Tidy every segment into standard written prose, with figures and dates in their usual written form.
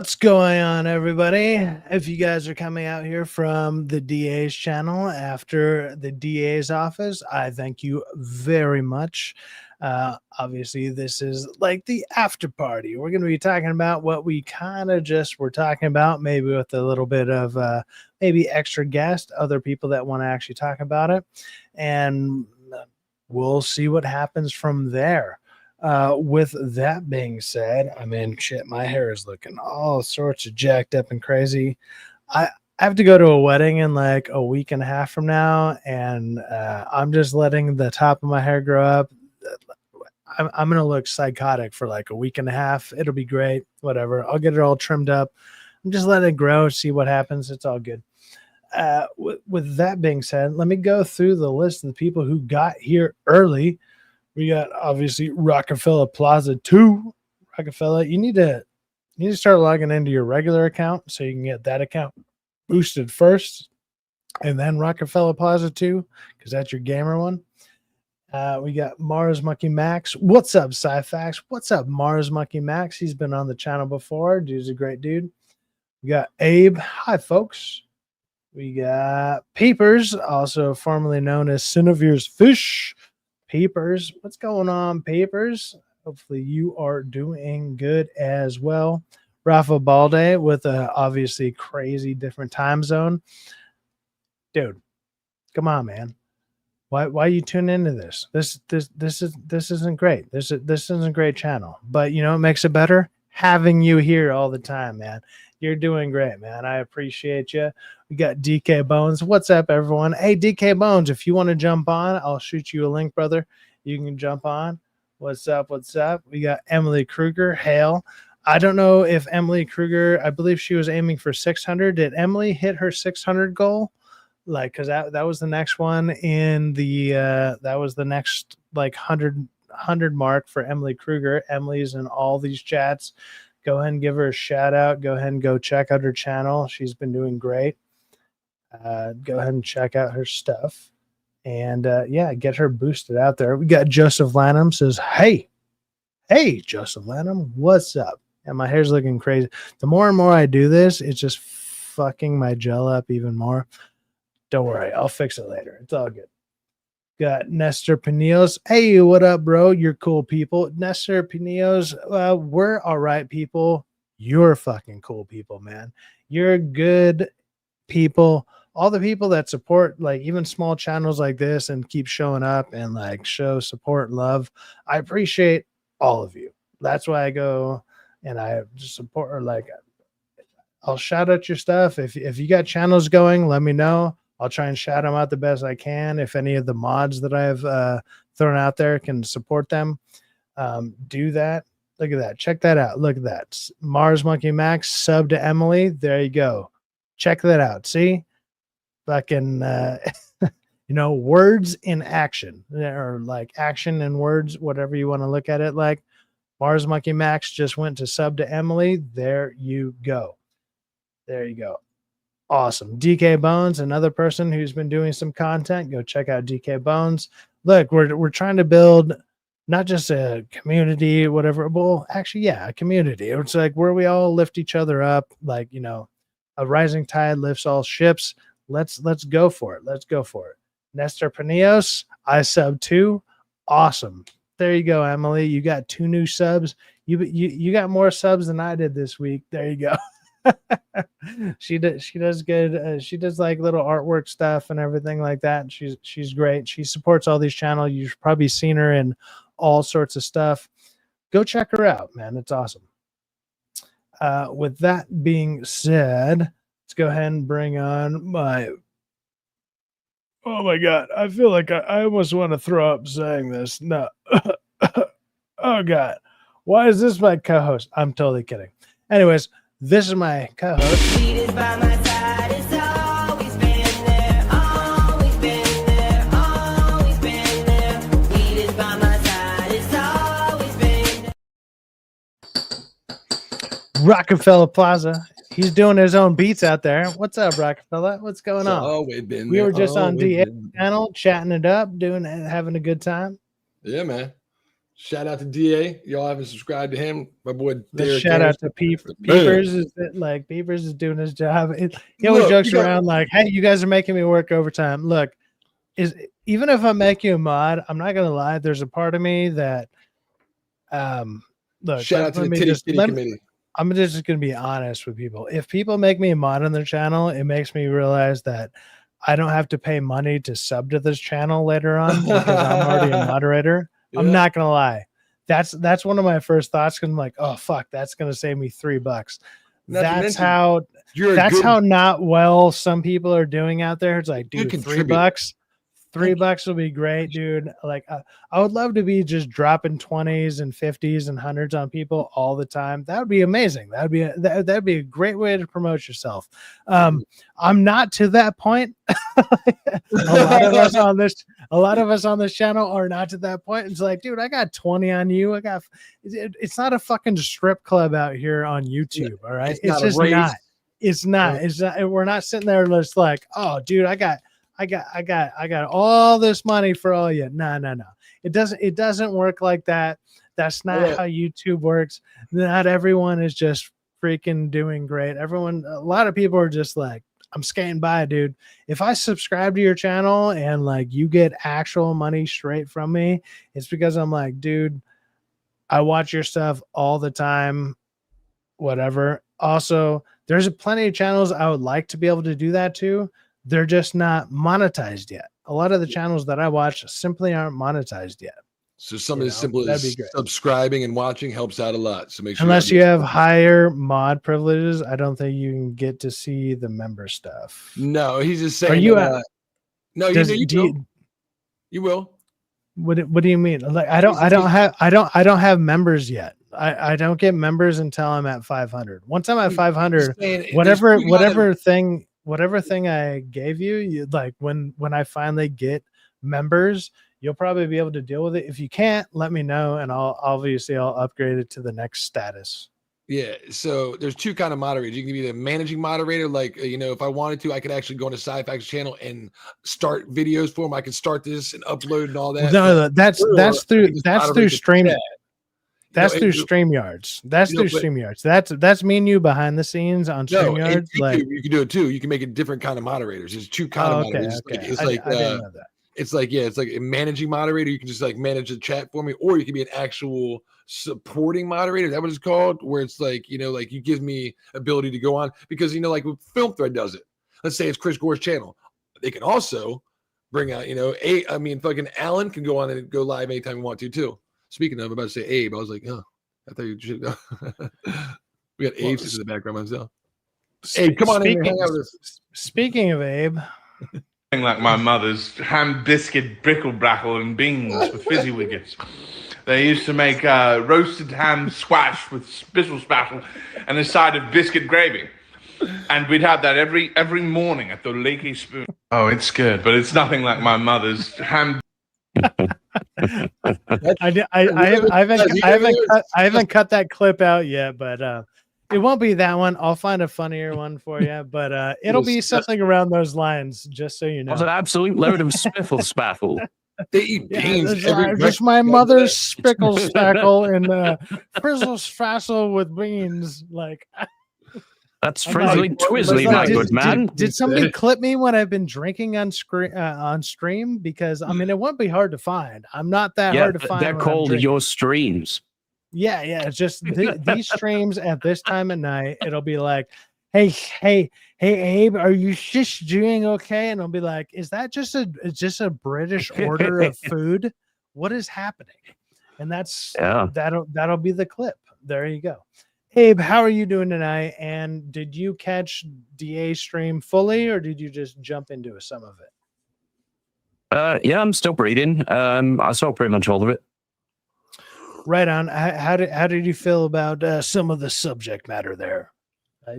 What's going on, everybody? If you guys are coming out here from the DA's channel after the DA's office, I thank you very much. Obviously, this is like the after party. We're going to be talking about what we kind of just were talking about, maybe with a little bit of maybe extra guest, other people that want to actually talk about it. And we'll see what happens from there. With that being said, I mean, shit, my hair is looking all sorts of jacked up and crazy. I have to go to a wedding in like a week and a half from now, and I'm just letting the top of my hair grow up. I'm gonna look psychotic for like a week and a half. It'll be great. Whatever. I'll get it all trimmed up. I'm just letting it grow, see what happens. It's all good. With that being said, let me go through the list of the people who got here early. We got obviously Rockefeller Plaza 2. Rockefeller, you need to start logging into your regular account so you can get that account boosted first, and then Rockefeller Plaza 2, because that's your gamer one. We got Mars Monkey Max. What's up, Syfaxx? What's up, Mars Monkey Max? He's been on the channel before. Dude's a great dude. We got Abe. Hi, folks. We got Peepers, also formerly known as Cinevere's Fish. Peepers, what's going on, Peepers? Hopefully you are doing good as well. Rafa Balde with a obviously crazy different time zone. Dude, come on, man. Why you tune into this? This isn't great. This isn't a great channel. But you know what makes it better? Having you here all the time, man. You're doing great, man. I appreciate you. We got DK Bones. What's up, everyone? Hey, DK Bones, if you want to jump on, I'll shoot you a link, brother. You can jump on. What's up? What's up? We got Emily Kruger. Hail. I don't know if Emily Kruger, I believe she was aiming for 600. Did Emily hit her 600 goal? Like, because that was the next one in the, that was the next, like, 100 mark for Emily Kruger. Emily's in all these chats. Go ahead and give her a shout out. Go ahead and go check out her channel. She's been doing great. Go ahead and check out her stuff. And yeah, get her boosted out there. We got Joseph Lanham says, hey, Joseph Lanham, what's up? And my hair's looking crazy. The more and more I do this, it's just fucking my gel up even more. Don't worry, I'll fix it later. It's all good. Got Nestor Pinillos. Hey, what up, bro? You're cool people. Nestor Pinillos, we're all right people. You're fucking cool people, man. You're good people. All the people that support, like, even small channels like this and keep showing up and, like, show support and love. I appreciate all of you. That's why I go and I just support, or like, I'll shout out your stuff. If you got channels going, let me know. I'll try and shout them out the best I can. If any of the mods that I've thrown out there can support them, do that. Look at that. Check that out. Look at that. Mars Monkey Max, sub to Emily. There you go. Check that out. See? Fucking, you know, words in action, or like action and words, whatever you want to look at it like. Mars Monkey Max just went to sub to Emily. There you go. There you go. Awesome. DK Bones, another person who's been doing some content. Go check out DK Bones. Look, we're trying to build not just a community, whatever. Well, actually, yeah, a community. It's like where we all lift each other up. Like, you know, a rising tide lifts all ships. Let's go for it. Let's go for it. Nestor Pinillos, I sub 2. Awesome. There you go, Emily. You got 2 new subs. You got more subs than I did this week. There you go. She does good. She does like little artwork stuff and everything like that. She's great. She supports all these channels. You've probably seen her in all sorts of stuff. Go check her out, man. It's awesome. With that being said, let's go ahead and bring on my. Oh my God, I feel like I almost want to throw up saying this. No. Oh God, why is this my co-host? I'm totally kidding. Anyways. This is my co-host. Rockefeller Plaza. He's doing his own beats out there. What's up, Rockefeller? What's going on? We were just on DA channel chatting it up, having a good time. Yeah, man. Shout out to DA. Y'all haven't subscribed to him. My boy Derek. Shout out to Peepers. Peepers is doing his job. He always jokes around like, "Hey, you guys are making me work overtime." Look, even if I make you a mod, I'm not gonna lie. There's a part of me that, look. Shout out to the Titty Committee. I'm just gonna be honest with people. If people make me a mod on their channel, it makes me realize that I don't have to pay money to sub to this channel later on because I'm already a moderator. Yeah. I'm not gonna lie. That's one of my first thoughts because I'm like, oh fuck, that's gonna save me $3. That's how not well some people are doing out there. It's like, dude, $3. $3 will be great, dude. Like, I would love to be just dropping 20s and 50s and 100s on people all the time. That would be amazing. That'd be a great way to promote yourself. I'm not to that point. a lot of us on this channel are not to that point. It's like, dude, I got 20 on you. It's not a fucking strip club out here on YouTube. All right, it's just not. It's not. It's not. We're not sitting there just like, oh, dude, I got all this money for all you. No. It doesn't work like that. That's not how YouTube works. Not everyone is just freaking doing great. A lot of people are just like, I'm skating by, dude. If I subscribe to your channel and like you get actual money straight from me, it's because I'm like, dude, I watch your stuff all the time, whatever. Also, there's plenty of channels I would like to be able to do that to. They're just not monetized yet. A lot of the channels that I watch simply aren't monetized yet. So something as simple as subscribing and watching helps out a lot. So make sure unless you have higher mod privileges, I don't think you can get to see the member stuff. No, he's just saying. You will. What do you mean? Like I don't have members yet. I don't get members until I'm at 500. Once I'm at 500, whatever thing I gave you, like when I finally get members, you'll probably be able to deal with it. If you can't, let me know, and I'll upgrade it to the next status. Yeah. So there's two kind of moderators. You can be the managing moderator. Like, if I wanted to, I could actually go into Syfaxx channel and start videos for him. I could start this and upload and all that. No, that's through stream. That's through StreamYards. StreamYards. That's me and you behind the scenes on StreamYards. You can do it too. You can make a different kind of moderators. There's two kind of moderators. Okay. I didn't know that. It's like a managing moderator. You can just like manage the chat for me, or you can be an actual supporting moderator. Is that what it's called? Where it's like, like you give me ability to go on because like Film Thread does it. Let's say it's Chris Gore's channel. They can also bring out, fucking Alan can go on and go live anytime you want to too. Speaking of, I'm about to say Abe. I was like, oh, I thought you should know. We got Abe in the background myself. Abe, come on in and hang out with us. Speaking of Abe. Like my mother's ham biscuit brickle brackle and beans with fizzy wiggets. They used to make roasted ham squash with spittle spattle and a side of biscuit gravy. And we'd have that every morning at the Lakey Spoon. Oh, it's good, but it's nothing like my mother's ham. I haven't cut that clip out yet, but it won't be that one. I'll find a funnier one for you, but it'll be something around those lines, just so you know. It's an absolute load of spiffle spaffle. They eat beans. Just my mother's spickle spackle and frizzle fassel with beans. Like that's frizzly twizzly, my good man. Did somebody clip me when I've been drinking on stream? Because it won't be hard to find. I'm not that hard to find. They're called your streams. Yeah. It's just these streams at this time at night. It'll be like, hey, Abe, are you just doing okay? And I'll be like, is that just a British order of food? What is happening? And that'll be the clip. There you go. Abe, how are you doing tonight? And did you catch DA's stream fully, or did you just jump into some of it? Yeah, I'm still breathing. I saw pretty much all of it. Right on. How did you feel about some of the subject matter there?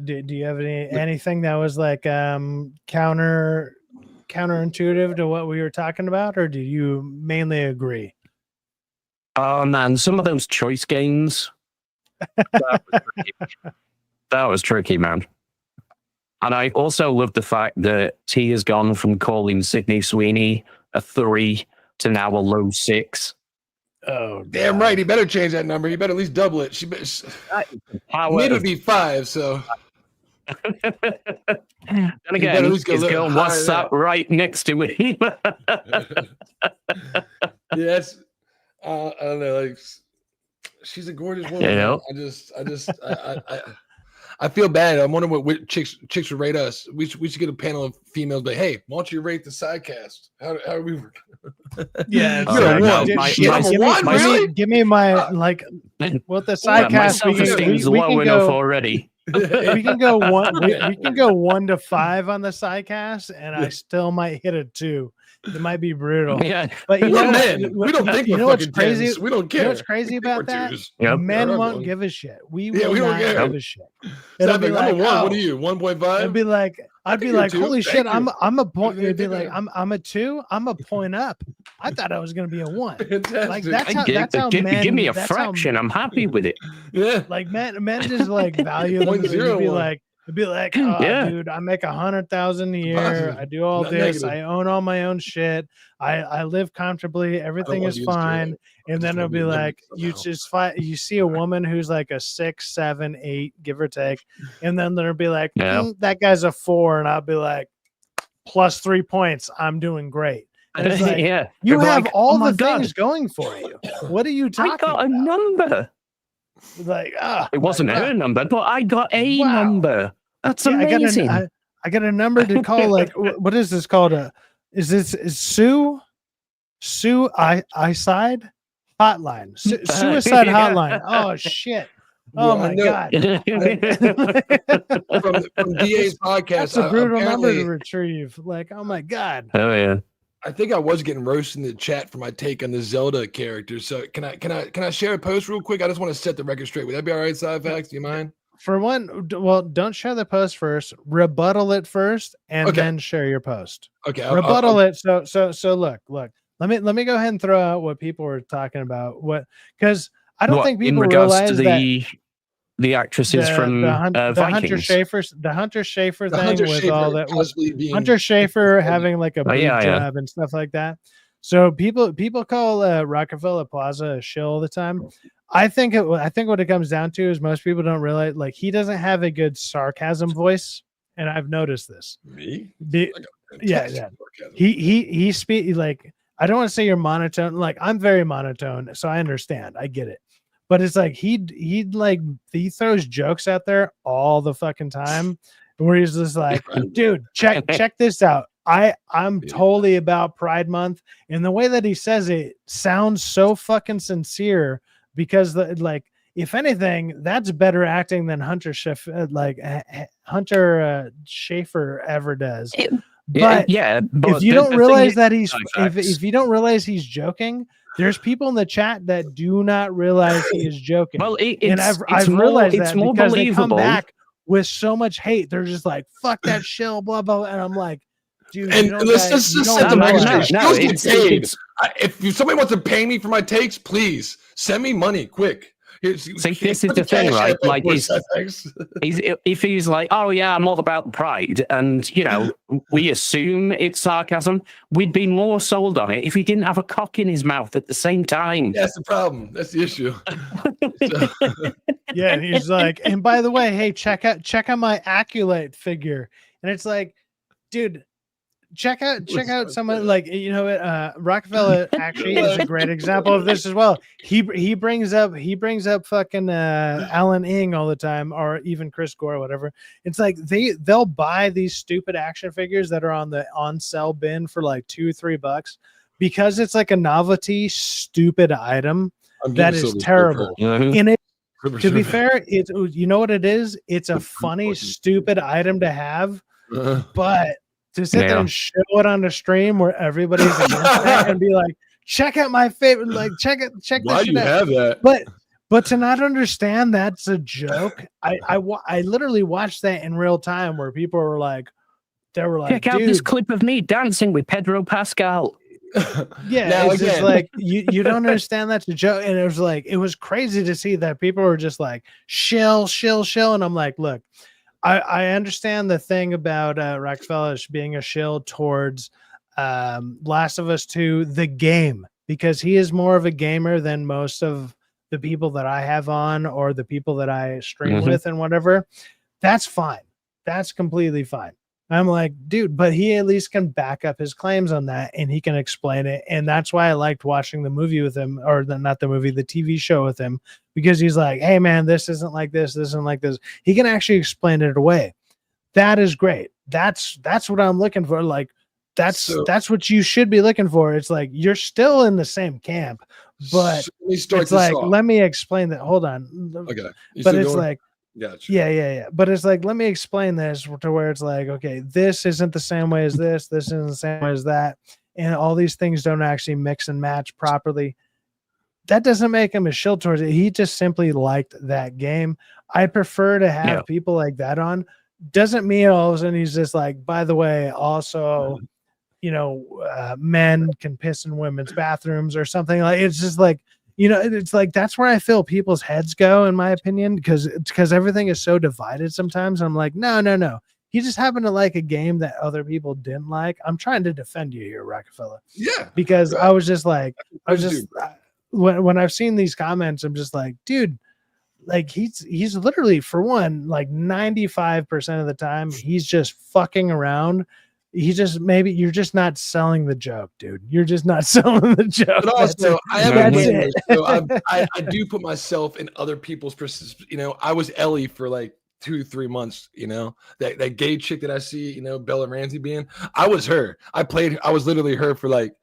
Do you have anything that was like counterintuitive to what we were talking about, or do you mainly agree? Oh man, some of those choice games. That was tricky, man. And I also love the fact that T has gone from calling Sydney Sweeney a 3 to now a low 6. Oh, Damn God. right. He better change that number. He better at least double it. She Power need to of- be 5. So and you again, better at least go a his little girl higher was than sat right next to him. Yes. I don't know. Like, she's a gorgeous woman. You know? Man. I feel bad. I'm wondering what chicks would rate us. We should get a panel of females. But hey, why don't you rate the sidecast? How are we working? Yeah, Oh, You're a no, one. my- Shit, my- I'm a one. my- Really? Give me my like with the Yeah, my sidecast. self-esteem's We low can enough go. already. We can go one. We can go 1 to 5 on the sidecast, and I still might hit a 2. It might be brutal. Yeah. But you We're know, men. We don't think you we're know what's fucking crazy? tens. We don't care. You know what's crazy We think about we're that? twos. Yep. Men They're won't everyone. give a shit. We Yeah, will we don't not care. give a shit. So It'll I'm be like, I'm a like, 1. What oh, are you? 1.5? I'd be like, I'd be think you're like, two. holy Thank shit, you. I'm a point. It'd be Thank like, you. I'm a 2. I'm a point up. I thought I was gonna be a 1. Fantastic. Like that's how give men. me a that's how- fraction. I'm happy with it. Yeah. like men just like value them. 0.01. It'd be like, oh, Yeah. dude, I make 100,000 a year. Positive, I do all not this. negative. I own all my own shit. I live comfortably. Everything want is to use fine. jail. I And just then wanna it'll be be a member like, you somehow. just find, you see a woman who's like a 6, 7, 8, give or take. And then there'll be like, Yeah. that guy's a 4. And I'll be like, plus 3 points. I'm doing great. And it's like, Yeah. you They're have like, all oh my the God, things going for you. What are you talking I got a about? number. Like, It wasn't her number, but I got a Wow. number. That's yeah, amazing. I got a number to call. Like, what is this called? Is Sue Eyeside Hotline? Suicide Yeah. Hotline. Oh shit. Well, Oh I my know- god. From DA's podcast. That's a brutal number to apparently, retrieve. Like, oh my god. Oh yeah. I think I was getting roasted in the chat for my take on the Zelda character. So can I share a post real quick? I just want to set the record straight. Would that be all right, Syfaxx? Do you mind? For one, well, don't share the post first. Rebuttal it first, and Okay. then share your post. Okay. Rebuttal it. So look. Let me go ahead and throw out what people were talking about. Because I don't think people in regards realize to that the actresses from the Hunter Vikings. Schaefer The thing Hunter with Schaefer all that with possibly being Hunter Schaefer having like a boob yeah. job and stuff like that. So people call Rockefeller Plaza a shill all the time. I think what it comes down to is most people don't realize like he doesn't have a good sarcasm voice, and I've noticed this. me. Yeah. He speak like I don't want to say you're monotone. Like I'm very monotone, so I understand. I get it. But it's like he throws jokes out there all the fucking time where he's just like, dude, check this out. I'm totally about Pride Month. And the way that he says it sounds so fucking sincere because if anything, that's better acting than Hunter Schaefer ever does. But if you don't realize that if you don't realize he's joking, there's people in the chat that do not realize he is joking. Well, I've realized that more because they come believable. back with so much hate. They're just like, "Fuck that shill," blah blah. And I'm like, dude, And you don't let's guys- just you don't set the record realize- straight. No, Shills get it's- paid. it's- If somebody wants to pay me for my takes, please send me money quick. See, this is the thing, right? Like, if he's like, "Oh yeah, I'm all about pride," and we assume it's sarcasm, we'd be more sold on it if he didn't have a cock in his mouth at the same time. That's the problem. That's the issue. Yeah, and he's like, and by the way, hey, check out my Aculate figure. And it's like, dude, check out someone like Rockefeller actually is a great example of this as well. He brings up fucking Alan Ing all the time, or even Chris Gore or whatever. It's like they'll buy these stupid action figures that are on the on sale bin for like $2-3 because it's like a novelty stupid item that is terrible. And it, to be fair, it's what it is. It's a funny stupid item to have, but to sit there and show it on the stream where everybody's against it and be like, check out my favorite, like check Why do you have that? But to not understand that's a joke. I literally watched that in real time where people were like, check out this clip of me dancing with Pedro Pascal. Yeah, now, it's just like you don't understand that's a joke, and it was crazy to see that people were just like shill, and I'm like, look, I understand the thing about Rockefeller being a shill towards Last of Us 2, the game, because he is more of a gamer than most of the people that I have on or the people that I stream with and whatever, that's fine. That's completely fine. I'm like, dude, but he at least can back up his claims on that and he can explain it. And that's why I liked watching the movie with him, or not the movie, the TV show with him, because he's like, hey man, this isn't like this isn't like this. He can actually explain it away. That is great. That's what I'm looking for. Like, that's what you should be looking for. It's like you're still in the same camp, but it's like, let me explain that. Hold on. Okay. But it's like, gotcha. Yeah. But it's like, let me explain this to where it's like, okay, this isn't the same way as this isn't the same way as that, and all these things don't actually mix and match properly. That doesn't make him a shield towards it. He just simply liked that game. I prefer to have people like that on. Doesn't mean all of a sudden he's just like, by the way, also, men can piss in women's bathrooms or something. Like, it's just like, it's like, that's where I feel people's heads go, in my opinion, because everything is so divided sometimes. I'm like, no. He just happened to like a game that other people didn't like. I'm trying to defend you here, Rockefeller. Yeah. Because I was just like, when I've seen these comments, I'm just like, dude, like he's literally, for one, like 95% of the time, he's just fucking around. He just, maybe you're just not selling the joke, dude. You're just not selling the joke. But also, I am a gamer, so I do put myself in other people's I was Ellie for like 2-3 months, that gay chick that I see, Bella Ramsey being, I was her. I was literally her for like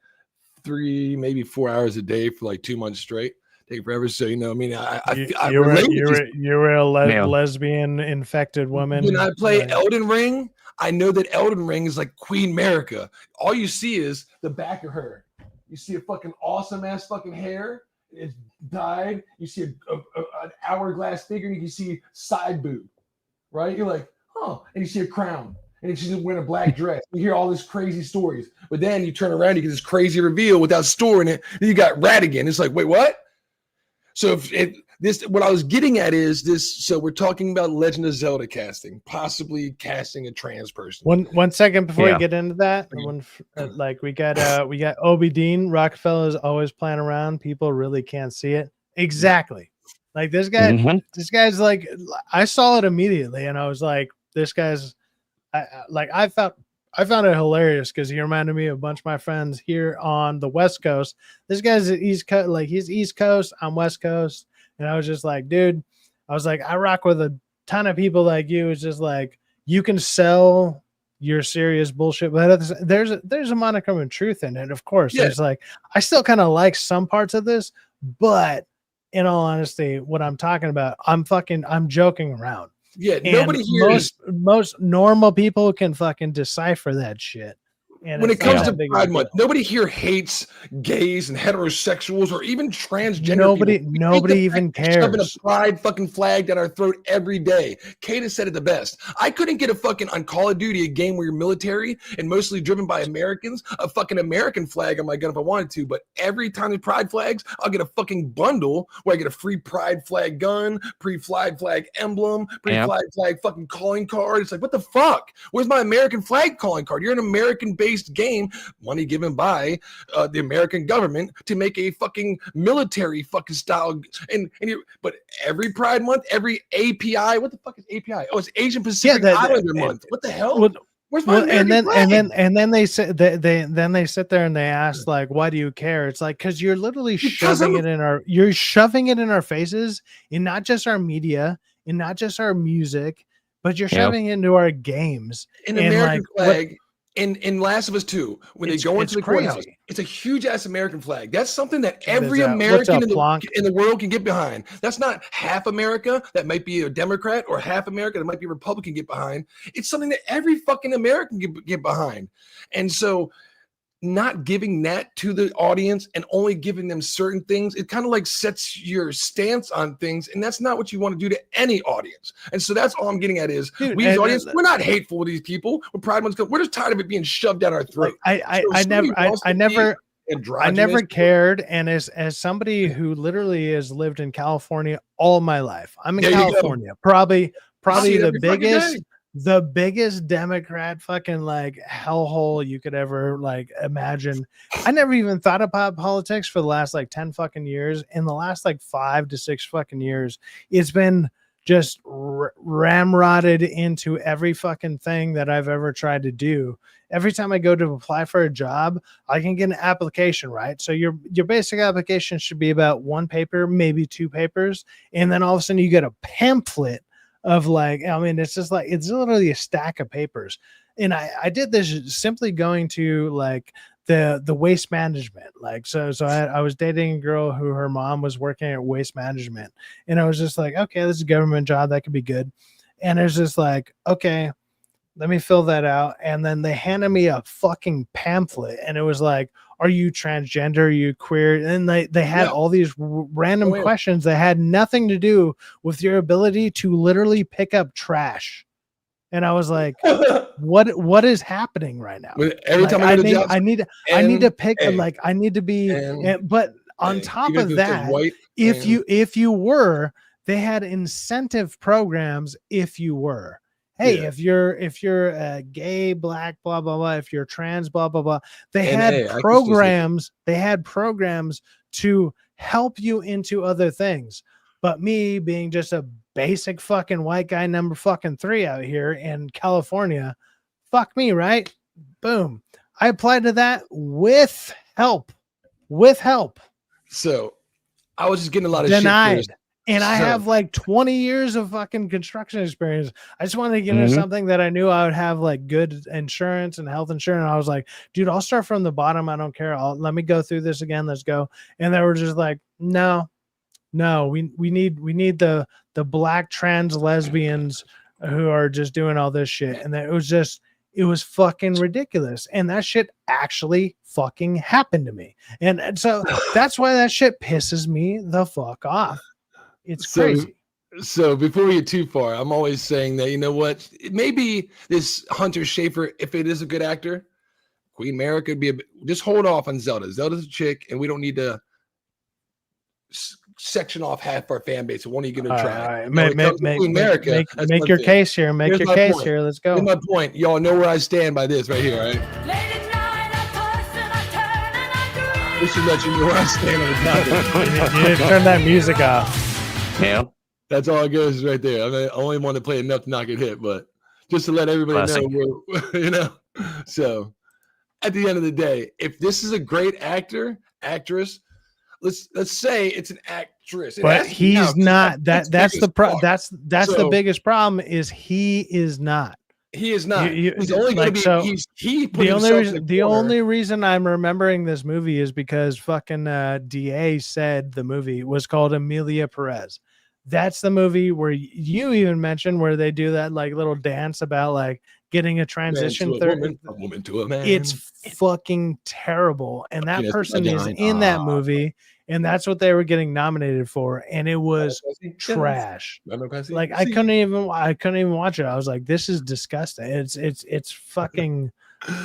3, maybe 4 hours a day for like 2 months straight. Take forever. So, you were a lesbian infected woman. When I play Elden Ring, I know that Elden Ring is like Queen America. All you see is the back of her. You see a fucking awesome ass fucking hair. It's dyed. You see an hourglass figure. You can see side boob, right? You're like, oh, and you see a crown. And she's wearing a black dress. You hear all these crazy stories. But then you turn around, you get this crazy reveal without storing it. Then you got Radigan. It's like, wait, what? So what I was getting at is this. So we're talking about Legend of Zelda casting, possibly casting a trans person. One second before we get into that, we got Obi Dean. Rockefeller is always playing around. People really can't see it. Exactly. Like this guy, this guy's like, I saw it immediately, and I was like, this guy's, I found it hilarious because he reminded me of a bunch of my friends here on the West Coast. This guy's East Coast, like he's East Coast, I'm West Coast. And I was just like, dude, I rock with a ton of people like you. It's just like, you can sell your serious bullshit, but there's a modicum of truth in it. Of course, There's like, I still kind of like some parts of this, but in all honesty, what I'm talking about, I'm joking around. Yeah, nobody hears. Most normal people can fucking decipher that shit. And when it comes to Pride Month, nobody here hates gays and heterosexuals or even transgender. Nobody even cares. Shoving a pride fucking flag down our throat every day. Kata said it the best. I couldn't get a fucking on Call of Duty, a game where you're military and mostly driven by Americans, a fucking American flag on my gun if I wanted to. But every time there's pride flags, I'll get a fucking bundle where I get a free pride flag gun, pre-flag flag emblem, pre-flag flag fucking calling card. It's like, what the fuck? Where's my American flag calling card? You're an American-based game, money given by the American government to make a fucking military fucking style, but every Pride Month, every API, what the fuck is API? Oh, it's Asian Pacific Islander Month. What the hell? Where's my American flag? And then they sit there and they ask like, why do you care? It's like, because you're literally shoving it in our faces, in not just our media, in not just our music, but you're shoving it into our games. An American flag. In Last of Us 2, when they go into the courthouse, it's a huge ass American flag. That's something that every American in the world can get behind. That's not half America that might be a Democrat or half America that might be a Republican get behind. It's something that every fucking American can get behind. And so not giving that to the audience and only giving them certain things, it kind of like sets your stance on things, and that's not what you want to do to any audience. And so that's all I'm getting at is, we as audience, we're not hateful to these people. When Pride Month comes, we're just tired of it being shoved down our throat. I never cared, and as somebody who literally has lived in California all my life, I'm in California, probably the biggest the biggest Democrat fucking like hellhole you could ever like imagine. I never even thought about politics for the last like 10 fucking years. In the last like 5 to 6 fucking years, it's been just ramrodded into every fucking thing that I've ever tried to do. Every time I go to apply for a job, I can get an application, right? So your basic application should be about 1 paper, maybe 2 papers, and then all of a sudden you get a pamphlet of like, I mean, it's just like, it's literally a stack of papers. And I did this simply going to like the waste management. Like, so I was dating a girl who her mom was working at waste management. And I was just like, okay, this is a government job. That could be good. And it's just like, okay, let me fill that out. And then they handed me a fucking pamphlet and it was like, are you transgender? Are you queer? And they had all these random questions that had nothing to do with your ability to literally pick up trash. And I was like, what is happening right now? Every time I need to pick like, I need to be, but on top of that, if you were, they had incentive programs. If you were, hey, if you're gay, black, blah, blah, blah, if you're trans, blah, blah, blah, they had programs to help you into other things. But me being just a basic fucking white guy number fucking 3 out here in California, fuck me, right? Boom. I applied to that with help. So I was just getting a lot of denied. shit. And I have like 20 years of fucking construction experience. I just wanted to get into something that I knew I would have like good insurance and health insurance. I was like, dude, I'll start from the bottom. I don't care. Let me go through this again. Let's go. And they were just like, no, we need the black trans lesbians who are just doing all this shit. And that it was fucking ridiculous. And that shit actually fucking happened to me. And so that's why that shit pisses me the fuck off. It's crazy. So before we get too far, I'm always saying that, you know what, maybe this Hunter Schafer, if it is a good actor, Queen Mara could be just hold off on Zelda. Zelda's a chick, and we don't need to section off half our fan base. So won't you give it a try? Make your case here. Make your case here. Let's go. Here's my point. Y'all know where I stand by this right here, right? This should let you know where I stand on the topic. You turn that music off. Yeah, that's all it goes right there. I mean, I only want to play enough to not get hit, but just to let everybody know, you know. So, at the end of the day, if this is a great actress, let's say it's an actress, but he's not. That's the biggest problem. Is he is not. He is not. He's only like, going to be. The only reason I'm remembering this movie is because fucking DA said the movie was called Amelia Perez. That's the movie where you even mentioned where they do that like little dance about like getting a transition woman to a man. It's fucking terrible, and that person is in that movie. And that's what they were getting nominated for, and it was trash. Like I couldn't even watch it. I was like, "This is disgusting." It's fucking,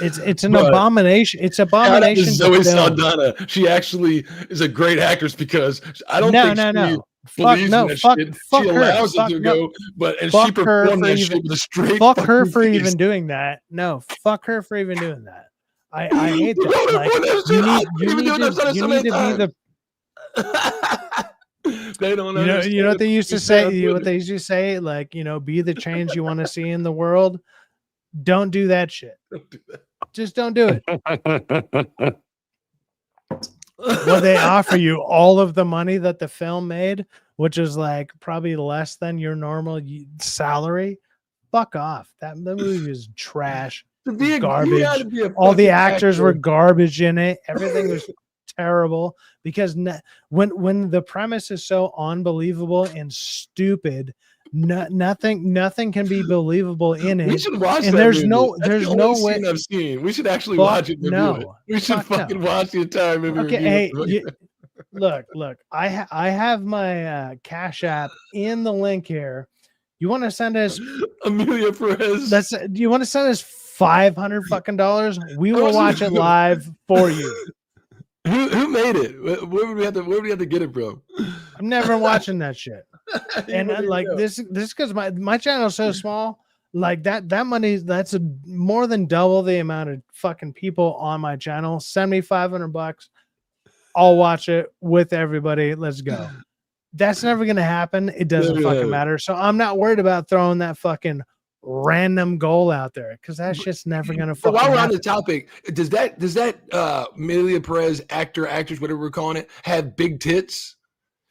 it's an abomination. It's abomination. Zoe Saldana, she actually is a great actress because I don't think she allows it to go, and she performed that shit with a straight. Fuck her for even doing that. No, fuck her for even doing that. I hate that. Like, you need to be the. They don't know. You know what they used to say. What they used to say, like, you know, be the change you want to see in the world. Don't do that shit. Just don't do it. Well, they offer you all of the money that the film made, which is like probably less than your normal salary. Fuck off. That movie is trash. Garbage. All the actors were garbage in it. Everything was terrible because when the premise is so unbelievable and stupid, nothing can be believable in it. We should watch and that there's movie. there's no way I've seen. We should actually watch it. We should fucking watch the entire movie. Okay, hey, look. I have my Cash App in the link here. You want to send us Amelia Perez? Do you want to send us $500 fucking dollars? We will watch it live for you. Who made it? Where would we have to get it from? I'm never watching that shit. And like this because my channel is so small. Like that money, that's more than double the amount of fucking people on my channel. Send me $500. I'll watch it with everybody. Let's go. That's never gonna happen. It doesn't fucking matter. So I'm not worried about throwing that fucking random goal out there because that shit's never gonna fucking While we're happen. on the topic, does that Amelia Perez actress, whatever we're calling it, have big tits?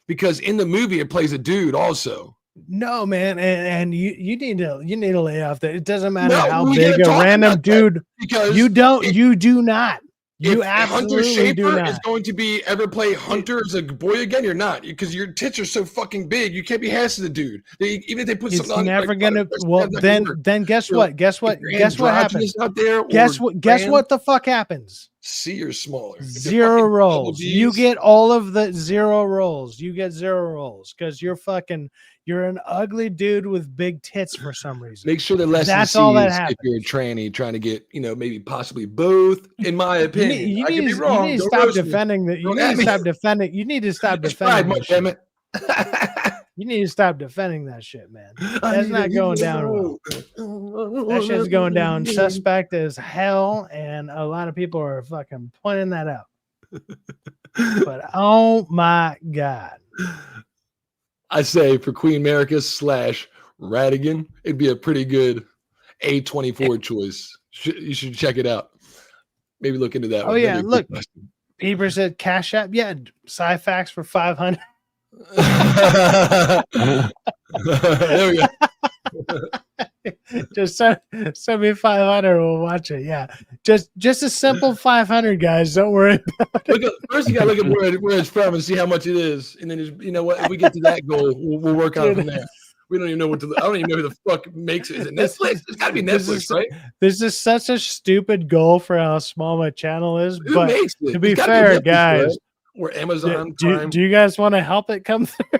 Because in the movie it plays a dude also. No, man, and you need to lay off that. It doesn't matter No, how we big gotta a talk random about that dude. because You do not. You if Hunter absolutely do Schafer not. is going to be ever play Hunter as a boy again, you're not, because your tits are so fucking big. You can't be Hess as a dude. Even if they put It's something on, never like, gonna. Well, then guess what? Guess what? if you're Guess what happens? androgynous out there, Guess or Guess trans, what the fuck happens? C or smaller. If you're Zero fucking rolls. double You Ds, get all of the zero rolls. You get zero rolls because you're an ugly dude with big tits for some reason. make sure the lesson That's C all that is happens. if you're a tranny trying to get, maybe possibly both. In my opinion, You I could be need wrong. to Don't stop roast me. defending that. You Don't need at to me. stop defending. You need to stop It's Pride defending. Month, damn it. You need to stop defending that shit, man. That's not going down well. That shit's going down suspect as hell, and a lot of people are fucking pointing that out. But oh my god, I say for Queen America / Radigan, it'd be a pretty good A24 choice. You should check it out. Maybe look into that. Oh one. yeah, look, Bieber said Cash App. Yeah, Syfaxx for 500. There we go. Just send me 500. We'll watch it. Yeah, just a simple 500, guys. Don't worry. First, you gotta look at where it's from and see how much it is, and then you know what? If we get to that goal, we'll work on it from there. We don't even know I don't even know who the fuck makes it. Is it Netflix? It's gotta be Netflix, right? This is such a stupid goal for how small my channel is. Who But makes it? to be It's gotta fair, Netflix, guys, right? Or Amazon do Prime. you guys want to help it come through?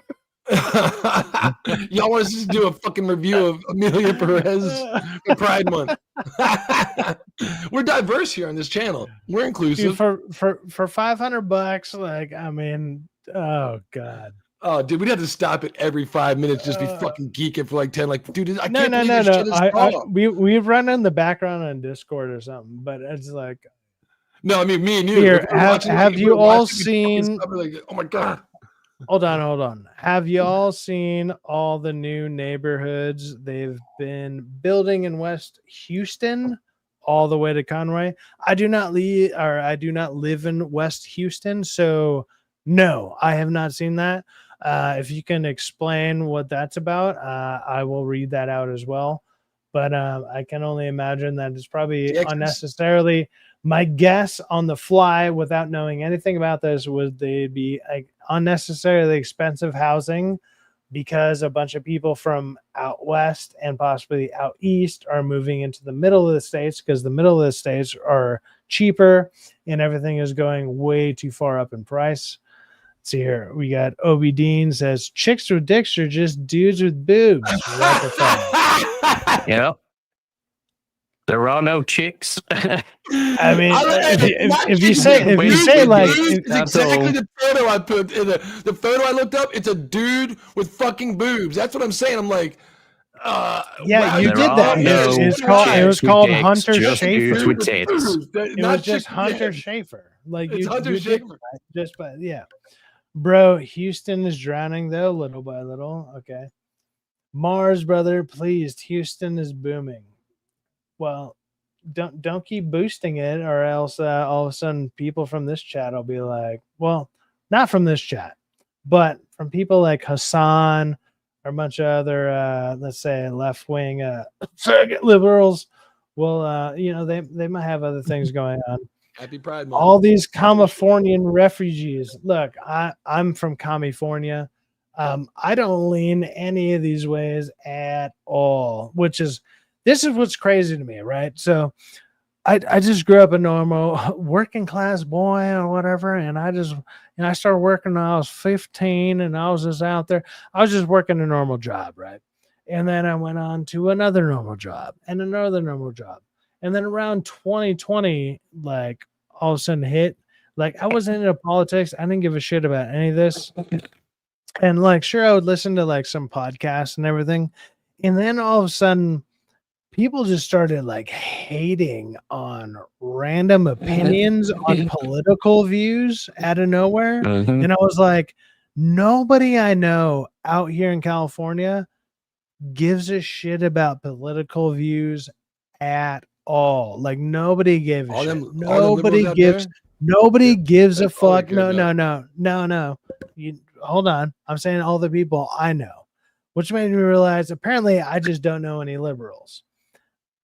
Y'all want us to do a fucking review of Amelia Perez for Pride Month? We're diverse here on this channel. We're inclusive. Dude, for $500, like, I mean, oh god. Oh, dude, we'd have to stop it every 5 minutes, just be fucking geeking for like 10. Like, dude, I No. can't believe this shit is wrong. We've run in the background on Discord or something, but it's like, No, I mean me and you. here, have you all seen? Like, oh my god. Hold on. Have you all seen all the new neighborhoods they've been building in West Houston, all the way to Conway? I do not live in West Houston, so no, I have not seen that. If you can explain what that's about, I will read that out as well. But I can only imagine that it's probably unnecessarily. My guess on the fly, without knowing anything about this, would they be like unnecessarily expensive housing because a bunch of people from out west and possibly out east are moving into the middle of the states because the middle of the states are cheaper and everything is going way too far up in price. Let's see here. We got Obi Dean says chicks with dicks are just dudes with boobs. What the fuck? Yeah. There are no chicks. I mean, if you say like, it's exactly the photo I put in the photo I looked up. It's a dude with fucking boobs. That's what I'm saying. I'm like, yeah, wow, you did that. It was called Hunter Schafer. It was just Hunter Schafer. Like it's Hunter Schafer. Just by bro. Houston is drowning though, little by little. Okay, Mars brother, please. Houston is booming. Well, don't keep boosting it, or else all of a sudden people from this chat will be like, well, not from this chat, but from people like Hassan or a bunch of other, let's say, left wing liberals. Well, they might have other things going on. Happy Pride Month. All these Californian refugees. Look, I'm from California. I don't lean any of these ways at all, this is what's crazy to me, right? So I just grew up a normal working class boy or whatever, and I started working when I was 15, and I was just out there. I was just working a normal job, right? And then I went on to another normal job and another normal job. And then around 2020, like all of a sudden hit, like I wasn't into politics. I didn't give a shit about any of this. And like, sure, I would listen to like some podcasts and everything. And then all of a sudden, people just started like hating on random opinions on political views out of nowhere. Mhm. And I was like, nobody I know out here in California gives a shit about political views at all. Like nobody gave a All shit. them liberals out there? Nobody gives a That's all they fuck. care No, about. no. You hold on. I'm saying all the people I know, which made me realize apparently I just don't know any liberals.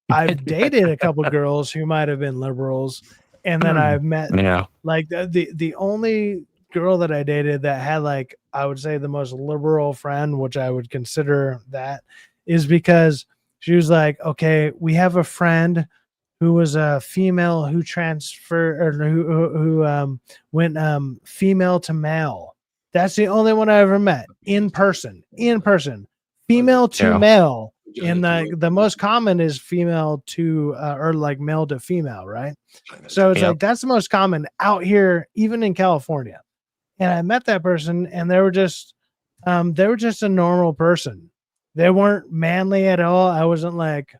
I've dated a couple girls who might have been liberals, and then I've met Yeah. like the only girl that I dated that had like I would say the most liberal friend, which I would consider that, is because she was like, okay, we have a friend who was a female who transferred or who went female to male. That's the only one I ever met in person, female to Yeah. male. Vagina And to the most common is female to or like male to female, right? So it's Yep. like that's the most common out here, even in California. And I met that person, and they were just a normal person. They weren't manly at all. I wasn't like,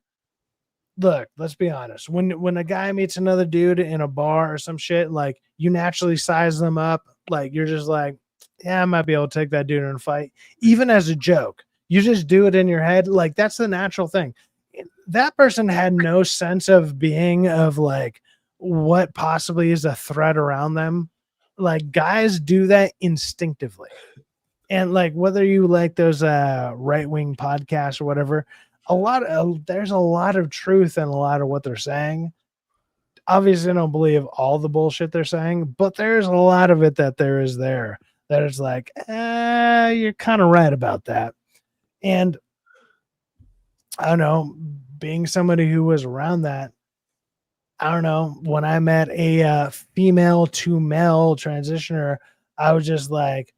look, let's be honest. When a guy meets another dude in a bar or some shit, like you naturally size them up. Like you're just like, yeah, I might be able to take that dude in a fight, even as a joke. You just do it in your head. Like that's the natural thing. That person had no sense of being of like what possibly is a threat around them. Like guys do that instinctively. And like whether you like those right-wing podcasts or whatever, there's a lot of truth in a lot of what they're saying. Obviously, I don't believe all the bullshit they're saying, but there's a lot of it that there is there that is like, you're kind of right about that. And I don't know, being somebody who was around that, I don't know, when I met a female to male transitioner, I was just like,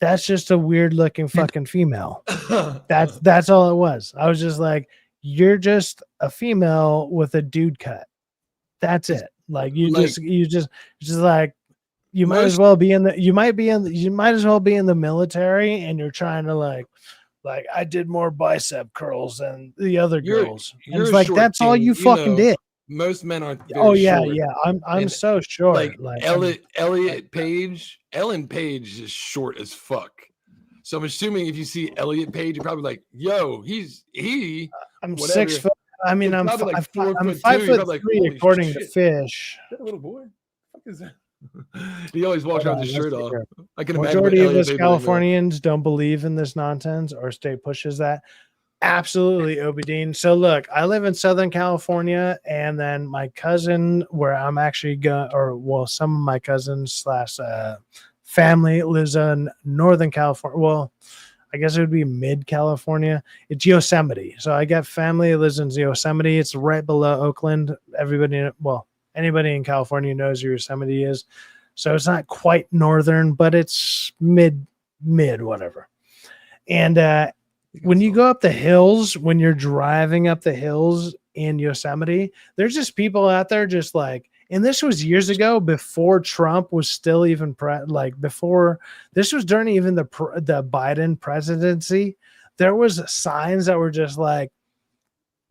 that's just a weird looking fucking female. That's all it was. I was just like, you're just a female with a dude cut. That's it. Like you Like- just like you might as well be in the you might as well be in the military, and you're trying to like I did more bicep curls than the other girls. And you're it's a like short that's all king, you fucking did. Most men aren't very Oh yeah, short. yeah. I'm And, so short. Like I'm- Ellen Page is short as fuck. So I'm assuming if you see Elliot Page, you're probably like, yo, I'm whatever. 6 foot. I mean, He's I'm probably like 4 I'm foot 5 2. You're foot probably like, 3 holy according to shit. Fish. Is that a little boy? What the fuck is that? He always walks Hold around with his on, shirt let's see off. here. I can imagine what Majority of Elliot us Page would look like. Californians don't believe in this nonsense, or state pushes that. Absolutely, Obidine. So look, I live in Southern California, and then my cousin, where I'm actually some of my cousins / family lives in Northern California. Well, I guess it would be mid California. It's Yosemite. So I got family that lives in Yosemite. It's right below Oakland. Anybody in California knows where Yosemite is. So it's not quite northern, but it's mid whatever. And when you go up the hills, when you're driving up the hills in Yosemite, there's just people out there just like, and this was years ago before Trump was still even before this was during even the Biden presidency. There was signs that were just like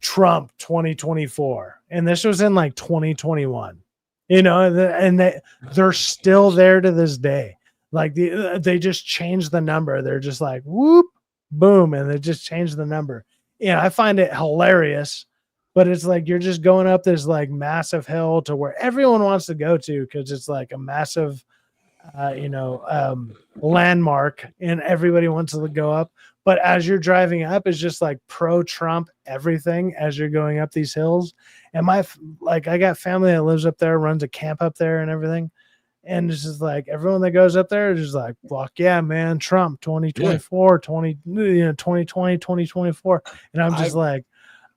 Trump 2024, and this was in like 2021. You know, and they're still there to this day. Like they just changed the number. They're just like whoop, boom, and they just changed the number. Yeah, I find it hilarious. But it's like you're just going up this like massive hill to where everyone wants to go to because it's like a massive, landmark, and everybody wants to go up. But as you're driving up, it's just like pro-Trump everything as you're going up these hills. And I got family that lives up there, runs a camp up there and everything. And it's just like everyone that goes up there is just like, fuck yeah, man, Trump 2024, 2020, 2024. And I'm just like,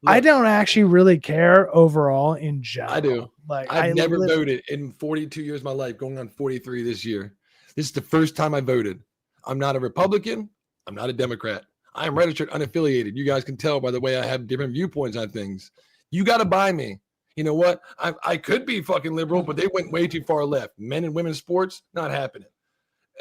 I don't actually really care overall in general. I do. Like I've never voted in 42 years of my life, going on 43 this year. This is the first time I voted. I'm not a Republican. I'm not a Democrat. I am registered unaffiliated. You guys can tell by the way I have different viewpoints on things. You got to buy me. You know what? I could be fucking liberal, but they went way too far left. Men and women's sports, not happening.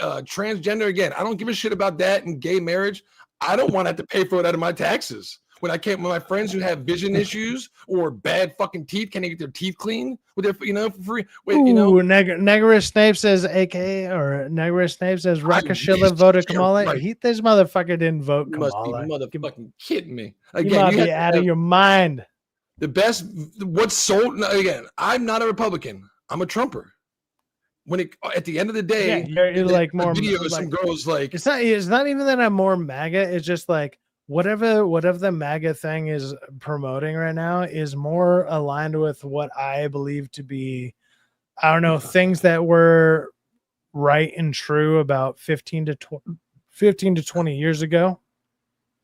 Transgender, again, I don't give a shit about that and gay marriage. I don't want to have to pay for it out of my taxes. When my friends who have vision issues or bad fucking teeth can't get their teeth cleaned with their, for free. Wait, Negarus Snape says AKA or Negarus Snape says Rakashilla voted Kamala. Right. This motherfucker didn't vote You Kamala. must be motherfucking kidding me. You might be out of your mind. The best, what's sold, again, I'm not a Republican. I'm a Trumper. At the end of the day, you're like more video, like, some girls like, it's not even that I'm more MAGA. It's just like whatever the MAGA thing is promoting right now is more aligned with what I believe to be, I don't know, things that were right and true about 15 to 20 years ago.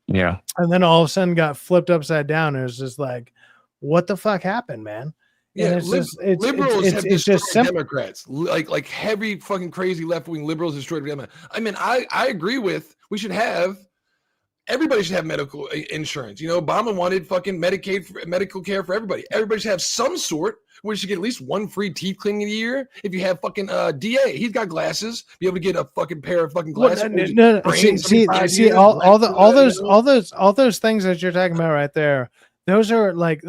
Yeah. And then all of a sudden got flipped upside down. It was just like, what the fuck happened, man? Yeah, liberals have destroyed Democrats. Like heavy fucking crazy left-wing liberals destroyed Democrats. I mean, I agree with everybody should have medical insurance. Obama wanted fucking medical care for everybody. Everybody should have some sort where you should get at least one free teeth cleaning a year. If you have fucking DA, he's got glasses, be able to get a fucking pair of fucking glasses. See, all those things that you're talking about right there, those are like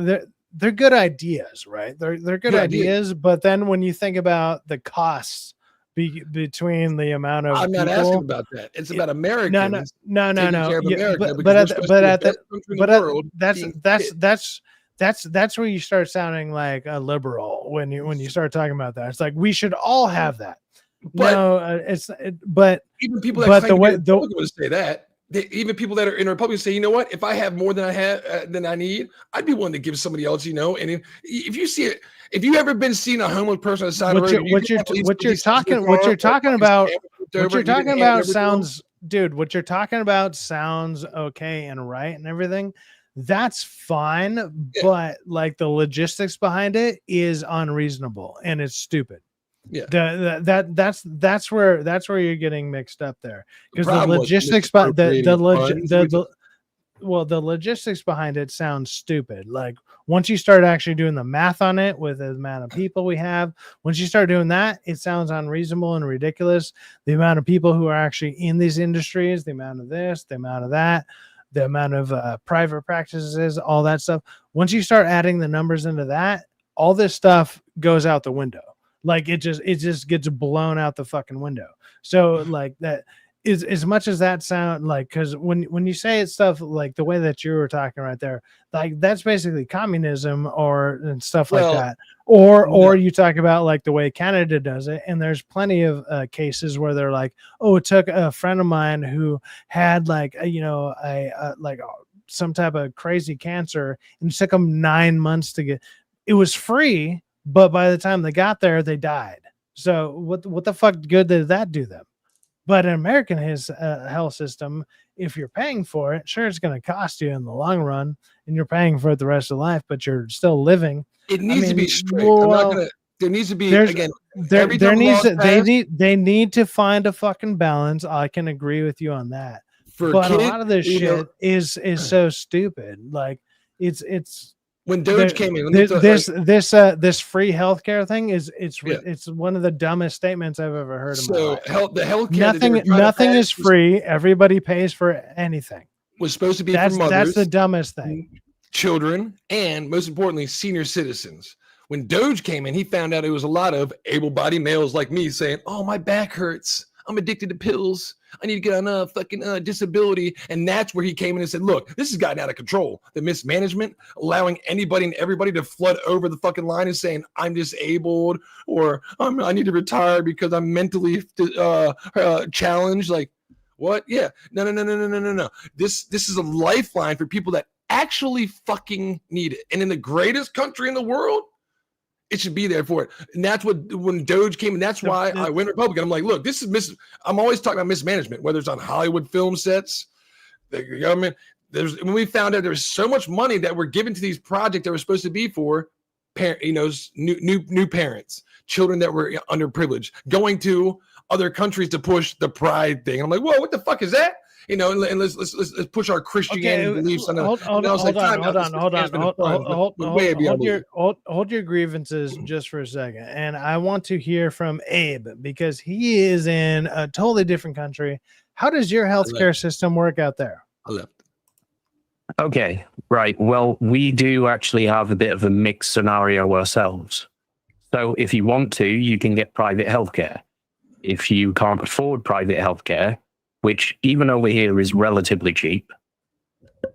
they're good ideas, right? They're good ideas, but then when you think about the costs between the amount of I'm not people, asking about that. It's about Americans. No. That's where you start sounding like a liberal when you start talking about that. It's like we should all have that. But even people that claim to be Republican would say that. Even people that are in Republicans say, you know what? If I have more than I need, I'd be willing to give somebody else. And if you see it, if you ever been seeing a homeless person on the side of the road, what you're talking about sounds okay and right and everything. That's fine, but like the logistics behind it is unreasonable and it's stupid. Yeah, that's where you're getting mixed up there, because the logistics the logistics behind it sounds stupid. Like once you start actually doing the math on it with the amount of people we have, once you start doing that, it sounds unreasonable and ridiculous. The amount of people who are actually in these industries, the amount of this, the amount of that, the amount of private practices, all that stuff. Once you start adding the numbers into that, all this stuff goes out the window. Like it just gets blown out the fucking window. So like that is, as much as that sound like, because when you say it stuff like the way that you were talking right there, like that's basically communism and stuff like that. Or you talk about like the way Canada does it, and there's plenty of cases where they're like, oh, it took a friend of mine who had like some type of crazy cancer, and it took them 9 months to get. It was free. But by the time they got there, they died. So what the fuck good did that do them? But in American health system, if you're paying for it, sure, it's going to cost you in the long run, and you're paying for it the rest of life, but you're still living. It needs to be strict. There needs to be they need to find a fucking balance. I can agree with you on that. But a lot of this shit is so stupid. Like it's. When Doge came in, this free healthcare thing it's one of the dumbest statements I've ever heard in my life. The healthcare, nothing is free. Everybody pays for anything. Was supposed to be for mothers. That's the dumbest thing. Children, and most importantly, senior citizens. When Doge came in, he found out it was a lot of able-bodied males like me saying, "Oh, my back hurts. I'm addicted to pills. I need to get on a fucking disability." And that's where he came in and said, look, this has gotten out of control. The mismanagement, allowing anybody and everybody to flood over the fucking line and saying, I'm disabled, or I need to retire because I'm mentally challenged. Like, what? Yeah. No. This is a lifeline for people that actually fucking need it. And in the greatest country in the world, it should be there for it. And that's when Doge came, and that's why I went Republican. I'm like, look, this is I'm always talking about mismanagement, whether it's on Hollywood film sets, the government. When we found out there was so much money that were given to these projects that were supposed to be for new parents, children that were underprivileged, going to other countries to push the pride thing. I'm like, whoa, what the fuck is that? And let's push our Christianity beliefs. Hold your grievances just for a second, and I want to hear from Abe, because he is in a totally different country. How does your healthcare system work out there? I left. Okay, right. Well, we do actually have a bit of a mixed scenario ourselves. So if you want to, you can get private healthcare. If you can't afford private healthcare, which even over here is relatively cheap,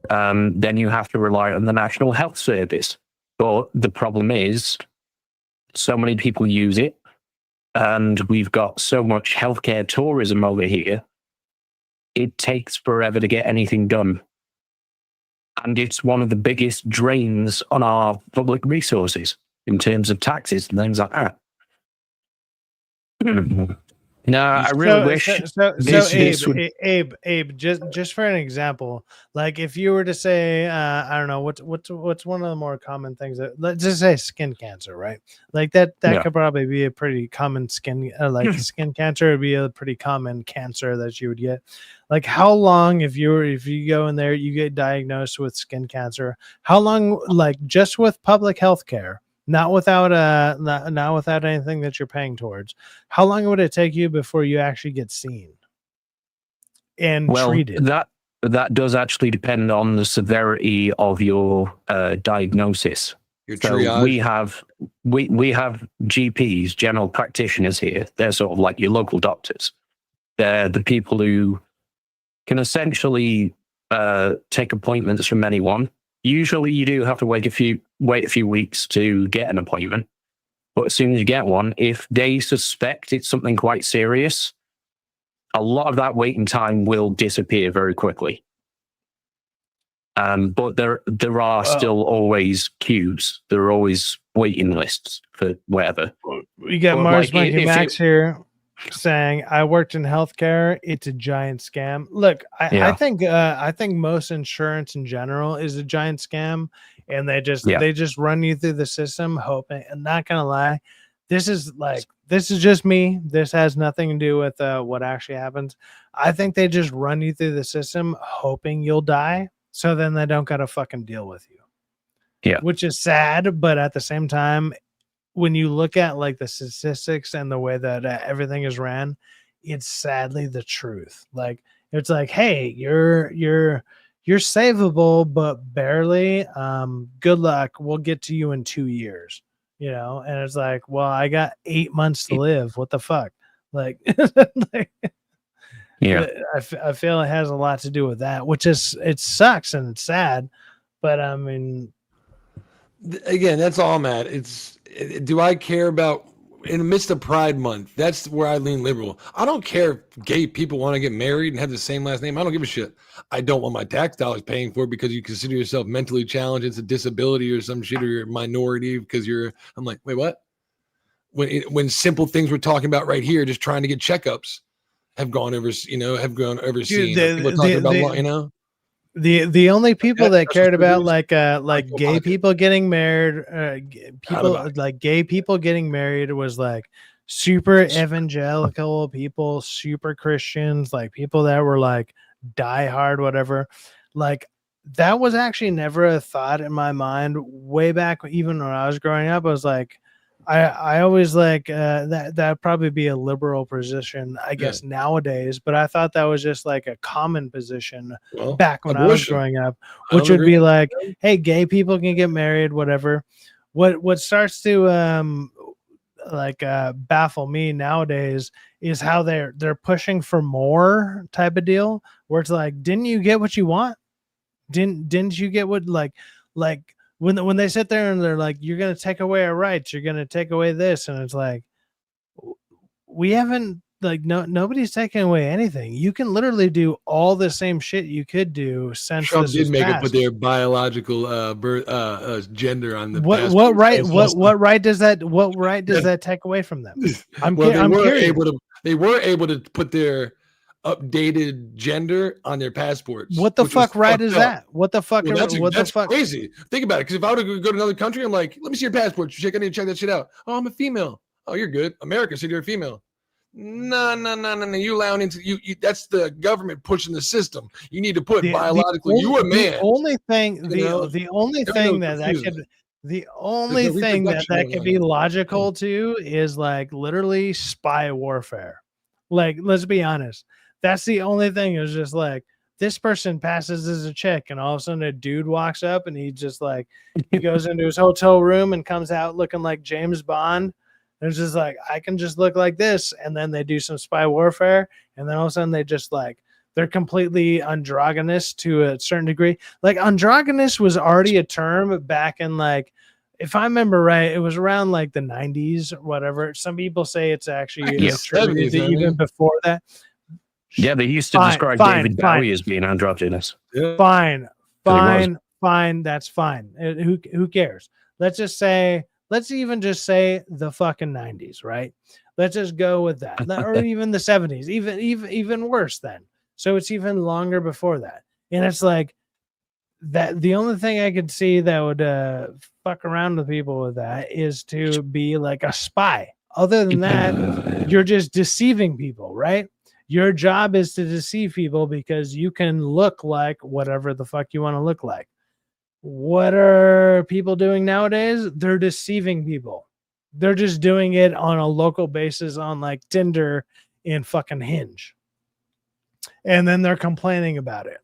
then you have to rely on the National Health Service. But the problem is, so many people use it, and we've got so much healthcare tourism over here, it takes forever to get anything done. And it's one of the biggest drains on our public resources in terms of taxes and things like that. No, I really wish Abe, just for an example, like if you were to say, I don't know, what's one of the more common things that, let's just say skin cancer, right? Like that could probably be a pretty common skin cancer would be a pretty common cancer that you would get. Like how long, if you go in there, you get diagnosed with skin cancer, how long, like just with public health care, not without anything that you're paying towards, how long would it take you before you actually get seen and treated? That does actually depend on the severity of your diagnosis. Your so triage. we have GPs, general practitioners here. They're sort of like your local doctors. They're the people who can essentially take appointments from anyone. Usually you do have to wait a few weeks to get an appointment. But as soon as you get one, if they suspect it's something quite serious, a lot of that waiting time will disappear very quickly. But there are still always queues. There are always waiting lists for whatever. We got Mars Monkey Max here saying, I worked in healthcare. It's a giant scam. Look, I think most insurance in general is a giant scam, and they just run you through the system hoping. And not gonna lie, this is just me. This has nothing to do with what actually happens. I think they just run you through the system hoping you'll die, so then they don't gotta fucking deal with you. Yeah, which is sad, but at the same time, when you look at like the statistics and the way that everything is ran, it's sadly the truth. Like it's like, hey, you're savable, but barely. Good luck. We'll get to you in 2 years. You know, and it's like, well, I got 8 months to live. What the fuck? Like, yeah. I feel it has a lot to do with that, which is it sucks and it's sad, but I mean, again, that's all I'm at. Do I care about in the midst of Pride Month? That's where I lean liberal. I don't care if gay people want to get married and have the same last name. I don't give a shit. I don't want my tax dollars paying for it because you consider yourself mentally challenged. It's a disability or some shit, or you're a minority because I'm like, wait, what? When simple things we're talking about right here, just trying to get checkups, have gone overseen. People talking about, The only people that cared about like gay people getting married, gay people getting married was like super evangelical people, super Christians, like people that were like die hard, whatever. Like that was actually never a thought in my mind way back. Even when I was growing up, I was like, I always like that'd probably be a liberal position, I guess, nowadays. But I thought that was just like a common position back when I was growing up, which would be like, hey, gay people can get married, whatever. What starts to baffle me nowadays is how they're pushing for more type of deal, where it's like, didn't you get what you want? Didn't you get what like when they sit there and they're like, you're going to take away our rights, you're going to take away this, and it's like, we haven't, like, nobody's taking away anything. You can literally do all the same shit you could do since Trump this did was make passed. it put their biological birth gender on the what right does that take away from them? I'm curious. They were able to put their updated gender on their passports. What the fuck right is that? What the fuck? That's crazy. Think about it. Because if I were to go to another country, I'm like, let me see your passport. I need to check that shit out. Oh, I'm a female. Oh, you're good. America said you're a female. No. You allowing into you. That's the government pushing the system. You need to put biologically. You a man. The only thing that could be logical to is like literally spy warfare. Like, let's be honest. That's the only thing. Is just like this person passes as a chick, and all of a sudden a dude walks up and he just like he goes into his hotel room and comes out looking like James Bond. And it's just like, I can just look like this, and then they do some spy warfare, and then all of a sudden they just like they're completely androgynous to a certain degree. Like androgynous was already a term back in like, if I remember right, it was around like the 90s or whatever. Some people say it's actually attributed to even before that. Yeah, they used to describe David Bowie as being androgynous. Yeah. Fine. That's fine. Who cares? Let's even just say the fucking 90s, right? Let's just go with that. Or even the 70s, even worse then. So it's even longer before that. And it's like that. The only thing I could see that would fuck around with people with that is to be like a spy. Other than that, you're just deceiving people, right? Your job is to deceive people because you can look like whatever the fuck you want to look like. What are people doing nowadays? They're deceiving people. They're just doing it on a local basis on like Tinder and fucking Hinge. And then they're complaining about it.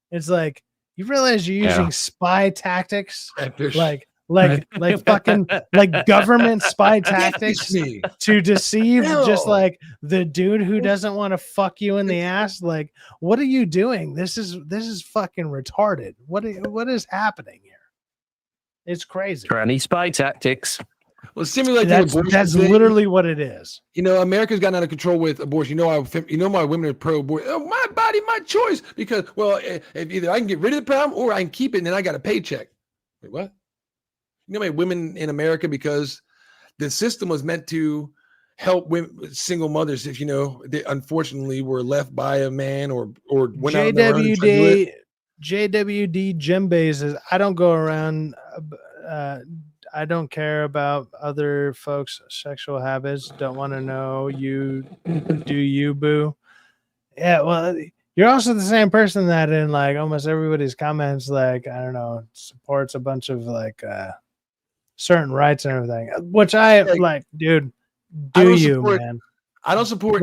It's like, you realize you're using spy tactics? Like fucking like government spy tactics to deceive just like the dude who doesn't want to fuck you in the ass. Like, what are you doing? This is fucking retarded. What is happening here? It's crazy. Tranny spy tactics. Well, similar that's literally what it is. You know, America's gotten out of control with abortion. You know, my women are pro-abortion. Oh, my body, my choice. Because, well, if either I can get rid of the problem or I can keep it, and then I got a paycheck. Wait, what? You know, my women in America, because the system was meant to help women, single mothers, if you know, they unfortunately were left by a man or went out on their own. JWD Jimbe says, I don't go around. I don't care about other folks' sexual habits. Don't want to know. You do you, boo. Yeah, well, you're also the same person that in like almost everybody's comments, like, I don't know, supports a bunch of like certain rights and everything, which I like, dude, man. I don't support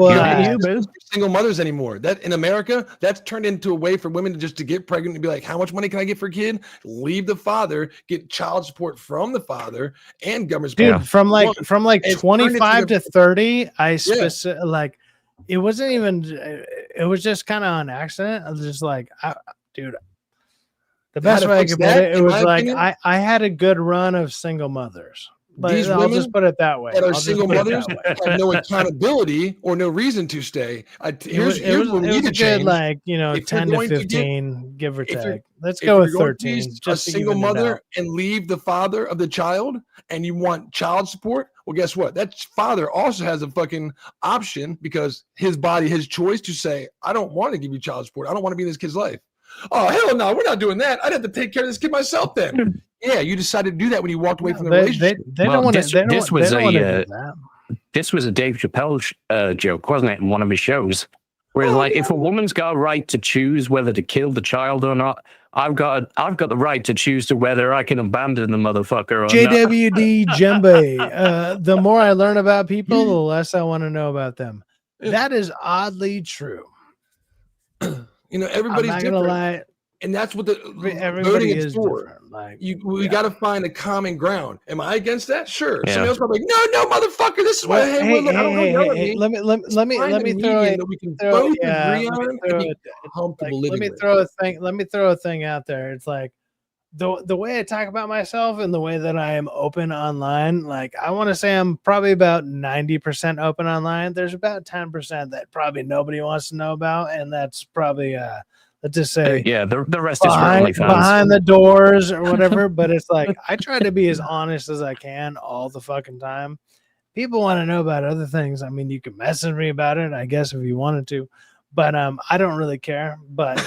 single mothers anymore. That in America, that's turned into a way for women to get pregnant and be like, how much money can I get for a kid? Leave the father, get child support from the father and government support. Dude, from like 25 to 30, like it wasn't even. It was just kind of on accident. I was just like, dude. The best way I could put it, it was like I had a good run of single mothers. But these I'll just put it that way. That are single mothers have no accountability or no reason to stay. Here's what we need to change. Like, you know, 10 to 15, give or take. Let's go with 13. Just a single mother and leave the father of the child, and you want child support. Well, guess what? That father also has a fucking option because his body, his choice to say, I don't want to give you child support. I don't want to be in this kid's life. Oh, hell no, we're not doing that. I'd have to take care of this kid myself then. Yeah, you decided to do that when you walked away from the relationship. This was a Dave Chappelle joke, wasn't it, in one of his shows? Where if a woman's got a right to choose whether to kill the child or not, I've got the right to choose to whether I can abandon the motherfucker or not. JWD Jembe. The more I learn about people, the less I want to know about them. That is oddly true. You know, everybody's I'm not different. Gonna lie. And that's what everybody is for. Like, we got to find a common ground. Am I against that? Sure. Yeah. Somebody else probably like, no, motherfucker. This is why. Let me throw a thing out there. It's like the way I talk about myself and the way that I am open online. Like, I want to say I'm probably about 90% open online. There's about 10% that probably nobody wants to know about, and that's probably let's just say, the rest is really behind the doors or whatever. But it's like, I try to be as honest as I can all the fucking time. People want to know about other things. I mean, you can message me about it, I guess, if you wanted to, but I don't really care. But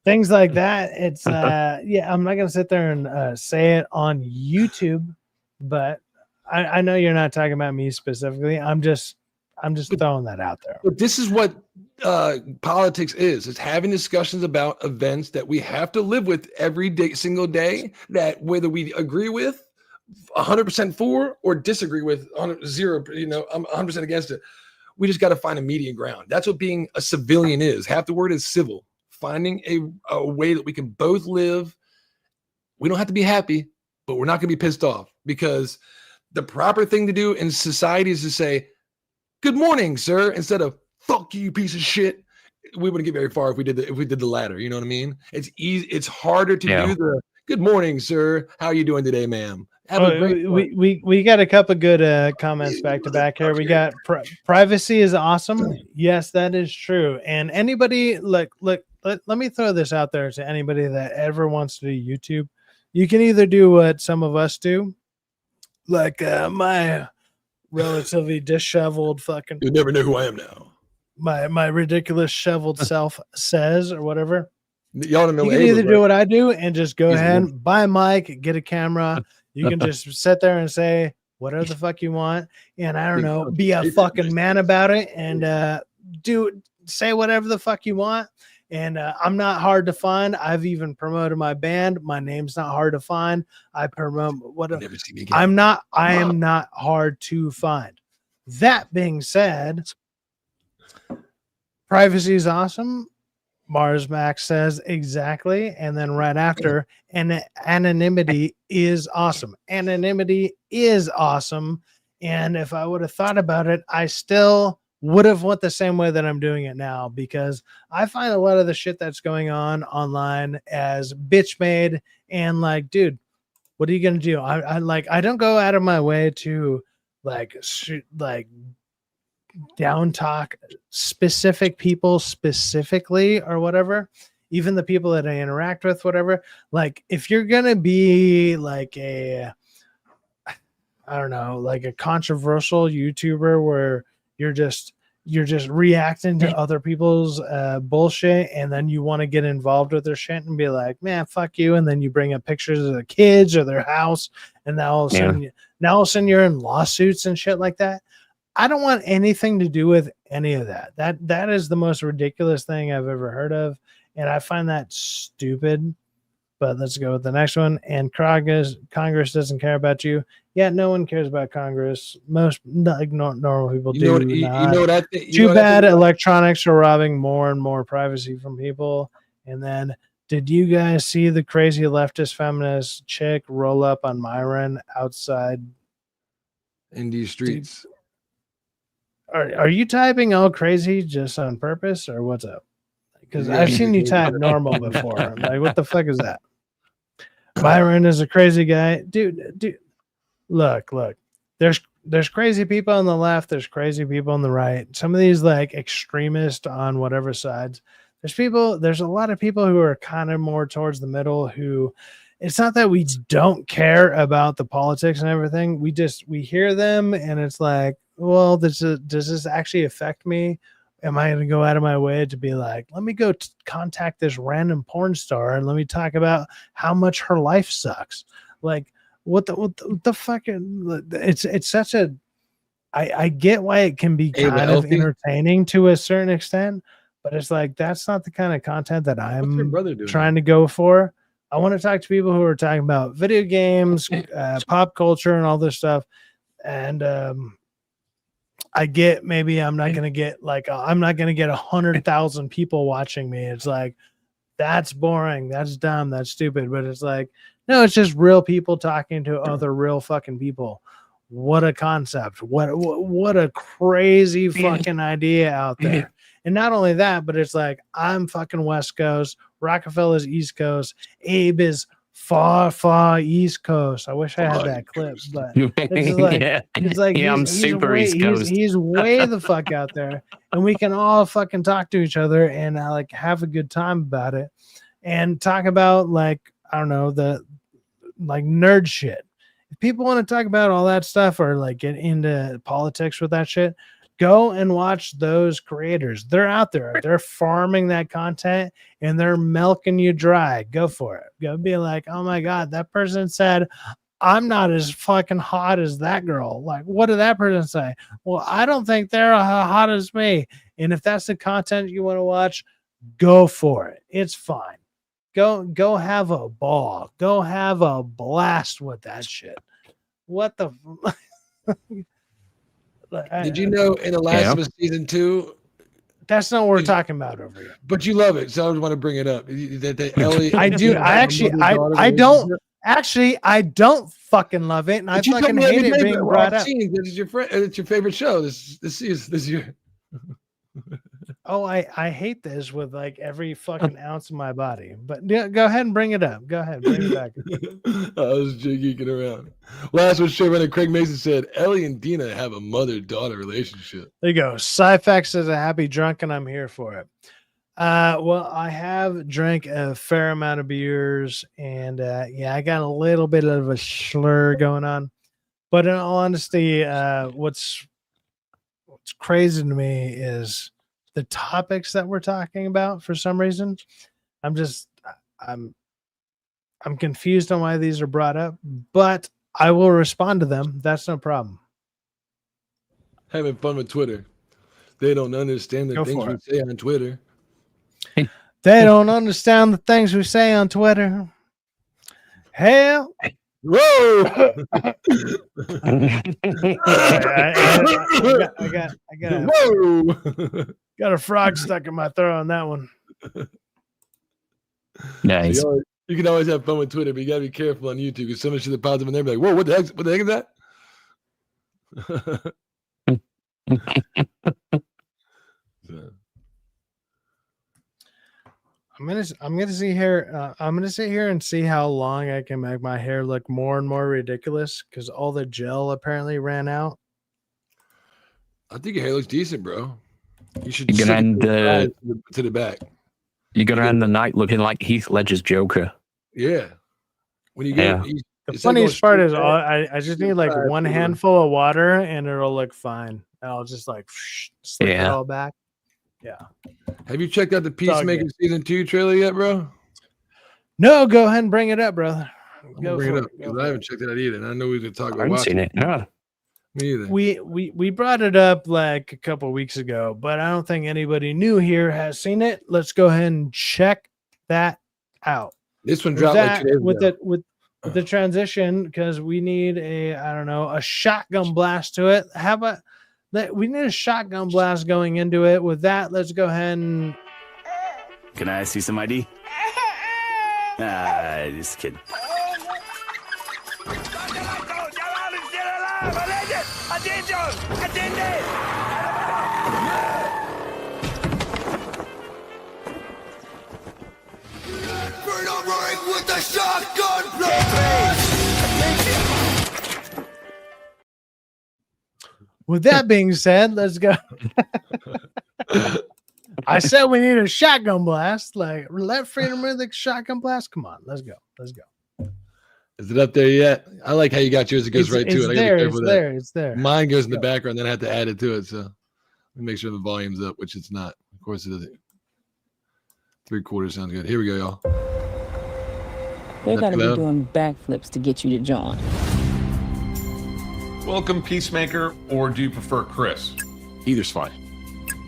things like that, it's I'm not gonna sit there and say it on YouTube. But I know you're not talking about me specifically. I'm just throwing that out there. But this is what politics is. It's having discussions about events that we have to live with every day, single day, that whether we agree with 100% for or disagree with 0, I'm 100% against it. We just got to find a median ground. That's what being a civilian is. Half the word is civil. finding a way that we can both live. We don't have to be happy, but we're not going to be pissed off, because the proper thing to do in society is to say, good morning, sir, instead of fuck you, piece of shit. We wouldn't get very far if we did the latter. You know what I mean? It's easy. It's harder to do the good morning, sir. How are you doing today, ma'am? Have a great we got a couple good comments back to back here. We got privacy is awesome. Yes, that is true. And anybody let me throw this out there to anybody that ever wants to do YouTube. You can either do what some of us do, like my relatively disheveled fucking. You never know who I am now. My ridiculous shoveled self says, or whatever. Y'all don't know. You can either do what I do and just go ahead and buy a mic, get a camera. You can just sit there and say whatever the fuck you want, and I don't know, be a fucking man about it, and say whatever the fuck you want. And I'm not hard to find. I've even promoted my band. My name's not hard to find. I promote I am not hard to find. That being said, privacy is awesome. Mars Max says exactly. And then right after, and anonymity is awesome. Anonymity is awesome. And if I would have thought about it, I still would have went the same way that I'm doing it now, because I find a lot of the shit that's going on online as bitch made, and like, dude, what are you gonna do? I don't go out of my way to down talk specific people specifically or whatever, even the people that I interact with, whatever. Like, if you're gonna be like a, I don't know, like a controversial YouTuber where you're just reacting to other people's bullshit, and then you want to get involved with their shit and be like, man, fuck you, and then you bring up pictures of the kids or their house, and now all of a sudden you're in lawsuits and shit like that. I don't want anything to do with any of that. That is the most ridiculous thing I've ever heard of, and I find that stupid. But let's go with the next one. And Congress doesn't care about you. Yeah, no one cares about Congress. Most normal people do not. Too bad electronics are robbing more and more privacy from people. And then, did you guys see the crazy leftist feminist chick roll up on Myron outside in these streets? Are you typing all crazy just on purpose, or what's up? Because I've seen you type normal before. I'm like, what the fuck is that? Byron is a crazy guy. Dude. Look. There's crazy people on the left. There's crazy people on the right. Some of these like extremists on whatever sides. There's a lot of people who are kind of more towards the middle, who it's not that we don't care about the politics and everything. We hear them and it's like, well, does this actually affect me? Am I going to go out of my way to be like, let me go contact this random porn star and let me talk about how much her life sucks? Like, what the fucking, it's such a, I get why it can be kind of entertaining to a certain extent, but it's like, that's not the kind of content that I'm trying to go for. I want to talk to people who are talking about video games, pop culture, and all this stuff. And I get, maybe I'm not going to get 100,000 people watching me. It's like, that's boring. That's dumb. That's stupid. But it's like, no, it's just real people talking to other real fucking people. What a concept. What a crazy fucking idea out there. And not only that, but it's like, I'm fucking West Coast. Rockefeller's East Coast. Abe is far East Coast. I wish I had that clip, but it's like, I'm super East Coast. He's way the fuck out there, and we can all fucking talk to each other and like have a good time about it, and talk about like, I don't know, the like nerd shit. If people want to talk about all that stuff or like get into politics with that shit, go and watch those creators. They're out there. They're farming that content and they're milking you dry. Go for it. Go be like, oh my God, that person said, I'm not as fucking hot as that girl. Like, what did that person say? Well, I don't think they're as hot as me. And if that's the content you want to watch, go for it. It's fine. Go have a ball. Go have a blast with that shit. What the Did you know in The Last of Us season 2, That's not what we're talking about over here. But you love it, so I want to bring it up. Ellie, I do. I don't fucking love it, and I fucking hate it being brought up. This is your friend. It's your favorite show. This is your. Oh, I hate this with like every fucking ounce of my body. But yeah, go ahead and bring it up. Go ahead, bring it back. I was just geeking around. Last one, Sherman Craig Mason said, Ellie and Dina have a mother-daughter relationship. There you go. Syfaxx says a happy drunk, and I'm here for it. Well, I have drank a fair amount of beers, and yeah, I got a little bit of a slur going on. But in all honesty, what's crazy to me is the topics that we're talking about. For some reason, I'm confused on why these are brought up, but I will respond to them. That's no problem. Having fun with Twitter. They don't understand the things we say on Twitter. They don't understand the things we say on Twitter. Hell. Whoa! I got a frog stuck in my throat on that one. Nice. You can always have fun with Twitter, but you gotta be careful on YouTube because someone should have popped up in there and be like, "Whoa, what the heck is that?" I'm gonna see here. I'm gonna sit here and see how long I can make my hair look more and more ridiculous because all the gel apparently ran out. I think your hair looks decent, bro. You should to the back. You're gonna end the night looking like Heath Ledger's Joker. Yeah. When you get the funniest part is I just need like one handful of water and it'll look fine. And I'll just like slip it all back. Yeah. Have you checked out the Peacemaker season 2 trailer yet, bro? No, go ahead and bring it up, brother. Bring it up because I haven't checked it out either. And I know we were talking about. I haven't seen it. No. Me either. We brought it up like a couple weeks ago, but I don't think anybody new here has seen it. Let's go ahead and check that out. This one dropped like 2 days ago. With the transition, because we need a shotgun blast to it. How about that? We need a shotgun blast going into it. With that, let's go ahead and. Can I see some ID? Just kidding. With the shotgun blast. With that being said, let's go. I said we need a shotgun blast. Like, let freedom of the shotgun blast. Come on, let's go. Let's go. Is it up there yet? I like how you got yours. It goes right to it. It's there. Mine goes in the background. Then I have to add it to it. So let me make sure the volume's up, which it's not. Of course it isn't. 3/4 sounds good. Here we go, y'all. They're going to be doing backflips to get you to join. Welcome, Peacemaker, or do you prefer Chris? Either's fine.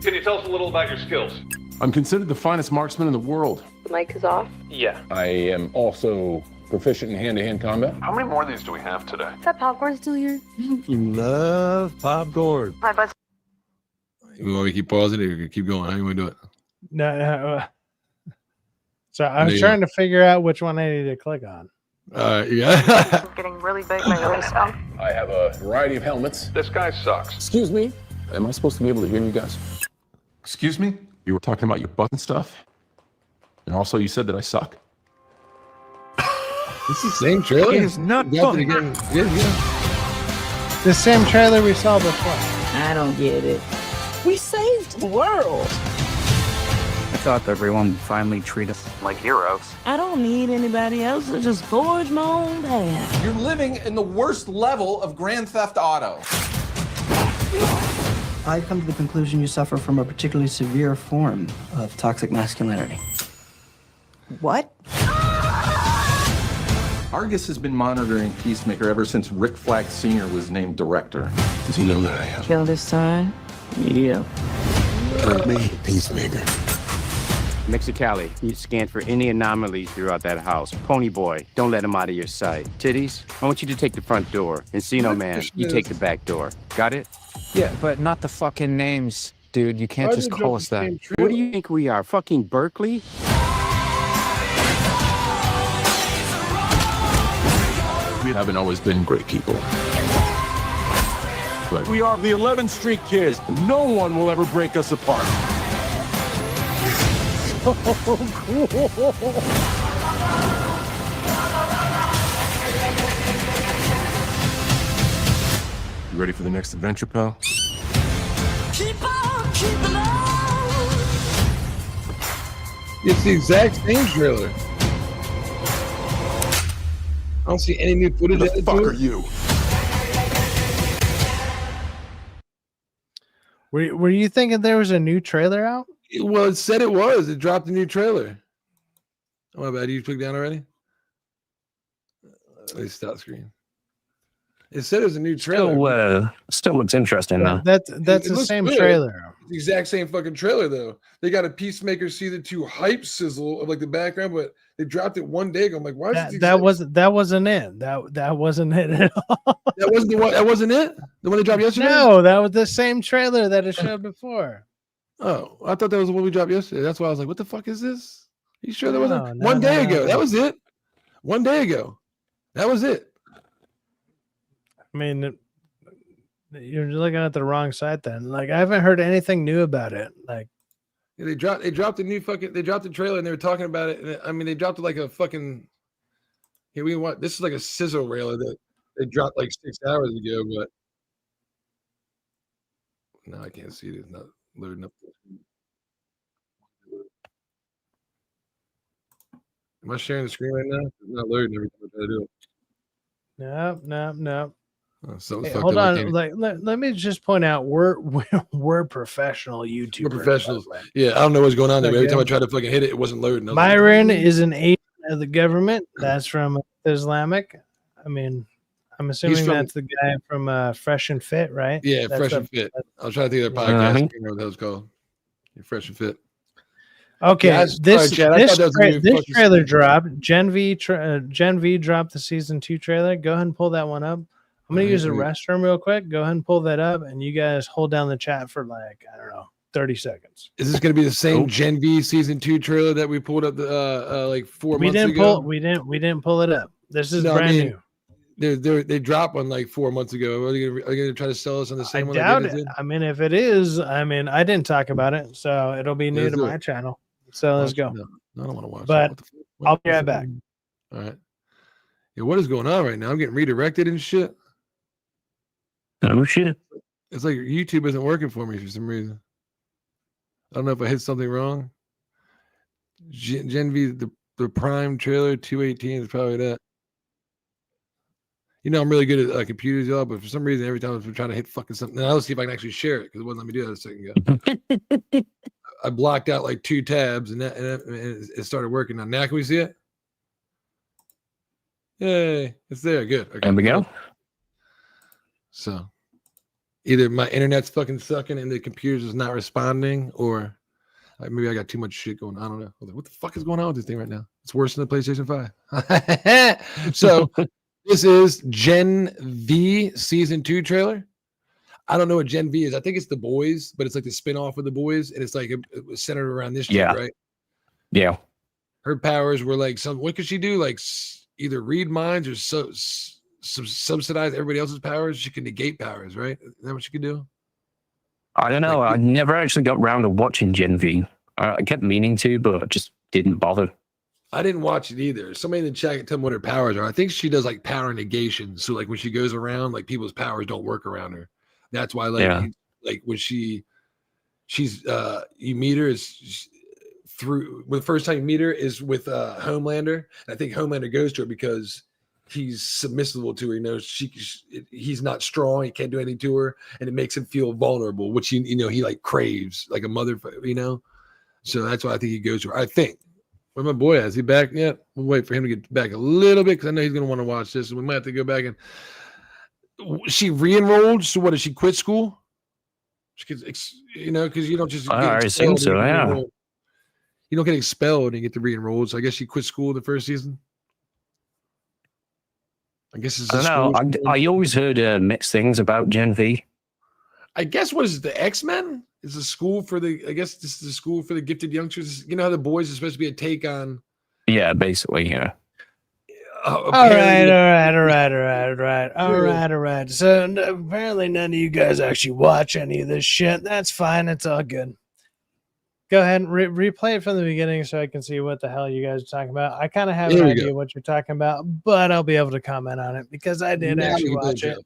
Can you tell us a little about your skills? I'm considered the finest marksman in the world. The mic is off? Yeah. I am also proficient in hand-to-hand combat. How many more of these do we have today? Is that popcorn still here? You love popcorn. My butt. You want me to keep pausing or keep going? How you want to do it? No. So I was trying to figure out which one I needed to click on. Yeah. I'm getting really big. My really smell. I have a variety of helmets. This guy sucks. Excuse me. Am I supposed to be able to hear you guys? Excuse me? You were talking about your butt and stuff. And also you said that I suck. It's the same trailer? It is not fun. The same trailer we saw before. I don't get it. We saved the world. I thought everyone would finally treat us like heroes. I don't need anybody else to just forge my own path. You're living in the worst level of Grand Theft Auto. I come to the conclusion you suffer from a particularly severe form of toxic masculinity. What? Argus has been monitoring Peacemaker ever since Rick Flag Sr. was named director. Does he know that I have? Kill this time? Yeah. Hurt me, Peacemaker. Mexicali, you scan for any anomalies throughout that house. Pony Boy, don't let him out of your sight. Titties, I want you to take the front door. Encino Man, you take the back door. Got it? Yeah, but not the fucking names. Dude, you can't Why just did they call drop us the that. same What do trailer? you think we are? Fucking Berkeley? We haven't always been great people. But We are the 11th Street Kids. No one will ever break us apart. You ready for the next adventure, pal? Keep on keeping on. It's the exact same trailer. I don't see any new footage. Who the added fuck to are it. you? Were you thinking there was a new trailer out? Well, it said it was. It dropped a new trailer. Oh, my bad. You clicked down already? Let me stop screen. It said it was a new trailer. Still looks interesting though. That's It the looks same good. trailer. It's the exact same fucking trailer, though. They got a Peacemaker Season 2 hype sizzle of like the background, but they dropped it one day ago. I'm like, why is it the That exact- that wasn't it. That wasn't it at all. that wasn't the one? That wasn't it? The one they dropped yesterday? No, that was the same trailer that it showed before. Oh, I thought that was the one we dropped yesterday. That's why I was like, what the fuck is this? You sure that wasn't No, one day no, ago? no. That was it. One day ago. That was it. I mean, you're looking at the wrong site then. Like, I haven't heard anything new about it. Like, Yeah, they dropped the trailer and they were talking about it. And I mean, they dropped it like a fucking here we want this is like a sizzle railer that they dropped like 6 hours ago, but no, I can't see it. It's not loading up. Am I sharing the screen right now? It's not loading every time I try to do it. no. Oh, something's Hey, fucked hold up. I on. can't- Like, let me just point out, we're professional YouTubers. We're by the professionals. way. Yeah, I don't know what's going on there. But every Okay. time I try to fucking hit it, it wasn't loading. I was like, Myron is an agent of the government. That's from Islamic. I mean, I'm assuming from- that's the guy from Fresh and Fit, right? yeah, That's Fresh the- and Fit. I was trying to think of their Yeah. podcast. I Uh-huh. can't remember what that was called. You're Fresh and Fit. Okay, Yeah, sorry, Chad, I thought that was a new this fucking trailer season. dropped. Gen V dropped the season 2 trailer. Go ahead and pull that one up. I'm gonna Alright, use the wait. restroom real quick. Go ahead and pull that up, and you guys hold down the chat for like, I don't know, 30 seconds. Is this going to be the same Oh. Gen V season 2 trailer that we pulled up like 4 We months didn't ago? pull. We didn't pull it up. This is No, I brand mean, new. they dropped one like 4 months ago. Are they going to try to sell us on the I same one? doubt like they it. did? I mean, if it is, I mean, I didn't talk about it, so it'll be new Let's to do my it. channel. So let's Watch go. it. No, I don't want to watch But it. What the fuck? I'll be what's right it back. mean? All right. Yeah, what is going on right now? I'm getting redirected and shit. Oh shit. It's like YouTube isn't working for me for some reason. I don't know if I hit something wrong. Gen V, the Prime trailer 218 is probably that. You know, I'm really good at computers, y'all, but for some reason, every time I'm trying to hit fucking something, and I'll see if I can actually share it because it wouldn't let me do that a second ago. I blocked out like 2 tabs and it started working. Now can we see it? Yay, it's there. Good. Okay, There we go. So either my internet's fucking sucking and the computer's just not responding, or maybe I got too much shit going on. I don't know. I was like, what the fuck is going on with this thing right now? It's worse than the PlayStation 5. So this is Gen V season 2 trailer. I don't know what Gen V is. I think it's The Boys, but it's like the spin-off of The Boys, and it's like it was centered around this chick, Yeah. right? Yeah. Her powers were like what could she do? Like either read minds or subsidize everybody else's powers. She can negate powers, right? Is that what she could do? I don't know. I never actually got round to watching Gen V. I kept meaning to, but I just didn't bother. I didn't watch it either. Somebody in the chat can tell me what her powers are. I think she does like power negation. So like when she goes around, like people's powers don't work around her. That's why like when she's you meet her is through the first time you meet her is with Homelander. And I think Homelander goes to her because he's submissive to her. He knows he's not strong. He can't do anything to her, and it makes him feel vulnerable, which he like craves like a mother. So that's why I think he goes to her. I think. Where my boy is he back yet? We'll wait for him to get back a little bit because I know he's gonna want to watch this, and we might have to go back and. She re-enrolled. So what? Did she quit school? Because you don't just. I assume so. Yeah. You don't get expelled and you get to re-enroll. So I guess she quit school the first season. I guess it's. I don't know. I always heard mixed things about Gen V. I guess what is it? The X-Men? It's a school for the. I guess this is a school for the gifted youngsters. You know how the boys are supposed to be a take on. Yeah, basically, yeah. All right. So apparently none of you guys actually watch any of this shit. That's fine. It's all good. Go ahead and replay it from the beginning so I can see what the hell you guys are talking about. I kind of have an idea what you're talking about, but I'll be able to comment on it because I did actually watch it.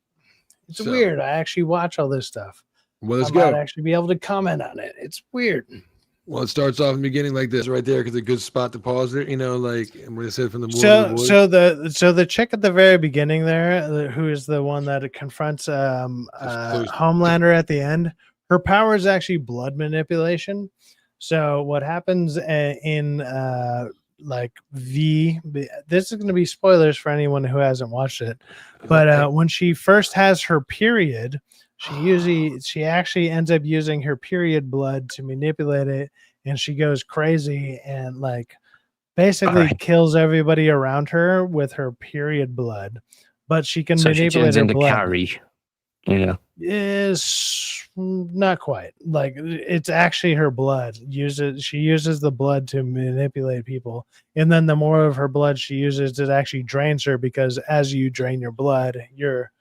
It's weird. I actually watch all this stuff. Well, let's I go. might actually be able to comment on it. It's weird. Well, it starts off in the beginning like this right there because it's a good spot to pause it. You know, like what I said from the so the chick at the very beginning there, who is the one that confronts Homelander at the end, her power is actually blood manipulation. So what happens in like this is going to be spoilers for anyone who hasn't watched it, but when she first has her period, she actually ends up using her period blood to manipulate it, and she goes crazy and like basically kills everybody around her with her period blood. But she can manipulate her blood. Carrie. Yeah, is not quite like it's actually her blood. She uses the blood to manipulate people, and then the more of her blood she uses, it actually drains her because as you drain your blood, you're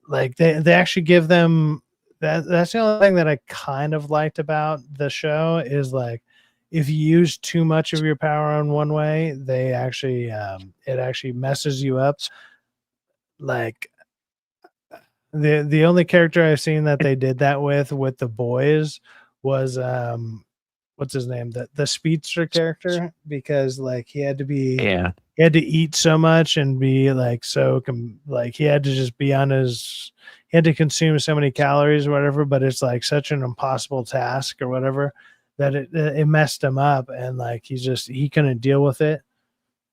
like they actually give them that's the only thing that I kind of liked about the show is like if you use too much of your power in one way, they actually it actually messes you up. Like the only character I've seen that they did that with the boys was what's his name, the speedster character, because like he had to eat so much and be like like he had to just be on his, he had to consume so many calories or whatever, but it's like such an impossible task or whatever that it messed him up, and like he couldn't deal with it.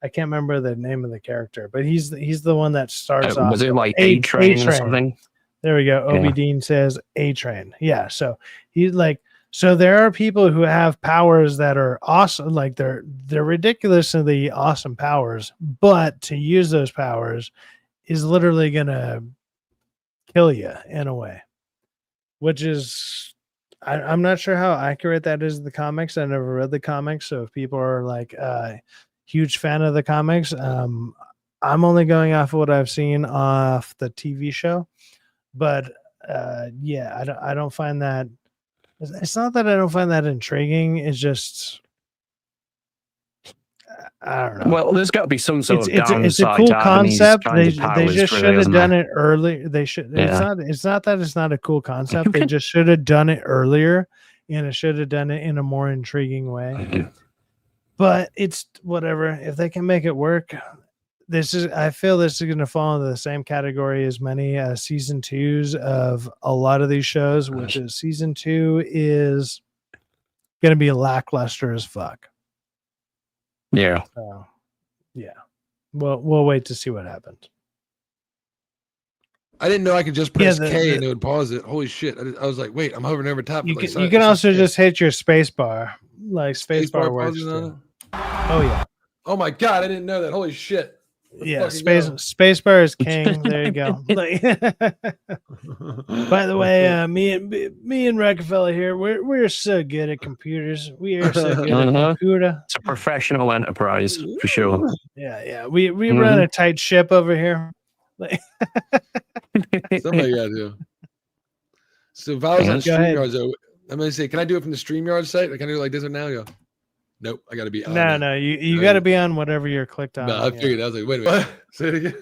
I can't remember the name of the character, but he's the one that starts off. Was it like A-Train or something? There we go. Obi Dean says A-Train. Yeah. So he's like, so there are people who have powers that are awesome, like they're ridiculously awesome powers, but to use those powers is literally gonna kill you in a way, which is I'm not sure how accurate that is in the comics. I never read the comics, so if people are like huge fan of the comics, I'm only going off of what I've seen off the TV show. But yeah, I don't find that. It's not that I don't find that intriguing. It's just I don't know. Well, there's got to be some sort of downside. It's a cool concept. They just should have done it early. They should. Yeah. It's not that it's not a cool concept. They just should have done it earlier, and it should have done it in a more intriguing way. But it's whatever. If they can make it work. I feel this is going to fall into the same category as many season 2s of a lot of these shows, which is season 2 is going to be lackluster as fuck. Yeah. So, yeah. We'll wait to see what happens. I didn't know I could just press K and it would pause it. Holy shit. I was like, wait, I'm hovering over top. You can also just hit your space bar. Like space bar works too. Oh, yeah. Oh, my God. I didn't know that. Holy shit. Yeah, spacebar is king. There you go. By the way, me and Rockefeller here, we're so good at computers. We are so good at computer. It's a professional enterprise for sure. Yeah. We run a tight ship over here. Somebody got to. So if I was on StreamYard, I'm gonna say, can I do it from the StreamYard site? Can I do it like this or now? Go. Nope, I got to be on. No, you got to be on whatever you're clicked on. No, I figured. I was like, wait a minute. Say it again.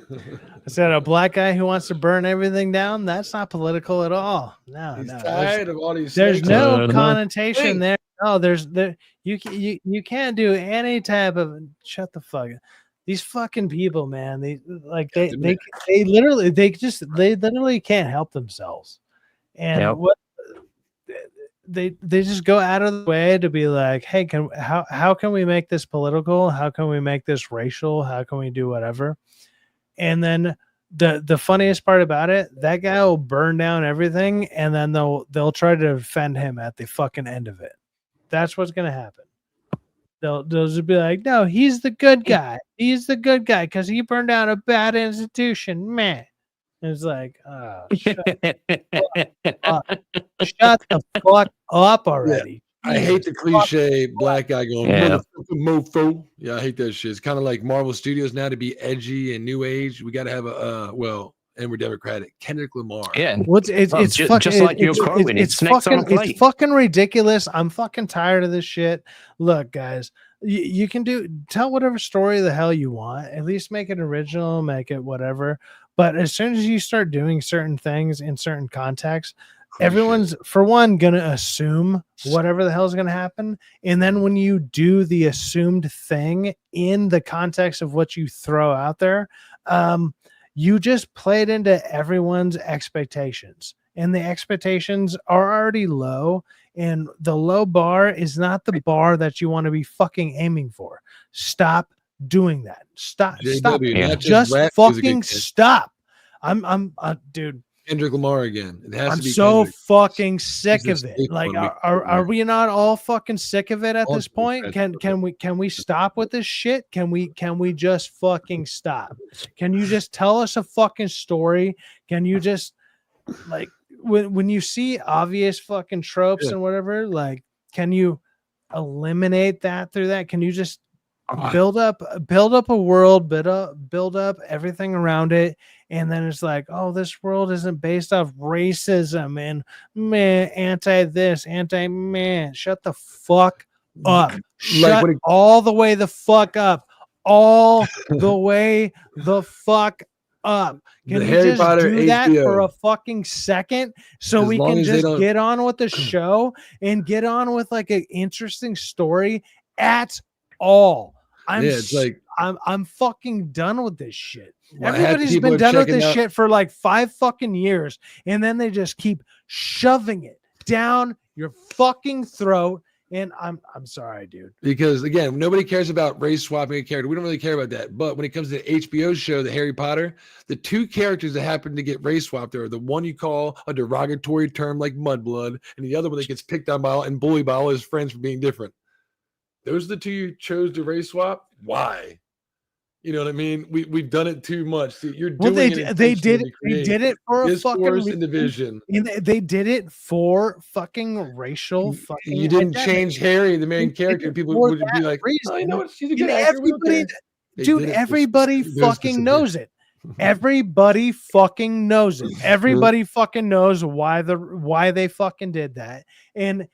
I said a black guy who wants to burn everything down. That's not political at all. He's tired of all these. There's no connotation there. No, you can't do any type of shut the fuck up. These fucking people, man. They literally can't help themselves. And what they just go out of the way to be like, hey, how can we make this political? How can we make this racial? How can we do whatever? And then the funniest part about it, that guy will burn down everything, and then they'll try to defend him at the fucking end of it. That's what's gonna happen. They'll just be like, no, he's the good guy. He's the good guy because he burned down a bad institution, man. It's like, shut the fuck up already. I hate the cliche black guy going, Yeah. motherfucking mofo. Yeah, I hate that shit. It's kind of like Marvel Studios now to be edgy and new age. We got to have and we're Democratic. Kendrick Lamar. Yeah. It's just fucking like you're quoting, it's snakes on a plate. It's fucking ridiculous. I'm fucking tired of this shit. Look, guys, you can tell whatever story the hell you want. At least make it original, make it whatever. But as soon as you start doing certain things in certain contexts, everyone's for one gonna assume whatever the hell is gonna happen, and then when you do the assumed thing in the context of what you throw out there, you just played into everyone's expectations, and the expectations are already low, and the low bar is not the bar that you want to be fucking aiming for. Stop doing that. Stop. JW, Just fucking stop. I'm dude. Kendrick Lamar again. It has I'm to be so Kendrick. fucking sick He's of a it. sick Like, one. are we not all fucking sick of it at All this point? Can we stop with this shit? Can we just fucking stop? Can you just tell us a fucking story? Can you just like when you see obvious fucking tropes and whatever, like, can you eliminate that through that? Can you just build up a world, build up everything around it, and then it's like, oh, this world isn't based off racism and man, anti this, anti man. Shut the fuck up. Shut all the way the fuck up. All the way the fuck up. Can you Harry just Potter do that HBO. for a fucking second so As we long can as they just don't- get on with the show and get on with like an interesting story at all? I'm fucking done with this shit. Well, Everybody's been done with this shit for like 5 fucking years, and then they just keep shoving it down your fucking throat. And I'm sorry, dude. Because again, nobody cares about race swapping a character. We don't really care about that. But when it comes to the HBO show, the Harry Potter, the two characters that happen to get race swapped are the one you call a derogatory term like mudblood, and the other one that gets picked on by and bullied by all his friends for being different. Those are the two you chose to race swap. Why? You know what I mean? We've done it too much. See, you're doing they did it for a fucking and division. They did it for fucking racial fucking. You didn't change Harry, the main character. People would be like, "Oh, you know what? She's a good actor." Everybody fucking knows it. Everybody fucking knows it. Everybody fucking knows why they fucking did that, and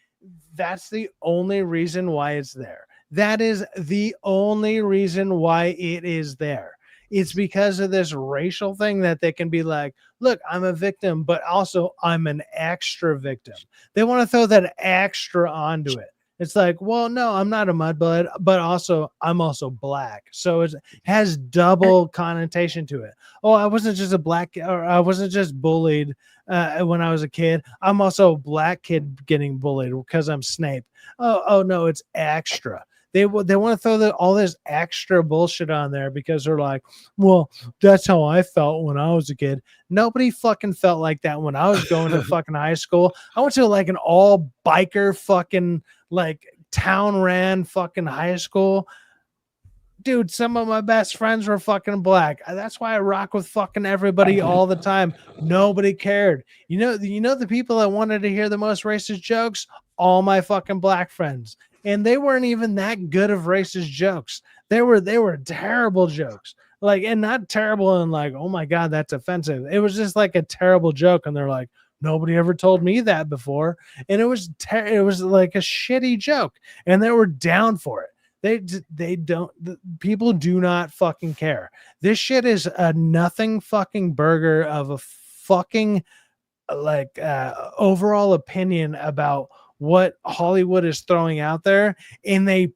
that's the only reason why it's there. That is the only reason why it is there. It's because of this racial thing that they can be like, look, I'm a victim, but also I'm an extra victim. They want to throw that extra onto it. It's like, well, no, I'm not a mudblood, but also I'm also black. So it has double connotation to it. Oh, I wasn't just a black, or I wasn't just bullied when I was a kid. I'm also a black kid getting bullied because I'm Snape. Oh no, it's extra. They want to throw all this extra bullshit on there because they're like, well, that's how I felt when I was a kid. Nobody fucking felt like that when I was going to fucking high school. I went to like an all biker fucking like town ran fucking high school. Dude, some of my best friends were fucking black. That's why I rock with fucking everybody all the time. Nobody cared. You know the people that wanted to hear the most racist jokes? All my fucking black friends. And they weren't even that good of racist jokes. They were terrible jokes. Like, and not terrible and like, oh my God, that's offensive. It was just like a terrible joke. And they're like, nobody ever told me that before. And it was like a shitty joke. And they were down for it. People do not fucking care. This shit is a nothing fucking burger of a fucking like overall opinion about what Hollywood is throwing out there, and they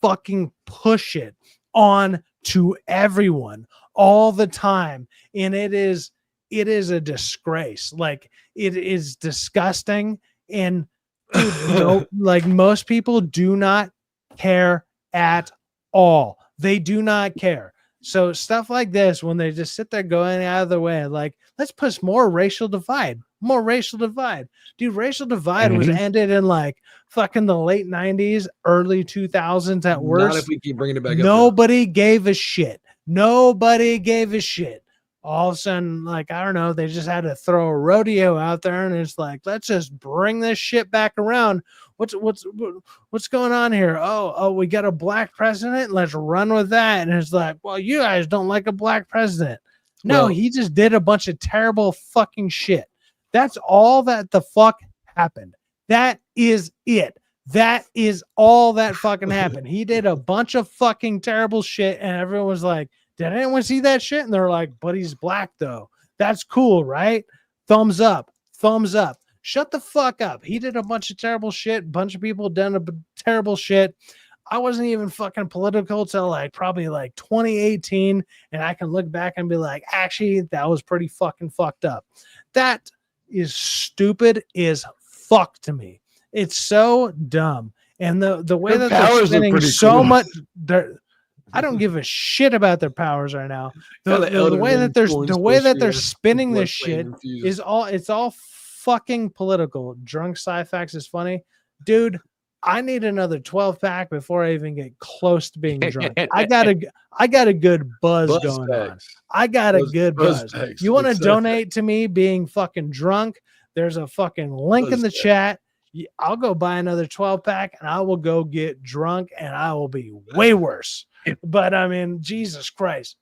fucking push it on to everyone all the time. And it is a disgrace. Like, it is disgusting. And dude, like, most people do not care at all. They do not care. So stuff like this, when they just sit there going out of the way, like, let's push more racial divide. Dude, racial divide was ended in like fucking the late 90s, early 2000s at worst. Not if we keep bringing it back up. Nobody gave a shit. all of a sudden, like, I don't know, they just had to throw a rodeo out there, and it's like, let's just bring this shit back around. What's going on here? Oh, we got a black president. Let's run with that. And it's like, well, you guys don't like a black president. No, Well- he just did a bunch of terrible fucking shit. That's all that the fuck happened. That is it. That is all that fucking happened. He did a bunch of fucking terrible shit, and everyone was like, did anyone see that shit? And they're like, but he's black though. That's cool, right? Thumbs up. Thumbs up. Shut the fuck up. He did a bunch of terrible shit. A bunch of people done terrible shit. I wasn't even fucking political till like probably like 2018. And I can look back and be like, actually, that was pretty fucking fucked up. That is stupid as fuck to me. It's so dumb. And the way that they're spending so much, I don't give a shit about their powers right now. The way that they're spinning this shit is all fucking political. Drunk Syfaxx is funny, dude. I need another 12-pack before I even get close to being drunk. I got a good buzz going on. I got a good buzz. You want to donate to me being fucking drunk? There's a fucking link in the chat. I'll go buy another 12-pack and I will go get drunk and I will be way worse. But I mean, Jesus Christ,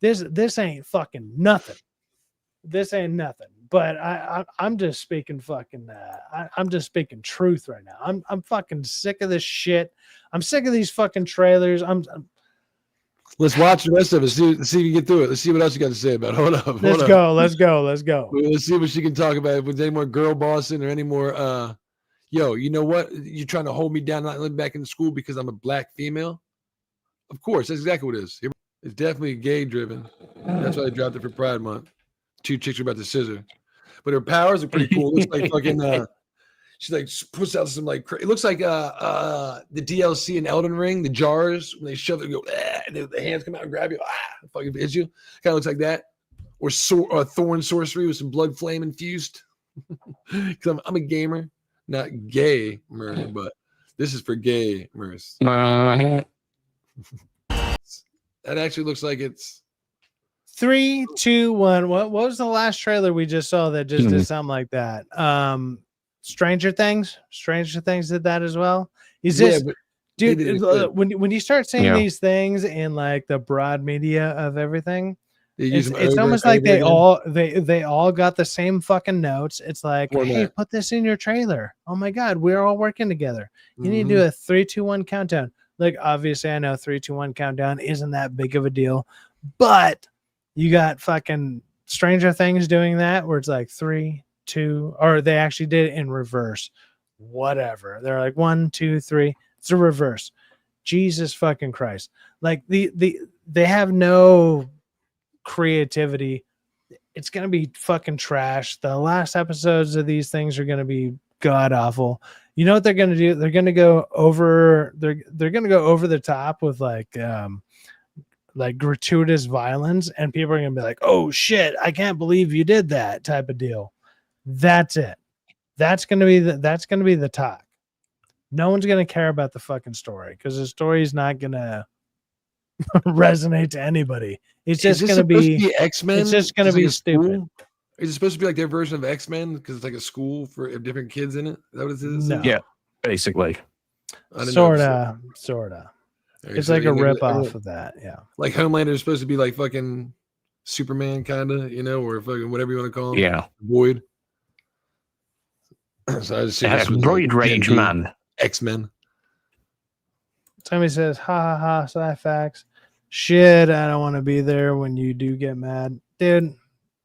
this ain't fucking nothing. This ain't nothing. But I'm just speaking fucking. I'm just speaking truth right now. I'm fucking sick of this shit. I'm sick of these fucking trailers. Let's watch the rest of it. See if you can get through it. Let's see what else you got to say about it. Hold up. Let's go. Let's go. Let's see what she can talk about. If there's any more girl bossing or any more. Yo, you know what? You're trying to hold me down, not let me back into school because I'm a black female. Of course, that's exactly what it is. It's definitely gay driven. That's why I dropped it for Pride Month. 2 chicks are about to scissor, but her powers are pretty cool. It looks like fucking. She like puts out some like. It looks like the DLC in Elden Ring, the jars when they shove it and go, and the hands come out and grab you, fucking hit you. Kind of looks like that, or thorn sorcery with some blood flame infused. Because I'm a gamer, not gay, but this is for gay mers. That actually looks like it's 3, 2, 1. What was the last trailer we just saw that just did something like that? Stranger Things. Stranger Things did that as well. Is this, dude? When you start seeing these things in like the broad media of everything, it's almost like they all got the same fucking notes. It's like, hey, put this in your trailer. Oh my god, we're all working together. You need to do a 3, 2, 1 countdown. Like, obviously, I know 3, 2, 1 countdown isn't that big of a deal, but you got fucking Stranger Things doing that where it's like 3, 2, or they actually did it in reverse. Whatever. They're like 1, 2, 3. It's a reverse. Jesus fucking Christ. Like they have no creativity. It's gonna be fucking trash. The last episodes of these things are gonna be god awful. You know what they're gonna do? They're gonna go over. They're gonna go over the top with like gratuitous violence, and people are gonna be like, "Oh shit, I can't believe you did that," type of deal. That's it. That's gonna be the talk. No one's gonna care about the fucking story because the story is not gonna resonate to anybody. It's just gonna be X-Men. It's just gonna be stupid. Is it supposed to be like their version of X-Men because it's like a school for different kids in it? Is that what it is? No. Yeah, basically. Sorta. It's like a rip off everyone, of that. Yeah. Like Homelander is supposed to be like fucking Superman, kind of, or fucking whatever you want to call him. Yeah. Void. So I just see Droid Rage Man. X-Men. Somebody says, ha ha ha, Syfaxx. Shit, I don't want to be there when you do get mad. Dude,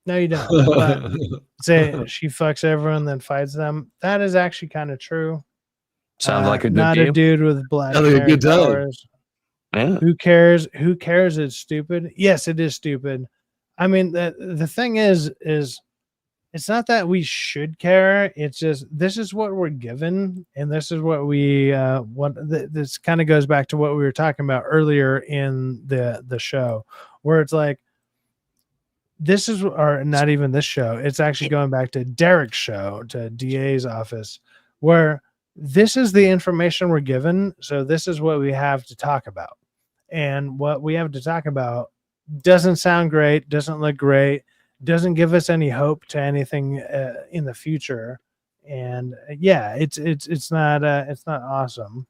no, you don't. But say she fucks everyone, then fights them. That is actually kind of true. Sounds like a good not deal. a dude with black Sounds like hair a good time. powers. Yeah. Who cares? Who cares? It's stupid. Yes, it is stupid. I mean, the thing is it's not that we should care. It's just this is what we're given, and this is what we this kind of goes back to what we were talking about earlier in the show, where it's like this is, or not even this show. It's actually going back to Derek's show, to DA's office, where this is the information we're given. So this is what we have to talk about, and what we have to talk about doesn't sound great, doesn't look great, doesn't give us any hope to anything in the future. And yeah, it's not awesome.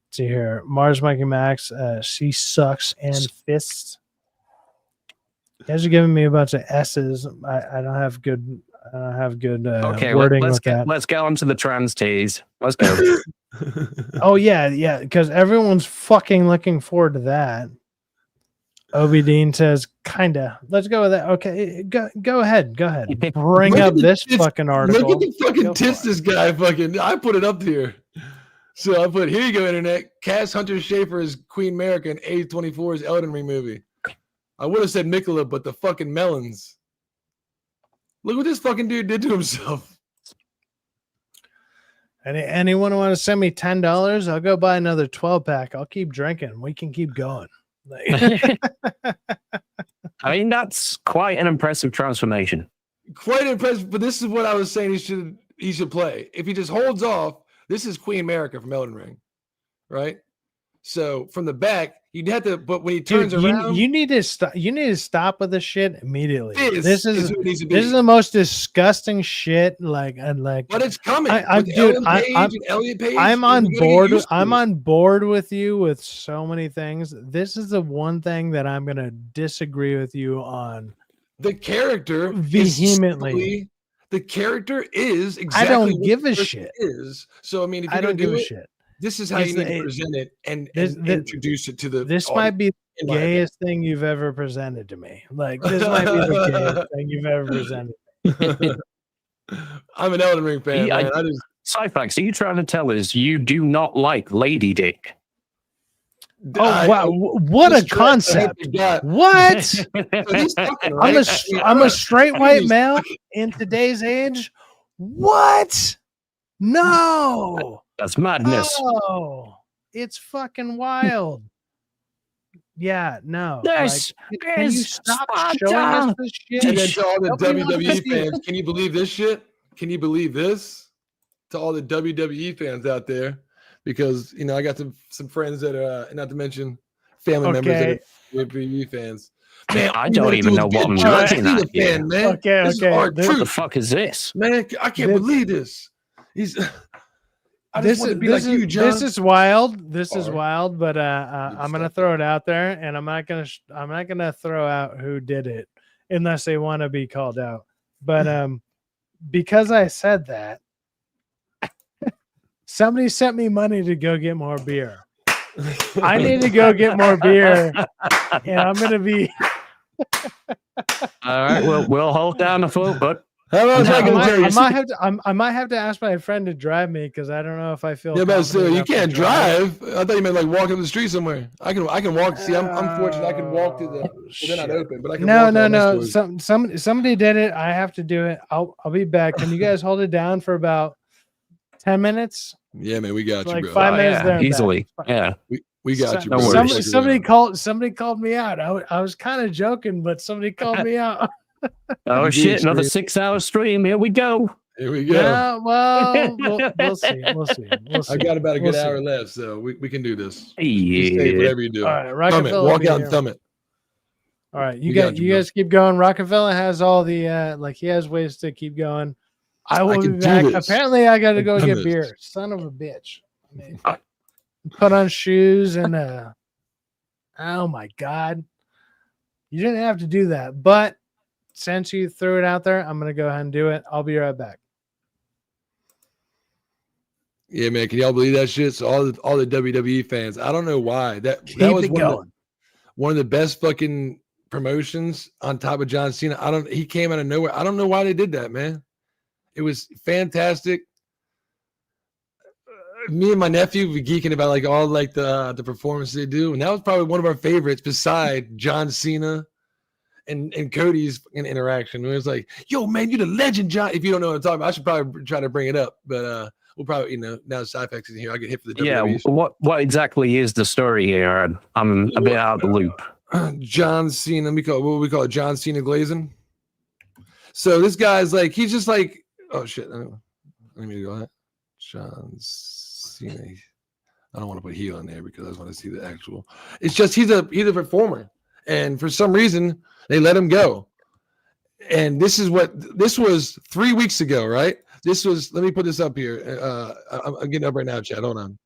Let's see here, Mars Mikey Max, she sucks and fists. You guys are giving me a bunch of S's. I don't have good Okay, wording let's with that. let's get on to the trans teas. Let's go. Oh yeah, because everyone's fucking looking forward to that. Obi Dean says, kinda. Let's go with that. Okay, go ahead. Bring up this fucking article. Look at the fucking tits this guy fucking. I put it up here. So I put, here you go, internet. Cast Hunter Schafer as Queen America in A24's Elden Ring movie. I would have said Michelob, but the fucking melons. Look what this fucking dude did to himself. Anyone want to send me $10? I'll go buy another 12-pack. I'll keep drinking. We can keep going. I mean, that's quite an impressive transformation. Quite impressive, but this is what I was saying he should play. If he just holds off, this is Queen America from Elden Ring, right? So from the back, you'd have to, but when he turns around, you need to stop. You need to stop with this shit immediately. This is who it needs to be. This is the most disgusting shit. But it's coming. I'm on board. I'm on board with you with so many things. This is the one thing that I'm gonna disagree with you on. The character vehemently. The character is exactly. I don't give a shit. Is so. I mean, if you're I don't give do a it, shit. This is how you need to present it and introduce it to the. This might be the gayest thing you've ever presented to me. Like, this might be the gayest thing you've ever presented. I'm an Elden Ring fan. Man. Syfaxx, are you trying to tell us you do not like Lady Dick? Oh wow! What a concept! What? I'm a straight white male in today's age. What? No, that's madness. Oh, it's fucking wild. Yeah, no. This can you stop showing us this shit? And then to all the WWE fans, can you believe this shit? Can you believe this? To all the WWE fans out there. Because I got some friends that are not to mention family members that are WWE fans. Man, I don't even know what I'm looking at here. Man. Okay. What the fuck is this? Man, I can't believe this. I just want to be like you, John. This is wild. This is wild, but I'm gonna throw it out there, and I'm not gonna throw out who did it unless they want to be called out. But because I said that. Somebody sent me money to go get more beer. I need to go get more beer, and I'm gonna be. All right, we'll hold down the float, but I might have to ask my friend to drive me because I don't know if I feel. Yeah, but you can't drive. I thought you meant like walk up the street somewhere. I can walk. See, I'm fortunate. I can walk to the. They're not open, but I can. No. Somebody did it. I have to do it. I'll be back. Can you guys hold it down for about 10 minutes? Yeah, man, we got you, bro. 5 minutes there. Easily. Yeah. We got you, bro. Somebody called me out. I was kind of joking, but somebody called me out. Oh shit, another 6-hour stream. Here we go. Here we go. Yeah, well, we'll see. I got about a good hour left, so we can do this. Yeah. Whatever you do. All right, Rockefeller, walk out and thumb it. All right, you guys keep going. Rockefeller has all the he has ways to keep going. I will be back. Apparently, I got to go get beer. Son of a bitch. I mean, put on shoes and oh my god, you didn't have to do that, but since you threw it out there, I'm gonna go ahead and do it. I'll be right back. Yeah, man, can y'all believe that shit? So all the WWE fans, I don't know why that was one of the best fucking promotions on top of John Cena. He came out of nowhere. I don't know why they did that, man. It was fantastic. Me and my nephew were geeking about like all like the performances they do, and that was probably one of our favorites beside John Cena and Cody's interaction. It was like, "Yo, man, you're the legend, John." If you don't know what I'm talking about, I should probably try to bring it up, but we'll probably now Syfaxx is here. I get hit for the WWE. Yeah. What exactly is the story here? I'm a bit out of the loop. John Cena. What we call it? John Cena glazing. So this guy's like, he's just like. Oh shit! Let me go ahead. John Cena. I don't want to put heel in there because I just want to see the actual. It's just he's a performer, and for some reason they let him go. And this was 3 weeks ago, right? This was. Let me put this up here. I'm getting up right now, Chad. Hold on.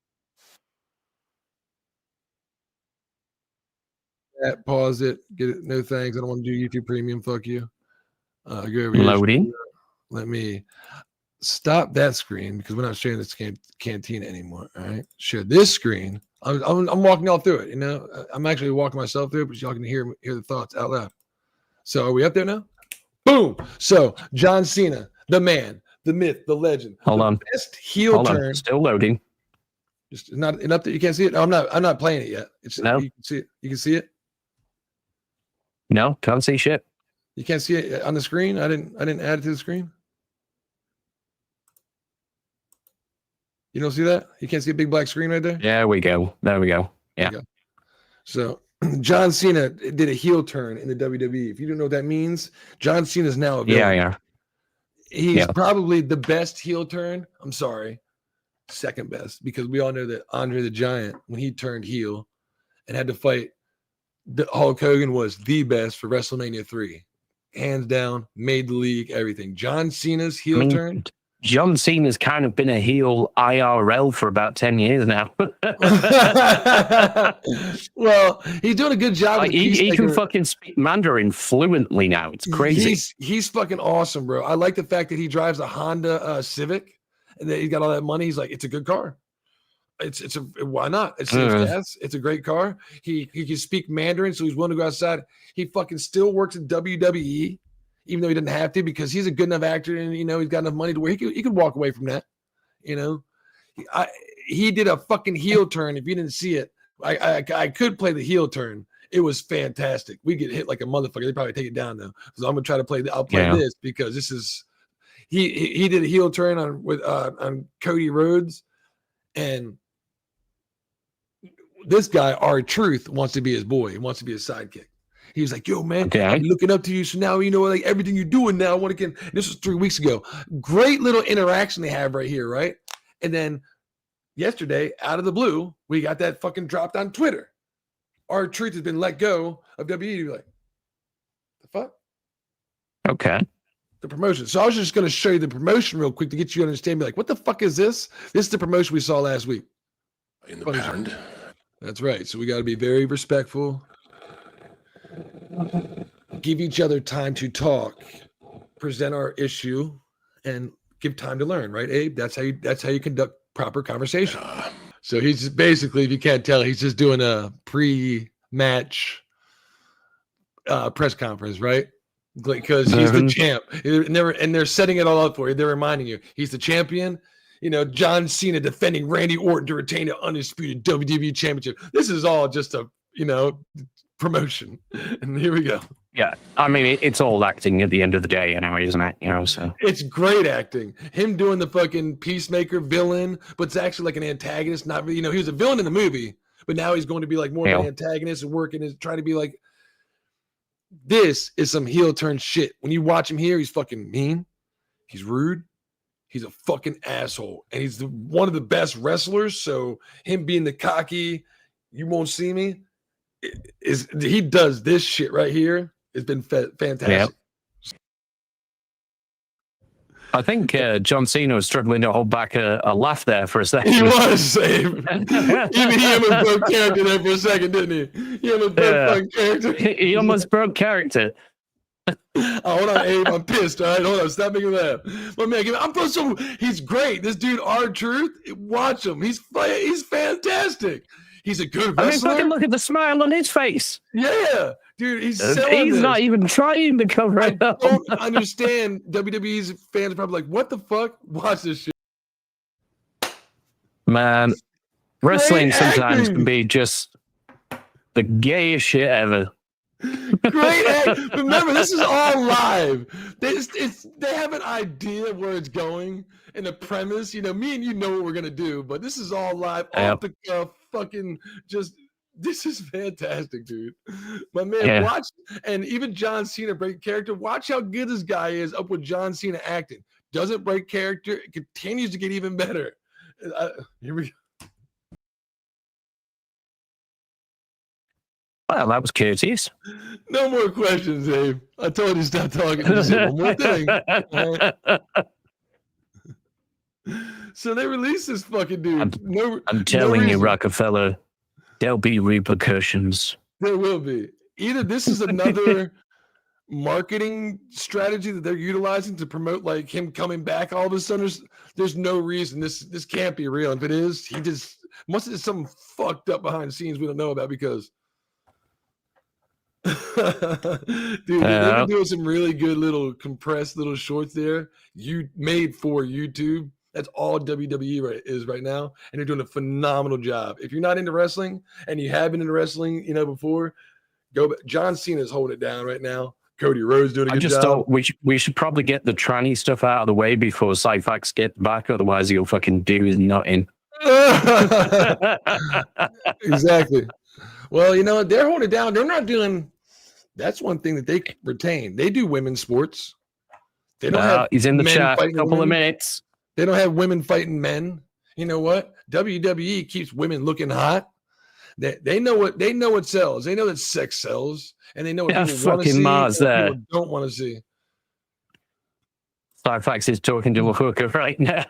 Pause it. Get it. No thanks. I don't want to do YouTube Premium. Fuck you. Go over here. Loading. Let me stop that screen because we're not sharing this cantina anymore. All right. Share this screen. I'm walking y'all through it. You know, I'm actually walking myself through it, but y'all can hear the thoughts out loud. So are we up there now? Boom. So John Cena, the man, the myth, the legend. Hold on. Best heel turn. Still loading. Just not enough that you can't see it. No, I'm not playing it yet. No. You can see it. You can see it. No, can't see shit. You can't see it on the screen. I didn't add it to the screen. You don't see that? You can't see a big black screen right there? There we go. Yeah. So John Cena did a heel turn in the WWE. If you don't know what that means, John Cena is now a villain. Yeah. He's probably the best heel turn. I'm sorry. Second best, because we all know that Andre the Giant, when he turned heel and had to fight Hulk Hogan, was the best for WrestleMania 3. Hands down, made the league, everything. John Cena's heel turn. John Cena's kind of been a heel IRL for about 10 years now. Well, he's doing a good job. Like, he can fucking speak Mandarin fluently now. It's crazy. He's fucking awesome, bro. I like the fact that he drives a Honda Civic and that he's got all that money. He's like, it's a good car. Why not? It saves gas. It's a great car. He can speak Mandarin, so he's willing to go outside. He fucking still works at WWE, even though he didn't have to, because he's a good enough actor, and he's got enough money to where he could walk away from that. He did a fucking heel turn. If you didn't see it, I could play the heel turn. It was fantastic. We get hit like a motherfucker. They probably take it down though, because I'm gonna try to play. I'll play this because this is he did a heel turn on Cody Rhodes, and this guy, R-Truth, wants to be his boy. He wants to be his sidekick. He was like, yo, man, I'm looking up to you. So now, like everything you're doing now, I want to get. This was 3 weeks ago. Great little interaction they have right here, right? And then yesterday, out of the blue, we got that fucking dropped on Twitter. R-Truth has been let go of WWE. You're like, the fuck? Okay. The promotion. So I was just going to show you the promotion real quick to get you to understand. Be like, what the fuck is this? This is the promotion we saw last week. In the pound. That's right. So we got to be very respectful. Give each other time to talk, present our issue, and give time to learn. Right, Abe? That's how you conduct proper conversation. So he's just basically, if you can't tell, he's just doing a pre-match press conference, right? Because he's the champ, and they're setting it all up for you. They're reminding you he's the champion. John Cena defending Randy Orton to retain the undisputed WWE Championship. This is all just a promotion, and here we go. Yeah, I mean it's all acting at the end of the day, anyway, isn't it? So it's great acting. Him doing the fucking peacemaker villain, but it's actually like an antagonist. Not really, he was a villain in the movie, but now he's going to be like more of an antagonist and working is trying to be like. This is some heel turn shit. When you watch him here, he's fucking mean. He's rude. He's a fucking asshole, and he's one of the best wrestlers. So him being the cocky, you won't see me. He does this shit right here. It's been fantastic. Yep. I think John Cena was struggling to hold back a laugh there for a second. He was, Abe. Even he almost broke character there for a second, didn't he? He almost broke fucking character. He almost broke character. Hold on, Abe. I'm pissed. All right, hold on. Stop making laugh. My man, he's great. This dude, R-Truth. Watch him. He's fantastic. He's a good wrestler. Fucking look at the smile on his face. Yeah, dude. He's not even trying to cover it up. I don't understand. WWE's fans are probably like, "What the fuck? Watch this shit." Man, wrestling sometimes can be just the gayest shit ever. Great act. Remember, this is all live. They have an idea of where it's going and the premise. Me and you know what we're gonna do, but this is all live, off the cuff. Fucking just. This is fantastic, dude. My man, watch, and even John Cena break character. Watch how good this guy is up with John Cena acting. Doesn't break character. It continues to get even better. Here we go. Well, that was courteous. No more questions, Abe. I told you to stop talking. Just say one more thing. All right? So they released this fucking dude. I'm telling you, reason. Rockefeller, there'll be repercussions. There will be. Either this is another marketing strategy that they're utilizing to promote like him coming back all of a sudden. There's no reason. This can't be real. If it is, he just must have something fucked up behind the scenes we don't know about because dude, they've been doing some really good little compressed little shorts there. You made for YouTube. That's all WWE is right now, and they're doing a phenomenal job. If you're not into wrestling and you have been into wrestling, before, go back. John Cena's holding it down right now. Cody Rhodes doing a good job. I just thought we should probably get the tranny stuff out of the way before Syfaxx gets back, otherwise he'll fucking do his nothing. Exactly. Well, they're holding it down. They're not doing. That's one thing that they retain. They do women's sports. They don't have. He's in the men chat. A couple women. of minutes. They don't have women fighting men. You know what? WWE keeps women looking hot. They know what sells. They know that sex sells, and they know what people want to see Mars there. People don't want to see. Syfaxx is talking to a hooker right now.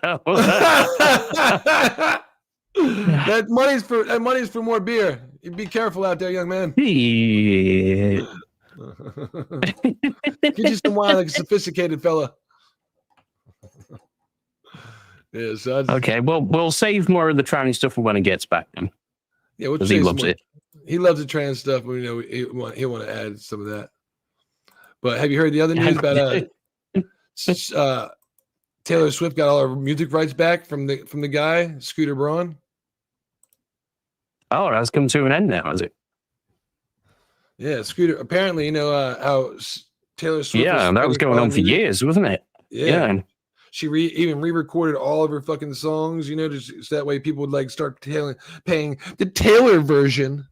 That money's for more beer. You be careful out there, young man. Yeah. Get you some wine like a sophisticated fella. Yeah, so okay, well, we'll save more of the tranny stuff for when he gets back. Then. Yeah, he loves it. He loves the trans stuff, but he'll want to add some of that. But have you heard the other news about Taylor Swift got all her music rights back from the guy Scooter Braun? Oh, that's come to an end now, is it? Yeah, Scooter. Apparently, how Taylor Swift. Yeah, that was going on for years, wasn't it? Yeah. She even re-recorded all of her fucking songs, just so that way people would start paying the Taylor version.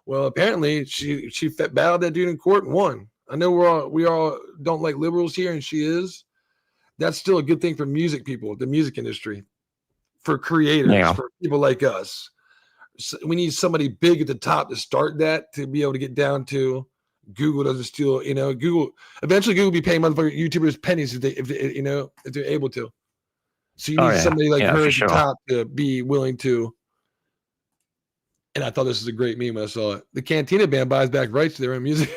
Well, apparently she battled that dude in court and won. I know we all don't like liberals here, and she is. That's still a good thing for music people, the music industry, for creators, for people like us. So we need somebody big at the top to start that, to be able to get down to. Google doesn't steal, Google eventually will be paying motherfucking YouTubers pennies if they're able to. So you need somebody like her at the top to be willing to. And I thought this was a great meme when I saw it. The Cantina band buys back rights to their own music.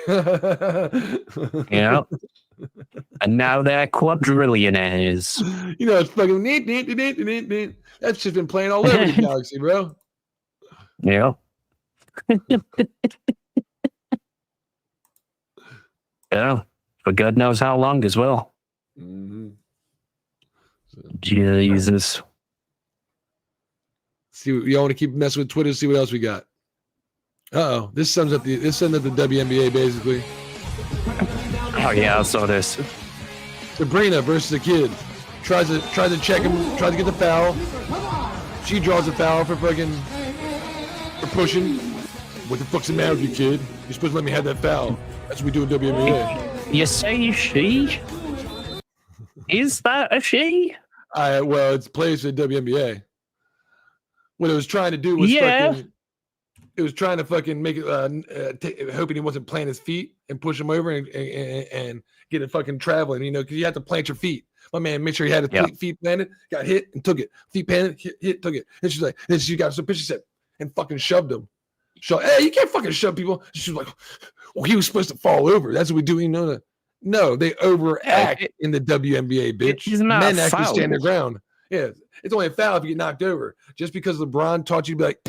Yeah. And now they're quadrillionaires. It's fucking neat. That's just been playing all over the galaxy, bro. Yeah. Yeah, for God knows how long as well. Mm-hmm. Jesus. See, y'all want to keep messing with Twitter? See what else we got. This sums up the WNBA basically. Oh yeah, I saw this. Sabrina versus the kid tries to check him, tries to get the foul. She draws a foul for pushing. What the fuck's the matter with you, kid? You're supposed to let me have that foul. That's what we do in WNBA. You say she? Is that a she? Well, it's plays for the WNBA. What it was trying to do was it was trying to fucking make it, hoping he wasn't planting his feet and push him over and get it fucking traveling, because you have to plant your feet. My man made sure he had his feet planted, got hit and took it. Feet planted, hit, took it. And she's like, then she got some picture set and fucking shoved him. Hey, you can't fucking shove people. She was like, well, he was supposed to fall over. That's what we do. No, they overact in the WNBA, bitch. Men actually stand their ground. Yeah, it's only a foul if you get knocked over. Just because LeBron taught you to be like,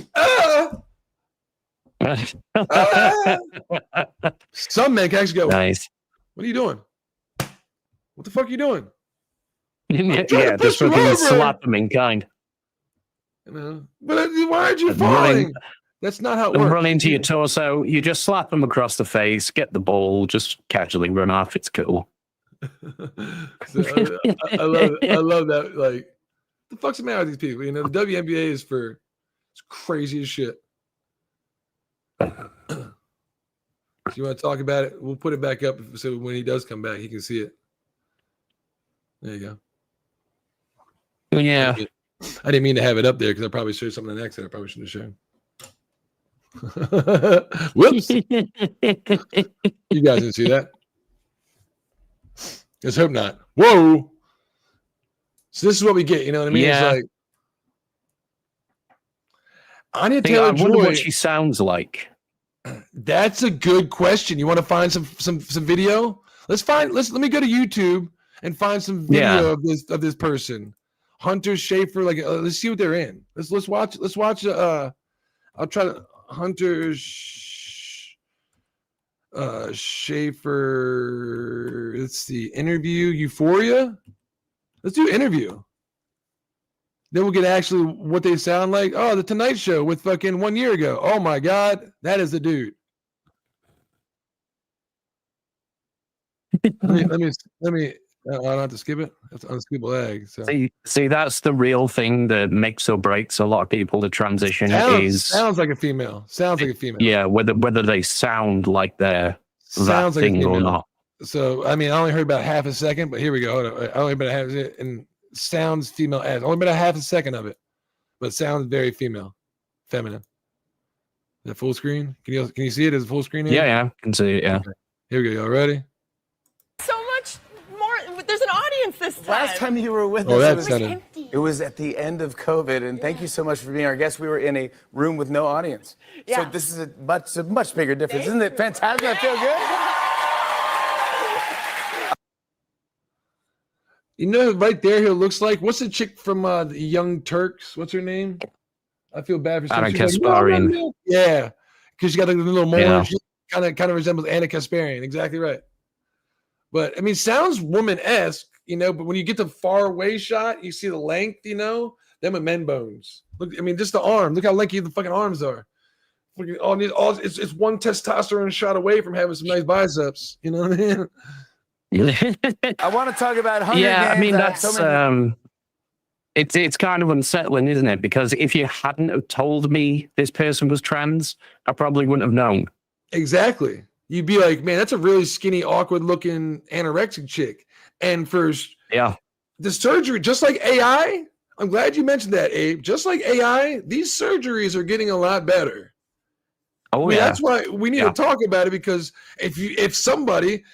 Some men can actually go, nice. What are you doing? What the fuck are you doing? Yeah, just fucking slap them in kind. But why aren't you falling? That's not how it works. Run into your torso. You just slap them across the face, get the ball, just casually run off. It's cool. I love that. Like, the fuck's the matter with these people? The WNBA is it's crazy as shit. So you want to talk about it? We'll put it back up so when he does come back, he can see it. There you go. Yeah. I didn't mean to have it up there because I probably showed something on accident I probably shouldn't have shown. Whoops. You guys didn't see that? Let's hope not. Whoa. So this is what we get. You know what I mean? Yeah. It's like Anya I Taylor-Joy. wonder what she sounds like. That's a good question. You want to find some video? Let me go to YouTube and find some video of this person. Hunter Schafer, like let's see what they're in. Let's watch I'll try to Hunter Schafer. Let's see. Interview Euphoria. Let's do interview. Then we'll get actually what they sound like. Oh, the Tonight Show with fucking 1 year ago. Oh my God, that is the dude. let me. I don't have to skip it. That's an unskippable egg. So. See, that's the real thing that makes or breaks a lot of people to transition. Sounds like a female. Sounds like a female. Yeah, whether they sound like they're that thing or not. So I mean, I only heard about half a second, but here we go. Hold on. I only heard about half it, and sounds female as only about half a second of it, but sounds very female, feminine. Is that full screen? Can you see it as full screen? Yeah, I can see it. Yeah. Okay. Here we go. Y'all ready? So much more. There's an audience this time. Last time you were with us, it was at the end of COVID, and thank you so much for being our guest. We were in a room with no audience. So this is a much bigger difference. Isn't it fantastic? I feel good. You know, right there, who it looks like, what's the chick from the Young Turks? What's her name? I feel bad for Anna Kasparian. Like, yeah, because she got like, the little molar. She kind of resembles Anna Kasparian. Exactly right. But I mean, sounds woman-esque, you know. But when you get the far away shot, you see the length, you know. Them with men bones. Look, I mean, just the arm. Look how lanky the fucking arms are. It's one testosterone shot away from having some nice biceps. You know what I mean? I want to talk about Hunger Games. I mean, that's it's kind of unsettling, isn't it? Because if you hadn't have told me this person was trans, I probably wouldn't have known. Exactly. You'd be like, man, that's a really skinny, awkward-looking anorexic chick. And for the surgery, just like AI, I'm glad you mentioned that, Abe. Just like AI, these surgeries are getting a lot better. Oh, That's why we need to talk about it, because if somebody,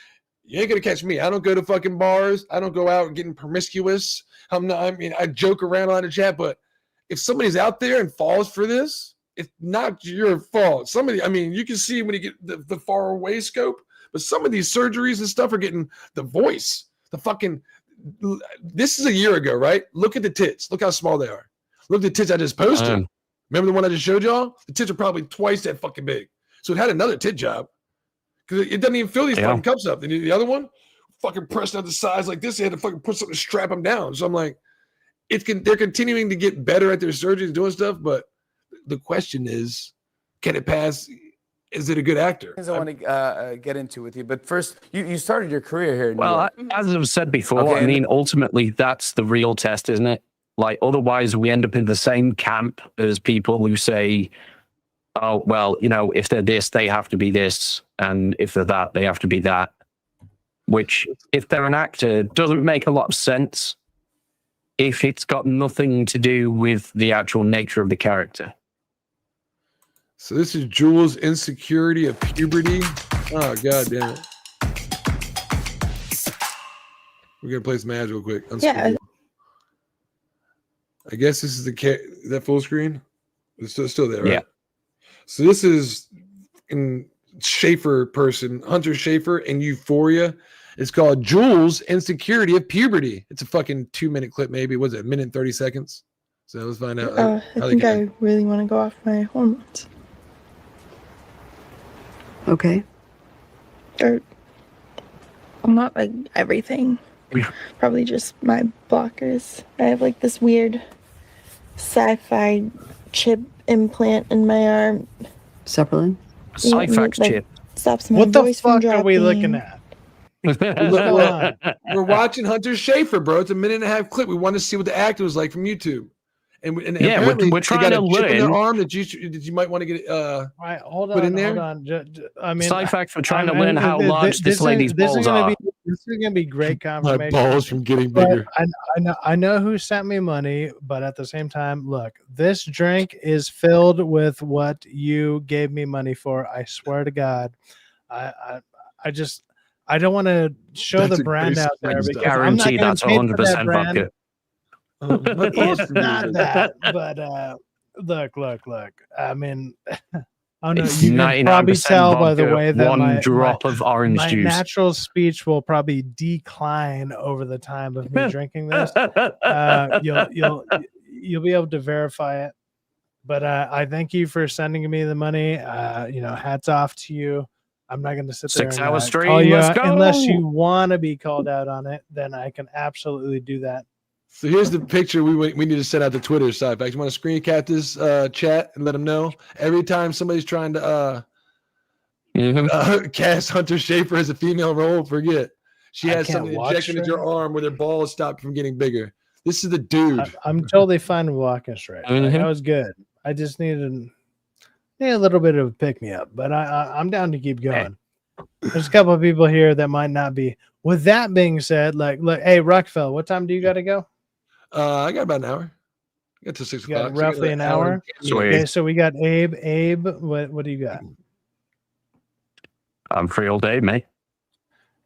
you ain't gonna catch me. I don't go to fucking bars. I don't go out getting promiscuous. I joke around on the chat, but if somebody's out there and falls for this, it's not your fault. You can see when you get the far away scope, but some of these surgeries and stuff are getting the voice, this is a year ago, right? Look at the tits. Look how small they are. Look at the tits I just posted. Remember the one I just showed y'all? The tits are probably twice that fucking big. So it had another tit job. Because it doesn't even fill these fucking cups up. The other one, fucking pressed out the size like this. They had to fucking put something to strap them down. So I'm like, they're continuing to get better at their surgeries doing stuff, but the question is, can it pass? Is it a good actor? I want to get into with you, but first, you started your career here in New York. As I've said before, I mean, ultimately, that's the real test, isn't it? Like, otherwise, we end up in the same camp as people who say, oh, well, you know, if they're this, they have to be this. And if they're that, they have to be that. Which, if they're an actor, doesn't make a lot of sense if it's got nothing to do with the actual nature of the character. So this is Jules' insecurity of puberty. Oh, God damn it. We're going to play some ads real quick. Yeah. I guess this is is that full screen? It's still there, right? Yeah. So this is in Schafer person, Hunter Schafer in Euphoria. It's called Jules' Insecurity of Puberty. It's a fucking 2-minute clip, maybe. What's it, a minute and 30 seconds? So let's find out. I think I really want to go off my hormones. Okay. Or, well, not like everything. Probably just my blockers. I have like this weird sci-fi chip implant in my arm. Serpilin? Syfaxx chip. Stops my What the voice from fuck are we looking dropping. at? We're watching Hunter Schafer, bro. It's a 1.5-minute clip. We want to see what the actor was like from YouTube. And apparently we're trying they got to a chip in their learn. arm that you might want to get All right, hold put on, in there. hold on. I mean, Syfaxx, we're trying to learn how large this lady's balls are. This this is gonna be great My confirmation. balls from getting But bigger. I know who sent me money, but at the same time, look, this drink is filled with what you gave me money for. I swear to God, I don't want to show That's the a brand great out there stuff. because I'm not Guarantee getting that's paid for that 100% brand. vodka. My balls It's from getting not bigger. that, but look. I mean, oh no, you can 99% probably tell by the vodka, way that one drop of orange my juice. natural speech will probably decline over the time of me drinking this. You'll be able to verify it. But I thank you for sending me the money. Hats off to you. I'm not going to sit there 6 and hour call stream. you Let's out go. unless you want to be called out on it. Then I can absolutely do that. So here's the picture we need to send out to Twitter. Syfaxx, you want to screen cap this chat and let them know every time somebody's trying to cast Hunter Schafer as a female role. Forget she has something injected into her arm where their balls stopped from getting bigger. This is the dude. I'm totally fine with walking straight. Like, I was good. I just need a little bit of a pick me up, but I'm down to keep going. There's a couple of people here that might not be. With that being said, look, hey, Rockefeller, what time do you got to go? I got about an hour. I got to 6 You got o'clock. roughly an hour. Okay, so we got Abe. Abe, what do you got? I'm free all day, mate.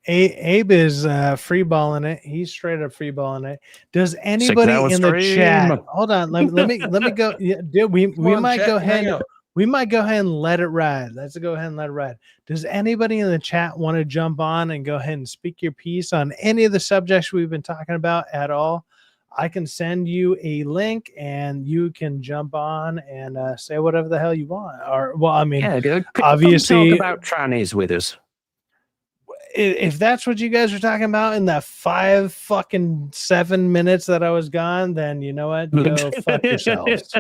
Abe is free balling it. He's straight up free balling it. Does anybody in the chat? Hold on, let me go. Yeah, dude, we might go ahead. We might go ahead and let it ride. Let's go ahead and let it ride. Does anybody in the chat want to jump on and go ahead and speak your piece on any of the subjects we've been talking about at all? I can send you a link and you can jump on and say whatever the hell you want. Or, well, I mean, obviously, talk about trannies with us. If that's what you guys are talking about in that 7 minutes that I was gone, then you know what? Go fuck yourselves.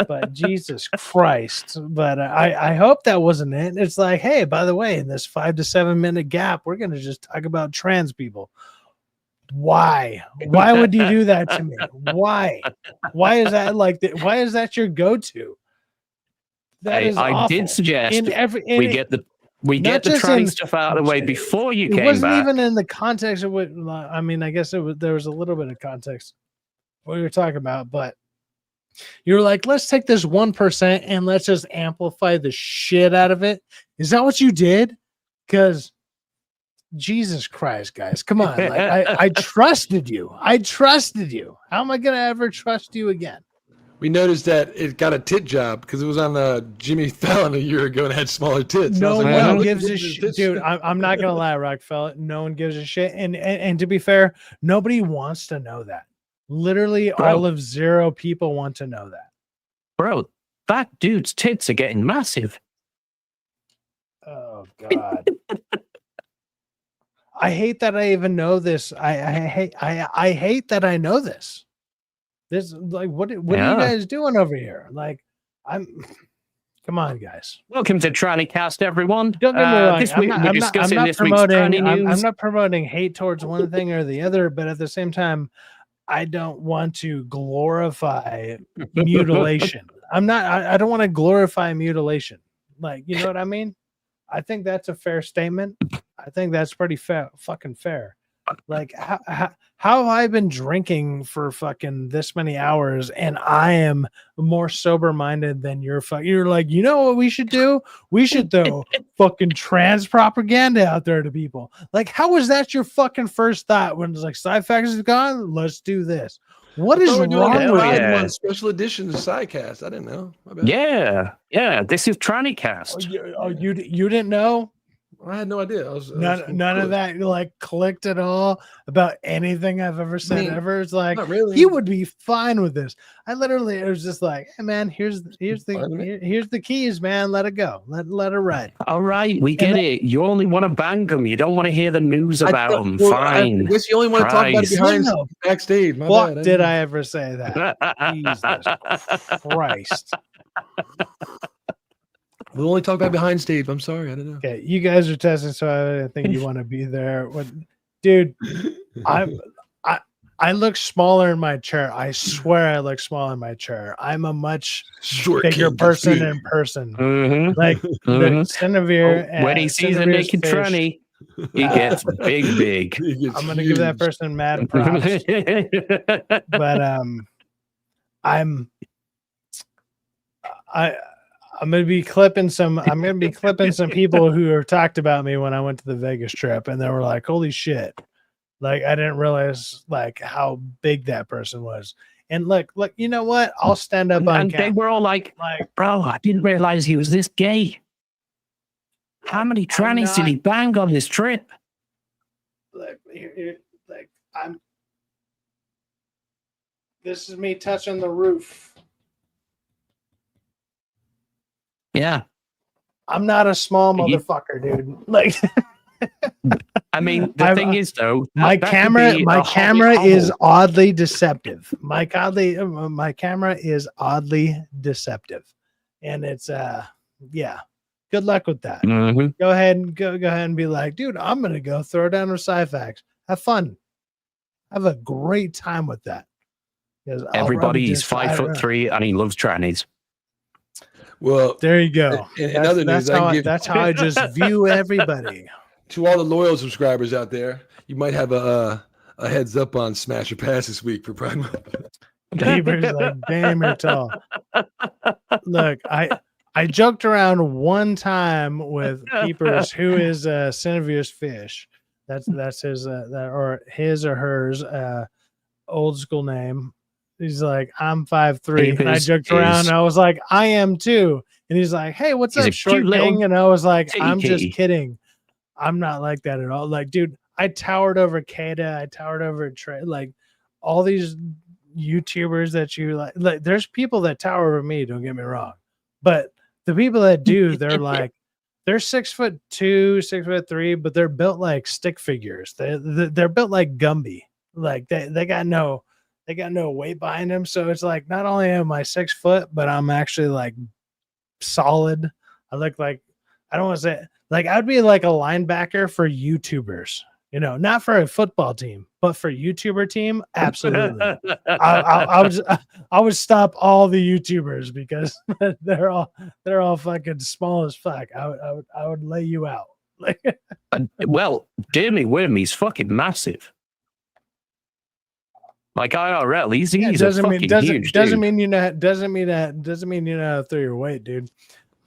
But Jesus Christ. But I hope that wasn't it. It's like, hey, by the way, in this 5 to 7 minute gap, we're going to just talk about trans people. Why would you do that to me? Why is that why is that your go-to? That is I awful. did suggest we get the tranny stuff out of the way before you came back. It wasn't even in the context of what, I mean, I guess there was a little bit of context what we were talking about, but you were like, let's take this 1% and let's just amplify the shit out of it. Is that what you did? Because Jesus Christ, guys, come on. Like, I trusted you. How am I going to ever trust you again? We noticed that it got a tit job because it was on Jimmy Fallon a year ago and had smaller tits. No one gives a shit. Dude, I'm not going to lie, Rockefeller. No one gives a shit. And to be fair, nobody wants to know that. Literally all of 0 people want to know that. Bro, that dude's tits are getting massive. Oh, God. I hate that I even know this. I hate that I know this. This, like, what are you guys doing over here? Like, come on, guys. Welcome to Tranny Cast, everyone. Don't get me wrong. This week we're discussing this week's tranny news. I'm not promoting hate towards one thing or the other, but at the same time, I don't want to glorify mutilation. I don't want to glorify mutilation. Like, you know what I mean? I think that's a fair statement. I think that's pretty fucking fair. Like, how have I been drinking for fucking this many hours and I am more sober minded than you're like, you know what we should do? We should throw fucking trans propaganda out there to people. Like, how was that your fucking first thought when it's like Syfaxx is gone? Let's do this. What is wrong with it? Special edition of Sidecast. I didn't know. Yeah. This is Tranny Cast. You didn't know? I had no idea. None of that like clicked at all about anything I've ever said ever. It's like, not really. He would be fine with this. It was just like, hey man, here's the keys, man. Let it go. Let it ride. All right, we get it. You only want to bang them. You don't want to hear the news about them. Fine. I guess you only want to talk about it backstage. What did I ever say that? Jesus Christ. We'll only talk about behind stage. I'm sorry. I don't know. Okay, you guys are testing, so I think you want to be there. Dude, I look smaller in my chair. I swear I look smaller in my chair. I'm a much bigger person in person. Mm-hmm. Like Cinevere. When he sees a naked tranny, He gets big. I'm gonna give that person mad props. But I'm gonna be clipping some people who have talked about me when I went to the Vegas trip, and they were like, "Holy shit!" Like I didn't realize like how big that person was. And look, you know what? I'll stand up on and they were all like, "Bro, I didn't realize he was this gay. How many trannies did he bang on his trip?" This is me touching the roof. Yeah. I'm not a small motherfucker, dude. Like, I mean, the thing is, though, my camera is oddly deceptive. My camera is oddly deceptive, and it's yeah. Good luck with that. Mm-hmm. Go ahead and be like, dude, I'm gonna go throw down with Syfaxx. Have fun. Have a great time with that. Everybody's 5'3" and he loves trannies. Well, there you go. In other news, that's how I just view everybody. To all the loyal subscribers out there, you might have a heads up on Smash or Pass this week for Pride Month. Neighbors like, damn, you're tall. Look, I joked around one time with Peepers, who is Syfaxx Fish. That's his or his or hers old school name. He's like, I'm 5'3", and I joked around, and I was like, I am too. And he's like, hey, what's up, short king? And I was like, I'm just kidding. I'm not like that at all. Like, dude, I towered over Kada. I towered over Trey. Like, all these YouTubers that you like, there's people that tower over me. Don't get me wrong, but the people that do, they're like, they're 6'2", 6'3", but they're built like stick figures. They're built like Gumby. Like they got no weight behind them. So it's like, not only am I 6 foot, but I'm actually like solid. I look like, I don't want to say, like, I'd be like a linebacker for YouTubers, not for a football team, but for YouTuber team. Absolutely. I would stop all the YouTubers because they're all fucking small as fuck. I would lay you out. Like, well, Jeremy Wimby's fucking massive. Like IRL, he's a fucking huge doesn't dude. mean you know how to throw your weight, dude.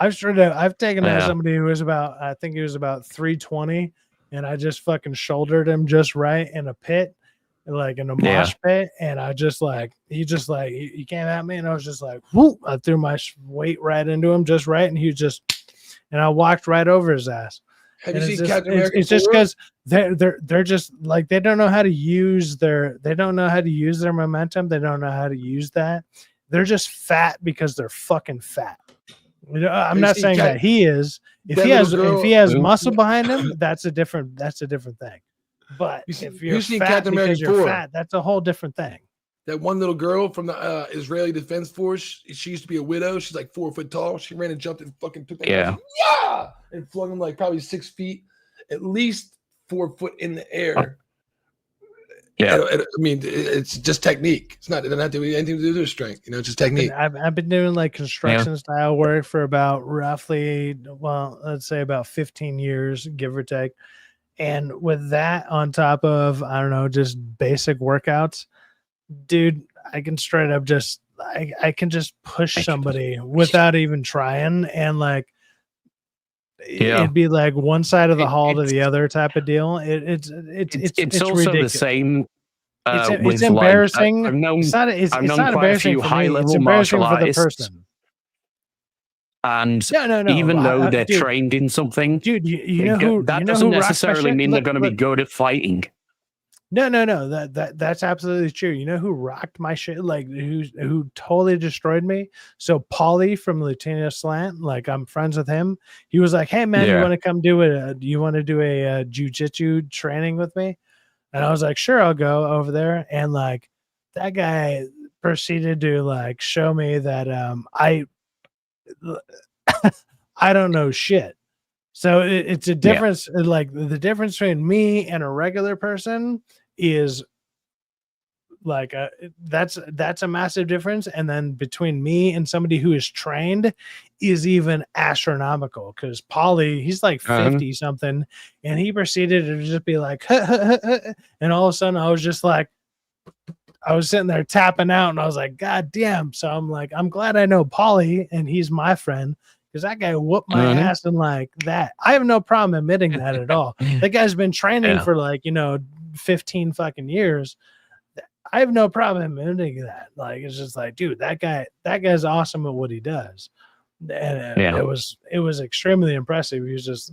I've taken out somebody who was about, I think he was about 320, and I just fucking shouldered him just right in a pit, like in a mosh pit, and I just like, he came at me, and I was just like, whoop, I threw my weight right into him just right, and and I walked right over his ass. Have you seen Captain America? It's just because they're just like, they don't know how to use their momentum. They don't know how to use that. They're just fat because they're fucking fat. I'm not saying that he is. If he has muscle behind him, that's a different thing. But if you're fat because you're fat, that's a whole different thing. That one little girl from the Israeli Defense Force, she used to be a widow. She's like 4 foot tall. She ran and jumped and fucking took that guy, and flung him like probably 6 feet, at least 4 foot in the air. Yeah, I mean, it's just technique. It's not. It doesn't have to be anything to do with strength. It's just technique. And I've been doing like construction style work for about roughly, well, let's say about 15 years, give or take. And with that on top of, I don't know, just basic workouts, dude, I can straight up just, I can just push somebody without even trying, and like, it'd be like one side of the hall to the other type of deal. It's also ridiculous. the same. It's embarrassing. I've known not quite a few high-level martial artists, and even though they're trained in something, dude, that doesn't necessarily mean they're going to be good at fighting. No. That's absolutely true. You know who rocked my shit? Like who totally destroyed me? So Paulie from Latino Slant, like I'm friends with him. He was like, "Hey man, you want to come do you want to do a jujitsu training with me?" And I was like, "Sure, I'll go over there." And like that guy proceeded to like show me that I don't know shit. So it's a difference. Like the difference between me and a regular person is like that's a massive difference. And then between me and somebody who is trained is even astronomical, because Paulie, he's like 50 something, and he proceeded to just be like and all of a sudden I was just like, I was sitting there tapping out, and I was like, God damn. So I'm like, I'm glad I know Paulie and he's my friend, because that guy whooped my ass and like that. I have no problem admitting that at all. That guy's been training for like, 15 fucking years. I have no problem admitting that. Like, it's just like, dude, that guy's awesome at what he does. And it was extremely impressive. He was just,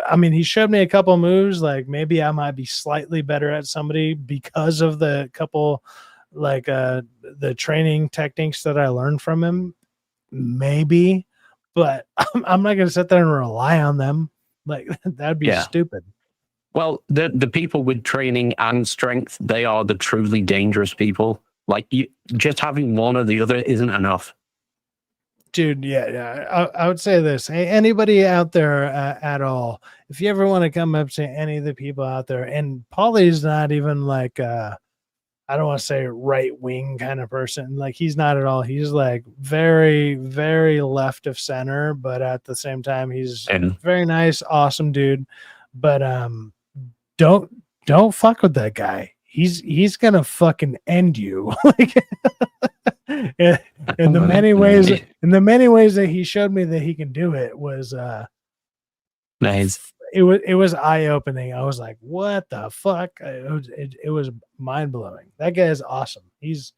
I mean, he showed me a couple moves. Like, maybe I might be slightly better at somebody because of the couple, like, the training techniques that I learned from him. Maybe, but I'm not going to sit there and rely on them. Like, that'd be stupid. Well, the people with training and strength, they are the truly dangerous people. Like, just having one or the other isn't enough. Dude, yeah. I would say this. Hey, anybody out there at all, if you ever want to come up to any of the people out there, and Paulie's not even like, I don't want to say right wing kind of person. Like, he's not at all. He's like very, very left of center, but at the same time, he's very nice, awesome dude. But don't fuck with that guy. He's gonna fucking end you. Like, in the many ways that he showed me that he can do it was nice. It was eye-opening. I was like, what the fuck? It was mind-blowing. That guy is awesome. He's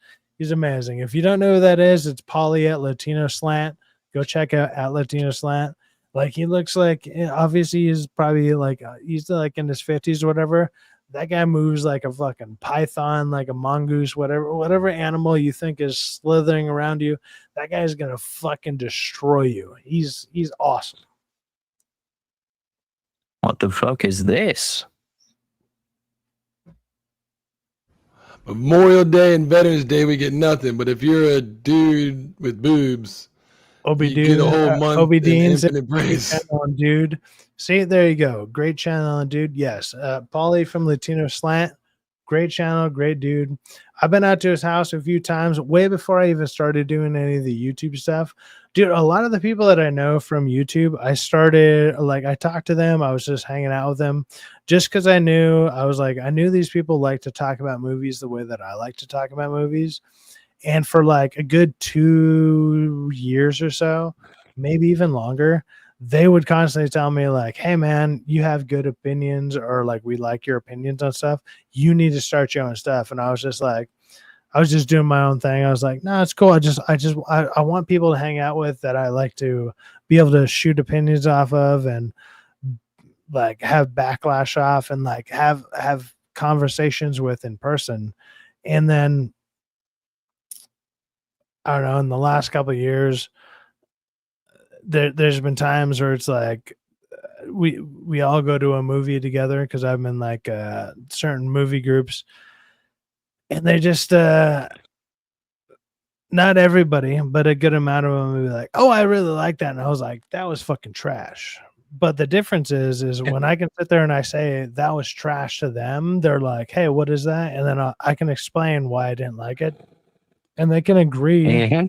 amazing. If you don't know who that is, it's Paulie at Latino Slant. Go check out at Latino Slant. Like, he looks like, obviously he's probably like, he's like in his 50s or whatever. That guy moves like a fucking python, like a mongoose, whatever animal you think is slithering around you. That guy's gonna fucking destroy you. He's awesome. What the fuck is this? Memorial Day and Veterans Day, we get nothing. But if you're a dude with boobs, Obi you get a whole month Obi in Dean's infinite praise. Dude. See, there you go. Great channel, dude. Yes. Paulie from Latino Slant. Great channel, great dude. I've been out to his house a few times way before I even started doing any of the YouTube stuff. Dude, a lot of the people that I know from YouTube, I talked to them. I was just hanging out with them just because I knew these people like to talk about movies the way that I like to talk about movies. And for like a good 2 years or so, maybe even longer, they would constantly tell me like, hey man, you have good opinions, or like, we like your opinions on stuff. You need to start your own stuff. And I was just doing my own thing. I was like, no, it's cool. I want people to hang out with that I like to be able to shoot opinions off of, and like have backlash off, and like have conversations with in person. And then I don't know, in the last couple of years, there's been times where it's like we all go to a movie together, because I'm in like certain movie groups, and they just not everybody, but a good amount of them will be like, oh, I really like that. And I was like, that was fucking trash. But the difference is when I can sit there and I say that was trash to them, they're like, hey, what is that? And then I can explain why I didn't like it, and they can agree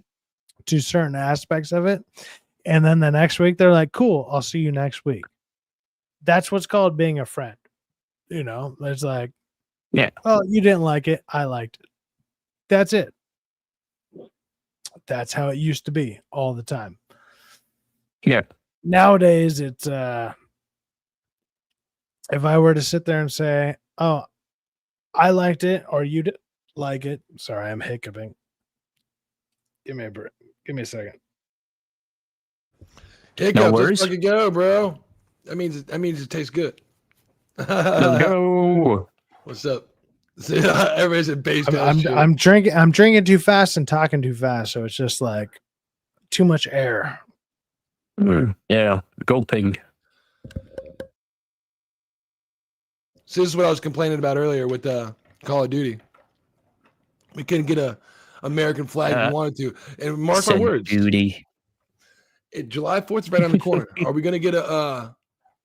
to certain aspects of it. And then the next week they're like, cool, I'll see you next week. That's what's called being a friend. It's like, yeah, well, you didn't like it, I liked it. That's it. That's how it used to be all the time. Yeah. Nowadays, it's if I were to sit there and say, oh, I liked it, or you didn't like it. Sorry, I'm hiccuping. Give me a break. Give me a second. Hiccup, just fucking go, bro. That means it tastes good. Let's go. What's up? Everybody's at base. I'm drinking too fast and talking too fast, so it's just like too much air. Yeah, gulping. So this is what I was complaining about earlier with Call of Duty. We couldn't get a American flag if we wanted to. And mark my words. Duty. July 4th is right on the corner. Are we going to get a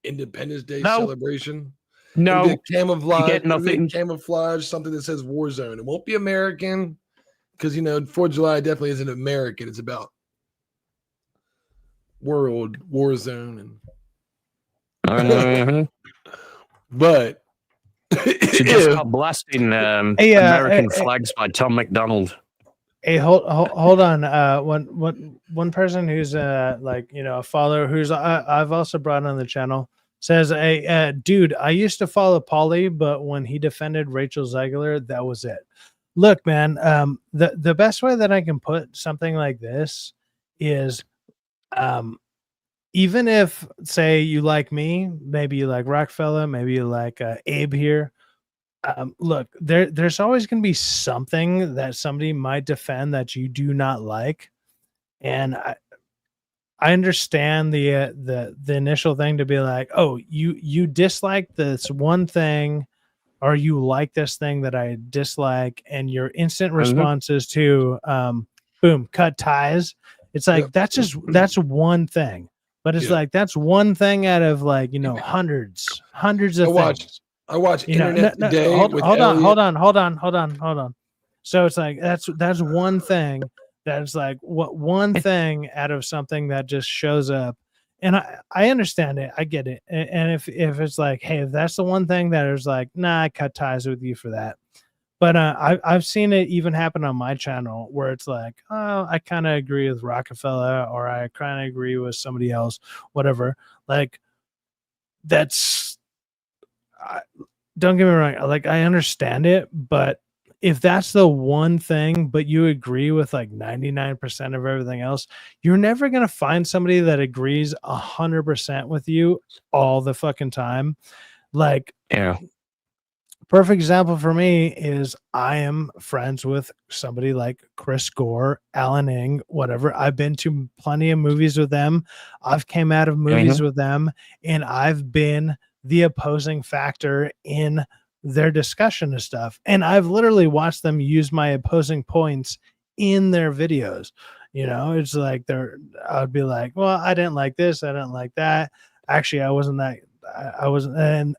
Independence Day celebration? No, It'll be a camouflage. you get It'll be a nothing. camouflage, something that says war zone. It won't be American because 4th of July definitely isn't American. It's about world war zone and but Should just stop blasting American flags by Tom McDonald. Hey, hold on. One person who's a follower who's I've also brought on the channel says, "Hey, dude, I used to follow Pauly, but when he defended Rachel Zegler, that was it." Look, man, the best way that I can put something like this is, even if, say, you like me, maybe you like Rockefeller, maybe you like Abe here. Look, there's always going to be something that somebody might defend that you do not like, and I understand the initial thing to be like, oh, you dislike this one thing, or you like this thing that I dislike, and your instant response is to boom, cut ties. It's like that's one thing, but it's like that's one thing out of hundreds of things. I watch Internet Today. Hold on. So it's like that's one thing that's like one thing out of something that just shows up, and I understand it, I get it, and if it's like, hey, if that's the one thing that is like, nah, I cut ties with you for that. But I've seen it even happen on my channel where it's like, oh, I kind of agree with Rockefeller, or I kind of agree with somebody else, whatever. Like don't get me wrong, like I understand it, but if that's the one thing, but you agree with like 99% of everything else, you're never going to find somebody that agrees 100% with you all the fucking time. Like, yeah. Perfect example for me is I am friends with somebody like Chris Gore, Alan Ng, whatever. I've been to plenty of movies with them. I've came out of movies with them, and I've been the opposing factor in their discussion of stuff. And I've literally watched them use my opposing points in their videos. It's like I'd be like, well, I didn't like this, I didn't like that. Actually, I wasn't,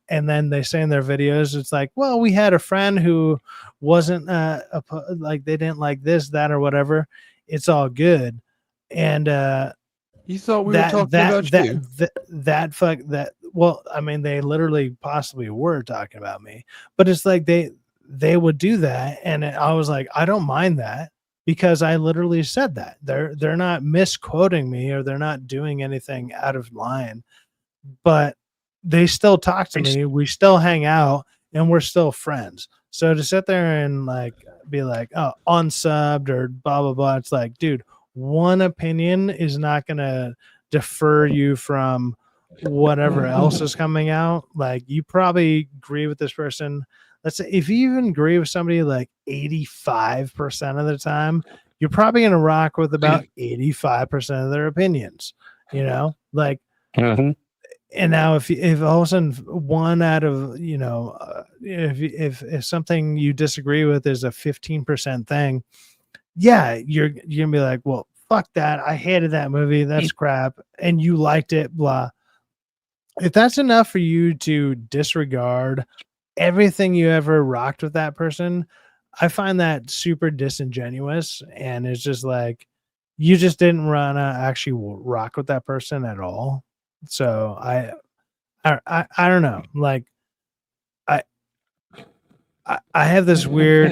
and then they say in their videos, it's like, well, we had a friend who wasn't like, they didn't like this, that, or whatever. It's all good. And you thought we were talking about you. Well, I mean, they literally possibly were talking about me, but it's like they would do that, and I was like, I don't mind that, because I literally said that. They're not misquoting me, or they're not doing anything out of line, but they still talk to me. We still hang out, and we're still friends. So to sit there and like be like, oh, unsubbed or blah blah blah, it's like, dude, one opinion is not gonna defer you from whatever else is coming out. Like, you probably agree with this person. Let's say if you even agree with somebody like 85% of the time, you're probably going to rock with about 85% of their opinions, like, and now if all of a sudden one out of, if something you disagree with is a 15% thing, yeah, you're gonna be like, well, fuck that. I hated that movie. That's crap. And you liked it, blah. If that's enough for you to disregard everything you ever rocked with that person, I find that super disingenuous. And it's just like, you just didn't run actually rock with that person at all. So I don't know. Like, I have this weird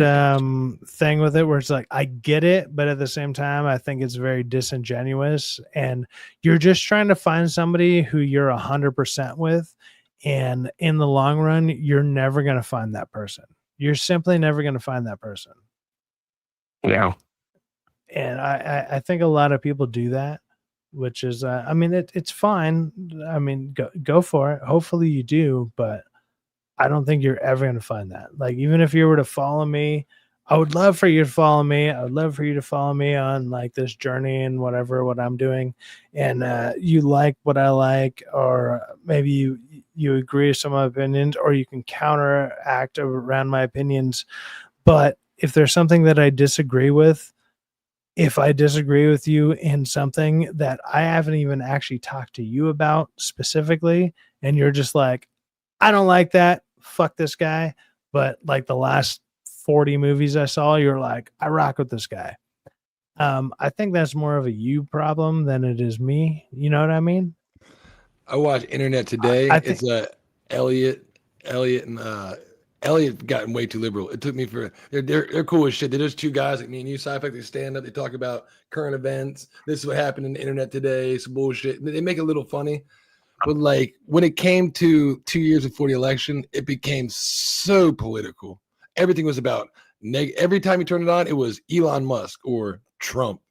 thing with it where it's like, I get it, but at the same time, I think it's very disingenuous, and you're just trying to find somebody who you're 100% with, and in the long run, you're never going to find that person. You're simply never going to find that person. Yeah. And I think a lot of people do that, which is, I mean, it's fine. I mean, go for it. Hopefully you do, but I don't think you're ever going to find that. Like, even if you were to follow me, I would love for you to follow me. I would love for you to follow me on like this journey and what I'm doing. And you like what I like, or maybe you agree with some of my opinions, or you can counteract around my opinions. But if there's something that I disagree with, if I disagree with you in something that I haven't even actually talked to you about specifically, and you're just like, I don't like that, fuck this guy, but like the last 40 movies I saw, you're like, I rock with this guy. I think that's more of a you problem than it is me. You know what I mean? I watched Internet Today. It's Elliot and Elliot gotten way too liberal. It took me for they're cool as shit. They're just two guys like me and you, Syfaxx. They stand up, they talk about current events. This is what happened in the internet today. Some bullshit. They make it a little funny. But like when it came to 2 years before the election, it became so political. Everything was about every time you turn it on, it was Elon Musk or Trump.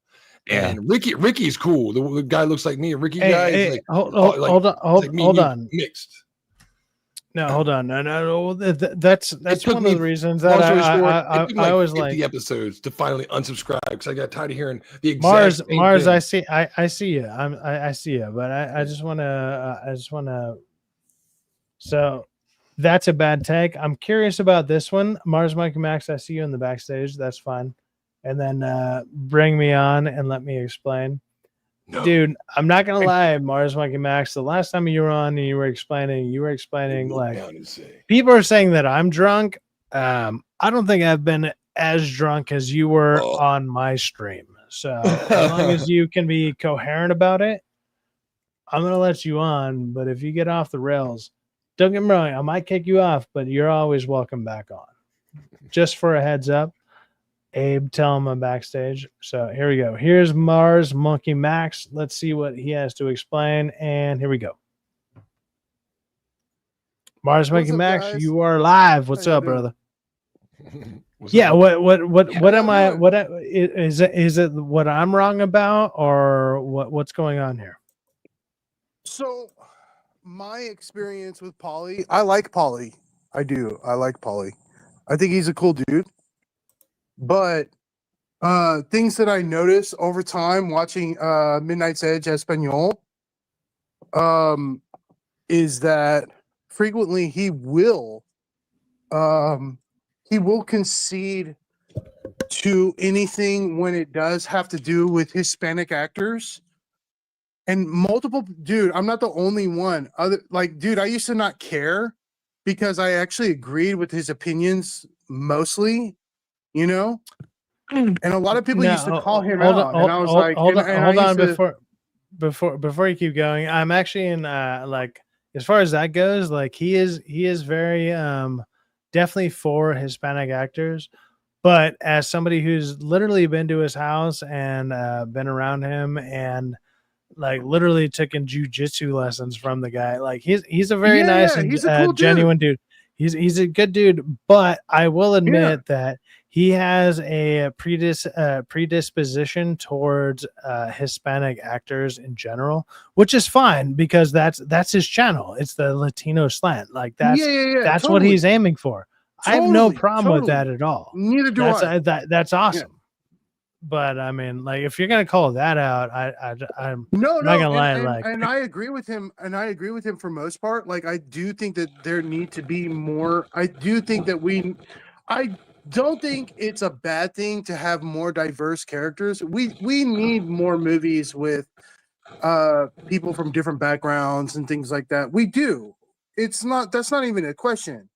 Yeah. And Ricky's cool. The guy looks like me. Ricky guy is like hold like on. Mixed. No, hold on. No. That's one of the reasons that I was like 50 episodes to finally unsubscribe because I got tired of hearing the exact Mars. thing. I see you. I see you, but I just want to. So that's a bad take. I'm curious about this one, Mars Monkey Max. I see you in the backstage. That's fine, and then bring me on and let me explain. No. Dude, I'm not gonna lie, Mars Monkey Max. The last time you were on and you were explaining like people are saying that I'm drunk. I don't think I've been as drunk as you were on my stream. So as long as you can be coherent about it, I'm gonna let you on. But if you get off the rails, don't get me wrong, I might kick you off, but you're always welcome back on. Just for a heads up. Abe, tell him I'm backstage. So here we go. Here's Mars Monkey Max. Let's see what he has to explain. And here we go. Mars Monkey Max, guys? You are live. What's up, brother? Yeah. What am I? What is it? Is it what I'm wrong about, or what's going on here? So, my experience with Pauly, I like Pauly. I do. I like Pauly. I think he's a cool dude. But things that I notice over time watching Midnight's Edge Espanol is that frequently he will concede to anything when it does have to do with Hispanic actors. And dude, I'm not the only one. Dude, I used to not care because I actually agreed with his opinions mostly. You know, and a lot of people used to call him out, and I was like, hold on, before you keep going, I'm actually in like as far as that goes, like he is very definitely for Hispanic actors, but as somebody who's literally been to his house and been around him and like literally taken jujitsu lessons from the guy, like he's a very nice and cool genuine dude. He's a good dude, but I will admit that he has a predisposition towards Hispanic actors in general, which is fine because that's his channel. It's the Latino slant. Like that's totally. What he's aiming for. Totally, I have no problem with that at all. Neither do I. That's awesome. Yeah. But I mean, like, if you're gonna call that out, I'm not gonna lie. And I agree with him. And I agree with him for most part. Like, I do think that there need to be more. I do think that I don't think it's a bad thing to have more diverse characters. We need more movies with people from different backgrounds and things like that. We do. That's not even a question.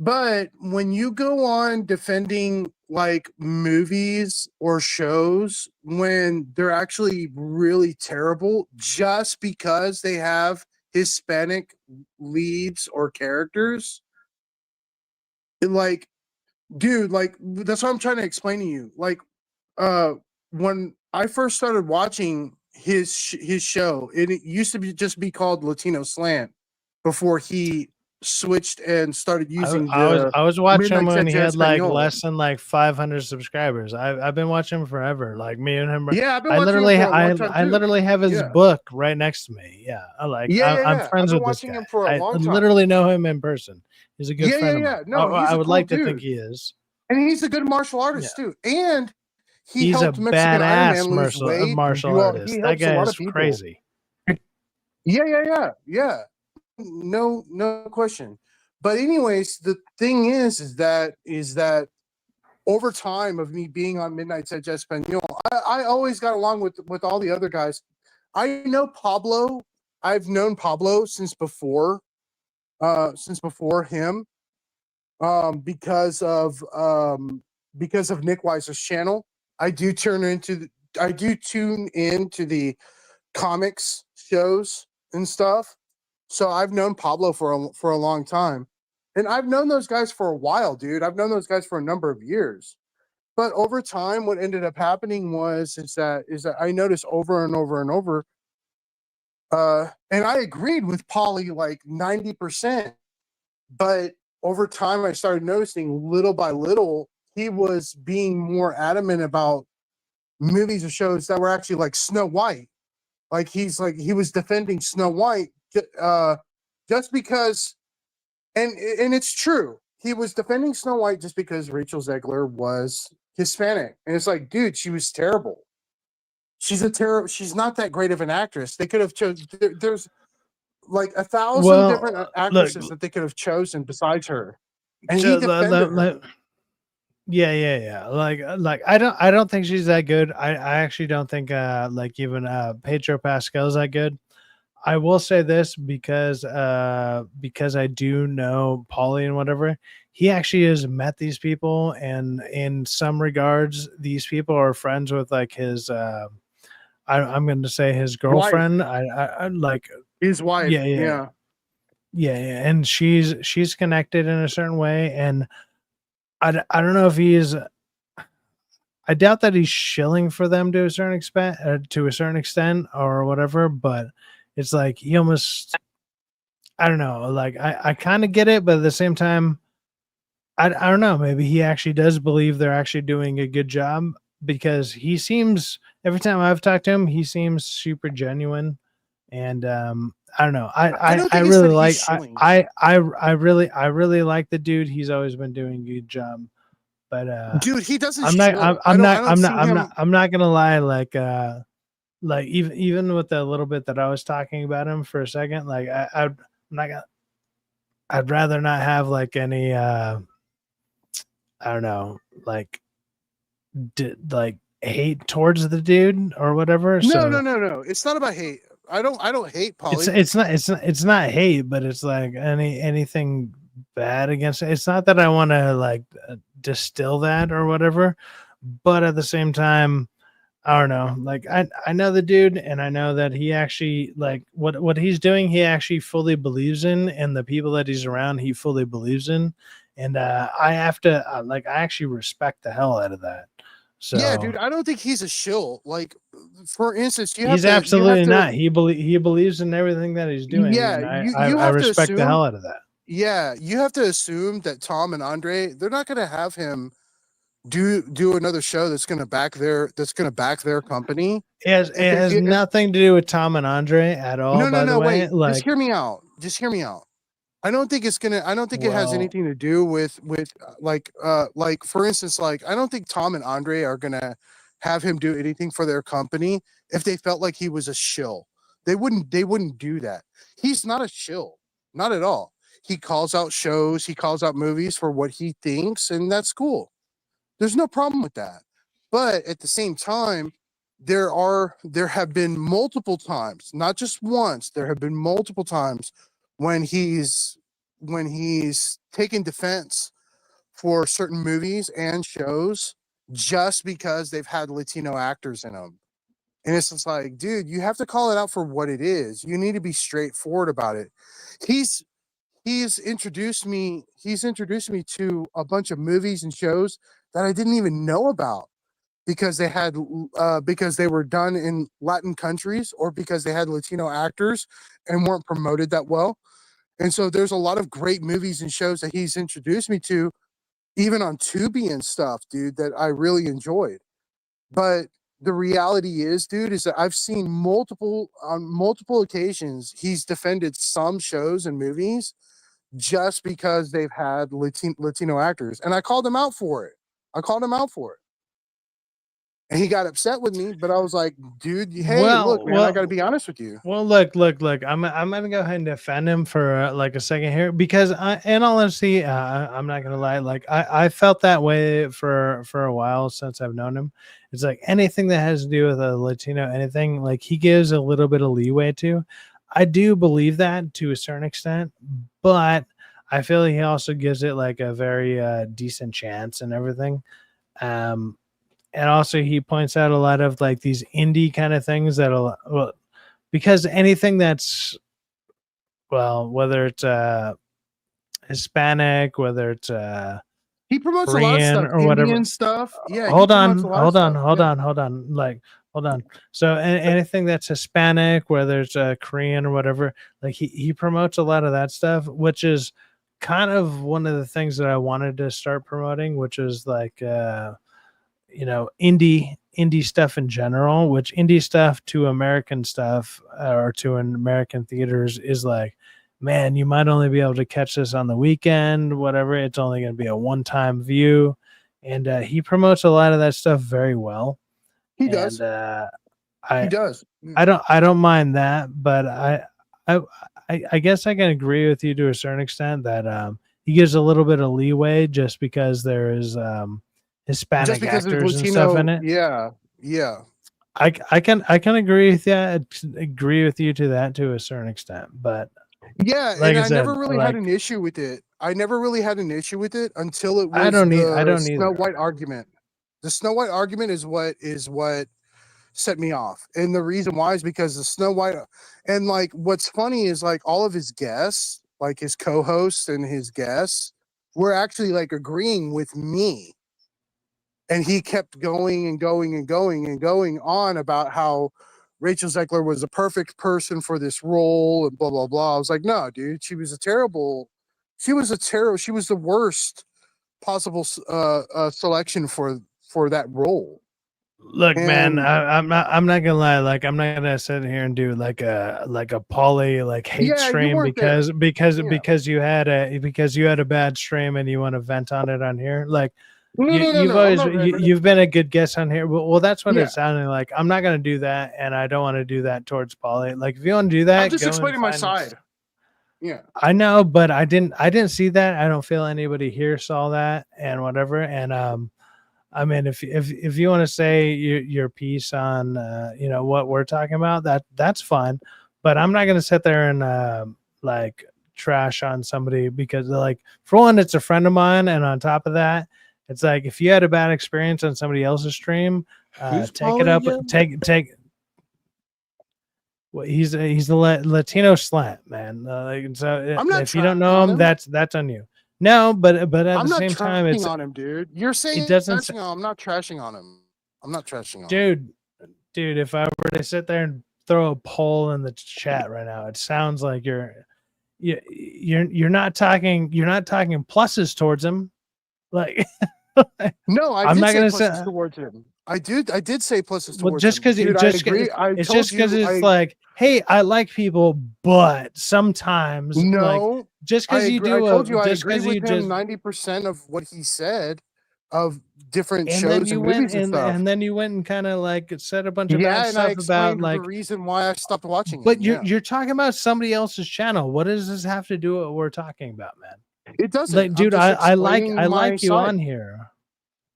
But when you go on defending like movies or shows when they're actually really terrible just because they have Hispanic leads or characters, like, dude, like that's what I'm trying to explain to you. Like, when I first started watching his show, it used to be called Latino Slant before he switched and started using I was watching him when he had like less than like 500 subscribers. I've been watching him forever. Like me and him. Yeah, I've been I literally have his book right next to me. Yeah, I'm friends with this guy. Him for a long time. Literally know him in person. He's a good friend. Yeah. No, I would like to think he is. And he's a good martial artist too. And he's a badass martial artist. That guy is crazy. Yeah. No question. But anyways, the thing is that over time of me being on Midnight's Edge Espanol, I always got along with all the other guys. I know Pablo. I've known Pablo since before since before him, because of Nick Weiser's channel. I do tune into the comics shows and stuff. So I've known Pablo for a long time, and I've known those guys for a while, dude. I've known those guys for a number of years. But over time, what ended up happening is that I noticed over and over and over, and I agreed with Polly like 90%. But over time, I started noticing little by little, he was being more adamant about movies or shows that were actually like Snow White. Like he was defending Snow White, just because, and it's true. He was defending Snow White just because Rachel Zegler was Hispanic, and it's like, dude, she was terrible. She's not that great of an actress. They could have chosen. There's like 1,000 different actresses that they could have chosen besides her, and he defended her. Yeah. Like I don't think she's that good. I actually don't think like even Pedro Pascal's that good. I will say this because I do know Paulie and whatever. He actually has met these people, and in some regards, these people are friends with like his I'm going to say his girlfriend. I like his wife. Yeah. And she's connected in a certain way, and I don't know if he's. I doubt that he's shilling for them to a certain extent or whatever, but it's like he almost. I don't know. Like I kind of get it, but at the same time, I don't know. Maybe he actually does believe they're actually doing a good job, because he seems, every time I've talked to him, he seems super genuine. And I don't know. I really like I really like the dude. He's always been doing a good job. But dude, he doesn't. I'm not gonna lie. Like even with the little bit that I was talking about him for a second, like I'm not gonna. I'd rather not have like any. I don't know, like hate towards the dude or whatever. No. It's not about hate. I don't hate Polly. It's not hate, but it's like anything bad against it. It's not that I want to like distill that or whatever, but at the same time, I don't know. Like I know the dude, and I know that he actually like what he's doing. He actually fully believes in, and the people that he's around, he fully believes in. And I have to I actually respect the hell out of that. So yeah, dude, I don't think he's a shill. Like, for instance, he's absolutely not. He believes in everything that he's doing. Yeah, I respect the hell out of that. Yeah, you have to assume that Tom and Andre, they're not going to have him do another show that's going to back their company. It has nothing to do with Tom and Andre at all. No, way. Wait. Just hear me out. I don't think it has anything to do with like for instance, like I don't think Tom and Andre are gonna have him do anything for their company if they felt like he was a shill. They wouldn't do that. He's not a shill, not at all. He calls out shows, he calls out movies for what he thinks, and that's cool. There's no problem with that. But at the same time, there have been multiple times, not just once, there have been multiple times when he's taken defense for certain movies and shows just because they've had Latino actors in them. And it's just like, dude, you have to call it out for what it is. You need to be straightforward about it. He's introduced me to a bunch of movies and shows that I didn't even know about, because they were done in Latin countries, or because they had Latino actors and weren't promoted that well. And so there's a lot of great movies and shows that he's introduced me to, even on Tubi and stuff, dude, that I really enjoyed. But the reality is, dude, is that I've seen on multiple occasions, he's defended some shows and movies just because they've had Latino actors. And I called him out for it. And he got upset with me, but I was like, dude, hey, look, man, I got to be honest with you. Well, look. I'm going to go ahead and defend him for like a second here, because in all honesty, I'm not going to lie. Like I felt that way for a while since I've known him. It's like anything that has to do with a Latino, anything, like he gives a little bit of leeway to. I do believe that to a certain extent, but I feel like he also gives it like a very decent chance and everything. Um, and also he points out a lot of like these indie kind of things that'll, well, because anything that's, well, whether it's Hispanic, whether it's He promotes a lot of Korean stuff, or whatever. Indian stuff. Yeah, he Hold promotes a on, lot of stuff. hold on. Like, hold on. So anything that's Hispanic, whether it's Korean or whatever, like he promotes a lot of that stuff, which is kind of one of the things that I wanted to start promoting, which is like indie stuff in general, which indie stuff to American stuff or to an American theaters is like, man, you might only be able to catch this on the weekend, whatever. It's only going to be a one-time view. And he promotes a lot of that stuff very well. He does. He does. I don't mind that, but I guess I can agree with you to a certain extent that he gives a little bit of leeway just because there is Hispanic Just because there's actors and stuff in it. Yeah, yeah. I can agree with that. Agree with you to that to a certain extent, but yeah, like and I said, never really had like, an issue with it. I never really had an issue with it until it was I don't the Snow either. White argument. The Snow White argument is what set me off, and the reason why is because the Snow White, and like what's funny is like all of his guests, like his co-hosts and his guests, were actually like agreeing with me. And he kept going and going and going and going on about how Rachel Zegler was the perfect person for this role and blah, blah, blah. I was like, no, dude, she was the worst possible selection for that role. Look, man, And I'm not gonna lie. Like, I'm not gonna sit here and do like a Polly like hate yeah, you stream weren't there. because you had a bad stream and you want to vent on it on here. Like, No, you've I'm always not venting. you've been a good guest on here. Well, that's what Yeah. it's sounding like. I'm not gonna do that, and I don't want to do that towards Polly. Like, if you want to do that, I'm just go and explaining my find- side. Yeah. I know, but I didn't see that. I don't feel anybody here saw that and whatever. And I mean, if you want to say your piece on what we're talking about, that's fine. But I'm not gonna sit there and like trash on somebody because like, for one, it's a friend of mine, and on top of that, it's like if you had a bad experience on somebody else's stream, take it up. Take. Well, he's a Latino slant, man. So I'm not if you don't know trashing him, him. that's on you. No, but at I'm the not same time, it's trashing on him, dude. You're saying doesn't trashing on him. I'm not trashing on him. I'm not trashing on him. dude. If I were to sit there and throw a poll in the chat right now, it sounds like you're not talking pluses towards him. Like, No, I'm not gonna say say pluses towards him. I did say pluses towards well, just him. because Dude, I agree. it's just because it's like, hey, I like people, but sometimes like, no. just because you do I told you I just agree because you with him just 90% of what he said of different and then shows you and went movies and stuff. and then you went and kind of like said a bunch of Yeah, bad and I stuff about explained like the reason why I stopped watching but him. you're talking about somebody else's channel. What does this have to do with what we're talking about, man? It doesn't. Like, dude, I like my you side. on here.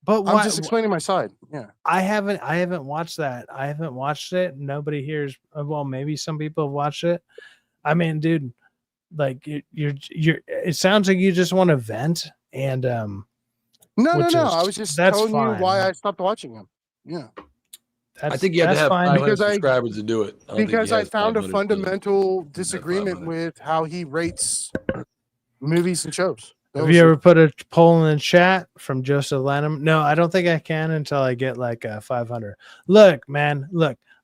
But I'm just explaining my side. Yeah. I haven't watched that. I haven't watched it. Nobody here's well, maybe some people have watched it. I mean, dude, like you're it sounds like you just want to vent and No. I was just telling you why I stopped watching him. Yeah. I think you have to have 500 subscribers to do it. Because I found a fundamental disagreement with how he rates movies and shows. Have you ever put a poll in the chat from Joseph Lanham? No, I don't think I can until I get like 500. Look, man,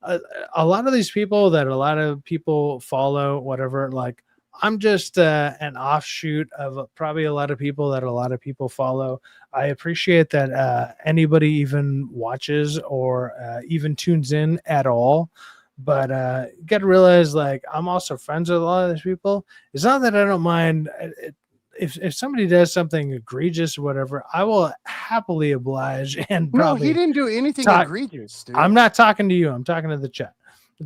a lot of these people that a lot of people follow, whatever, like I'm just an offshoot of probably a lot of people that a lot of people follow. I appreciate that anybody even watches or even tunes in at all. But you got to realize, like, I'm also friends with a lot of these people. It's not that I don't mind. If somebody does something egregious or whatever, I will happily oblige and probably. No, he didn't do anything egregious, dude. I'm not talking to you. I'm talking to the chat.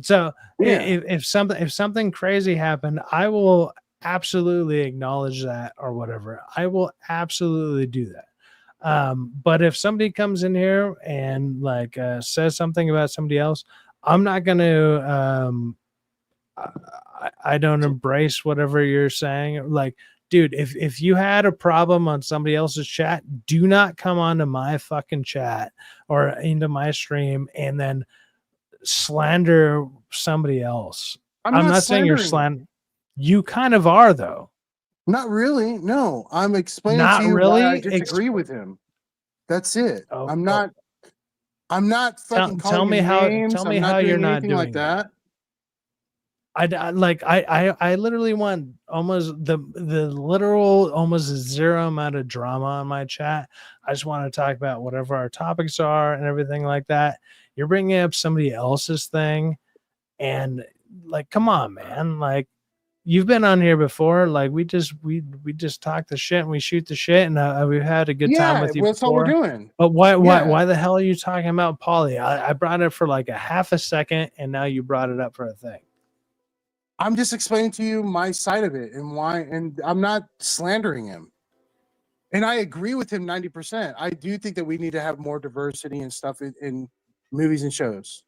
So Yeah. if something crazy happened, I will absolutely acknowledge that or whatever. I will absolutely do that. But if somebody comes in here and like says something about somebody else, I'm not going to I don't embrace whatever you're saying. Like, dude, if you had a problem on somebody else's chat, do not come onto my fucking chat or into my stream and then slander somebody else. I'm not saying you're slandering. You kind of are, though. Not really. No, I'm explaining Not to you really. why I disagree with him. That's it. I'm not fucking calling him names. Tell me I'm not how doing you're not anything doing like that. I literally want almost the literal almost zero amount of drama on my chat. I just want to talk about whatever our topics are and everything like that. You're bringing up somebody else's thing, and like, come on, man. Like, you've been on here before. Like, we just talk the shit and we shoot the shit, and we've had a good time with you. That's all we're doing. But why the hell are you talking about Paulie? I brought it for like a half a second, and now you brought it up for a thing. I'm just explaining to you my side of it and why, and I'm not slandering him. And I agree with him 90%. I do think that we need to have more diversity and stuff in movies and shows.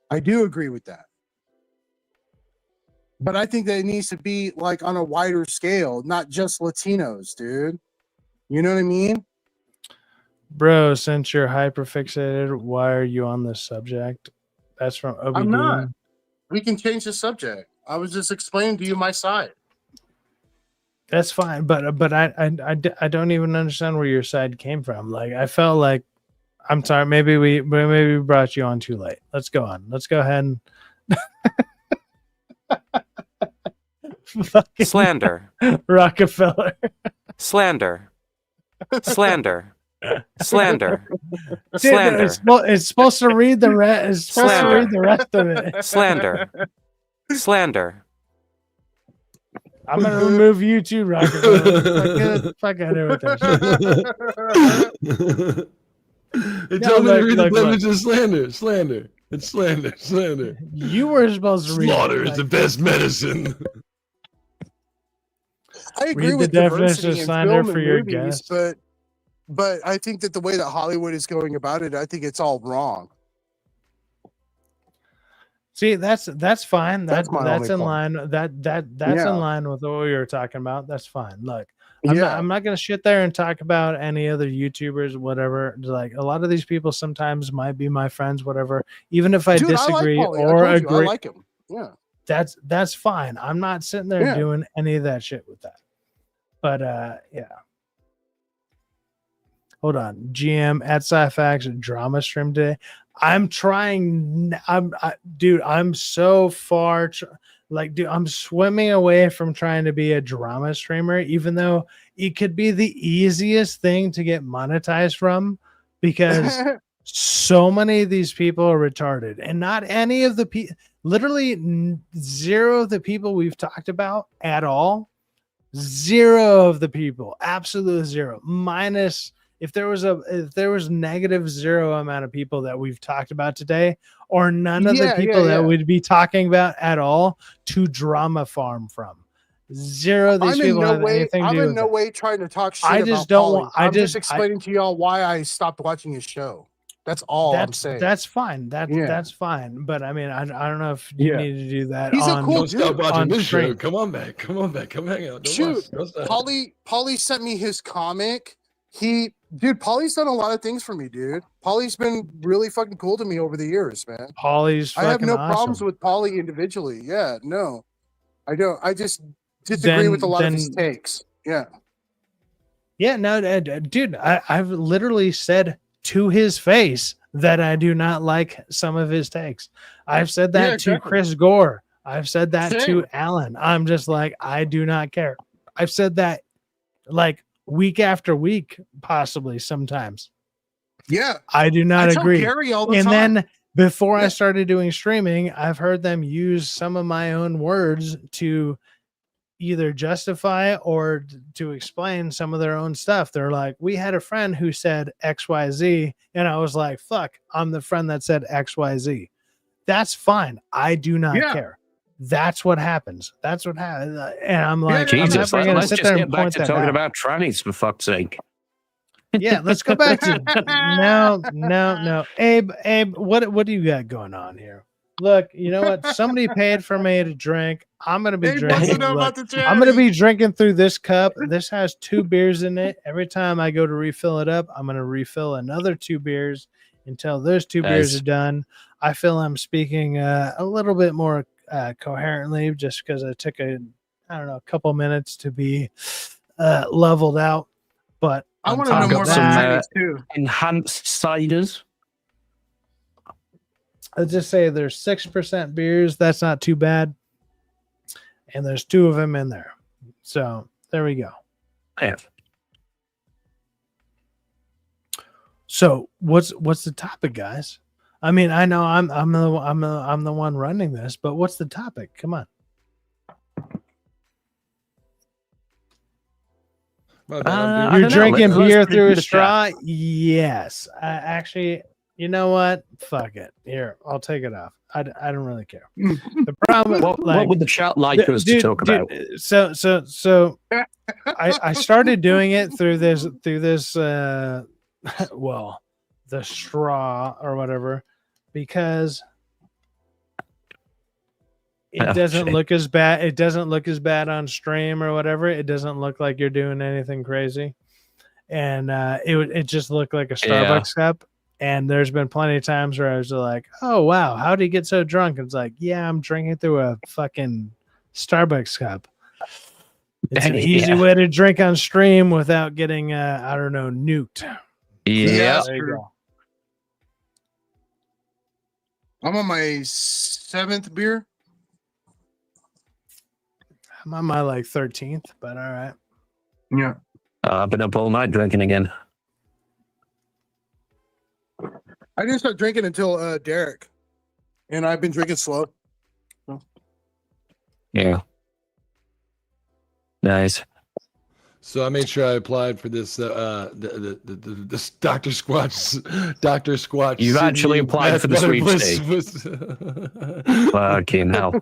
I do agree with that. But I think that it needs to be like on a wider scale, not just Latinos, dude. You know what I mean? Bro, since you're hyperfixated, why are you on this subject? That's from OBD. I'm not. We can change the subject. I was just explaining to you my side. That's fine, but I don't even understand where your side came from. Like, I felt like, I'm sorry, maybe we brought you on too late. Let's go on. Let's go ahead and slander. Rockefeller. Slander. Slander. Slander. Dude, Slander. It's supposed to read the rest. It's supposed to read the rest of it. Slander. Slander. I'm gonna remove you too, Rockefeller. Fuck out of here with that shit. They told me to read the definition of slander. Slander. It's slander. Slander. You were supposed to read. Slaughter is the best medicine. I agree with the definition of in slander film for and your movies, guest. but I think that the way that Hollywood is going about it, I think it's all wrong. See, that's fine. That's only in point. line. That's Yeah. in line with what we were talking about. That's fine. Look, I'm not gonna sit there and talk about any other YouTubers, whatever. Like, a lot of these people sometimes might be my friends, whatever. Even if I Dude, disagree I like Paulie. or I told you, agree, I like him. Yeah. that's fine. I'm not sitting there doing any of that shit with that. But yeah. Hold on. GM at Syfaxx drama stream today. I'm trying. Dude, I'm so far. Dude, I'm swimming away from trying to be a drama streamer, even though it could be the easiest thing to get monetized from, because so many of these people are retarded, and not any of the people, literally zero of the people we've talked about at all. Zero of the people, absolute zero, minus. If there was negative zero amount of people that we've talked about today, or none of the people that we'd be talking about at all to drama farm from. Zero of these people have anything to do with it. I'm in no way trying to talk shit I just don't want. I'm just explaining to y'all why I stopped watching his show. That's all I'm saying. That's fine. That's fine. But I mean, I don't know if you need to do that. He's a cool dude. Stop watching this show. Come on back. Come on back. Come hang out. Shoot, Paulie sent me his comic. Dude, Paulie's done a lot of things for me, dude. Paulie's been really fucking cool to me over the years, man. Paulie's I have no awesome. problems with Paulie individually. Yeah, no. I don't. I just disagree with a lot of his takes. Yeah. Yeah, no, dude, I've literally said to his face that I do not like some of his takes. I've said that to Chris Gore. I've said that to Alan. I'm just like, I do not care. I've said that like week after week, possibly sometimes. Yeah. I do not agree. Gary all the and time. then before I started doing streaming, I've heard them use some of my own words to either justify or to explain some of their own stuff. They're like, we had a friend who said XYZ, and I was like, fuck, I'm the friend that said XYZ. That's fine. I do not care. That's what happens. That's what happens. And I'm like, Jesus, I'm let's just get back to talking about trannies, for fuck's sake. Yeah, let's go back to no. Abe, what do you got going on here? Look, you know what? Somebody paid for me to drink. I'm gonna be He doesn't drinking. know Look, about the I'm gonna charity. be drinking through this cup. This has 2 beers in it. Every time I go to refill it up, I'm gonna refill another 2 beers until those 2 beers are done. I feel I'm speaking a little bit more coherently just because I took a couple minutes to be leveled out. But I on want to know top more of about the that, titties too. Enhanced ciders. let's just say there's 6% beers. That's not too bad. And there's 2 of them in there. So there we go. Yeah. So what's the topic, guys? I mean, I know I'm the one running this, but what's the topic? Come on. You're drinking beer through a straw? Yes. Actually, you know what? Fuck it. Here, I'll take it off. I don't really care. The problem, what would the chat like us to talk about? So I started doing it through this well, the straw or whatever, because it doesn't look as bad. It doesn't look as bad on stream or whatever. It doesn't look like you're doing anything crazy, and it just looked like a Starbucks cup. And there's been plenty of times where I was like, "Oh wow, how did he get so drunk?" It's like, yeah, I'm drinking through a fucking Starbucks cup. It's an easy way to drink on stream without getting I don't know, nuked. Yeah, there you go. I'm on my 7th beer. I'm on my like 13th, but all right. Yeah. I've been up all night drinking again. I didn't start drinking until Derek, and I've been drinking slow. So. Yeah. Nice. So I made sure I applied for this this Dr. Squatch. You've actually applied for the sweepstakes. Fucking hell.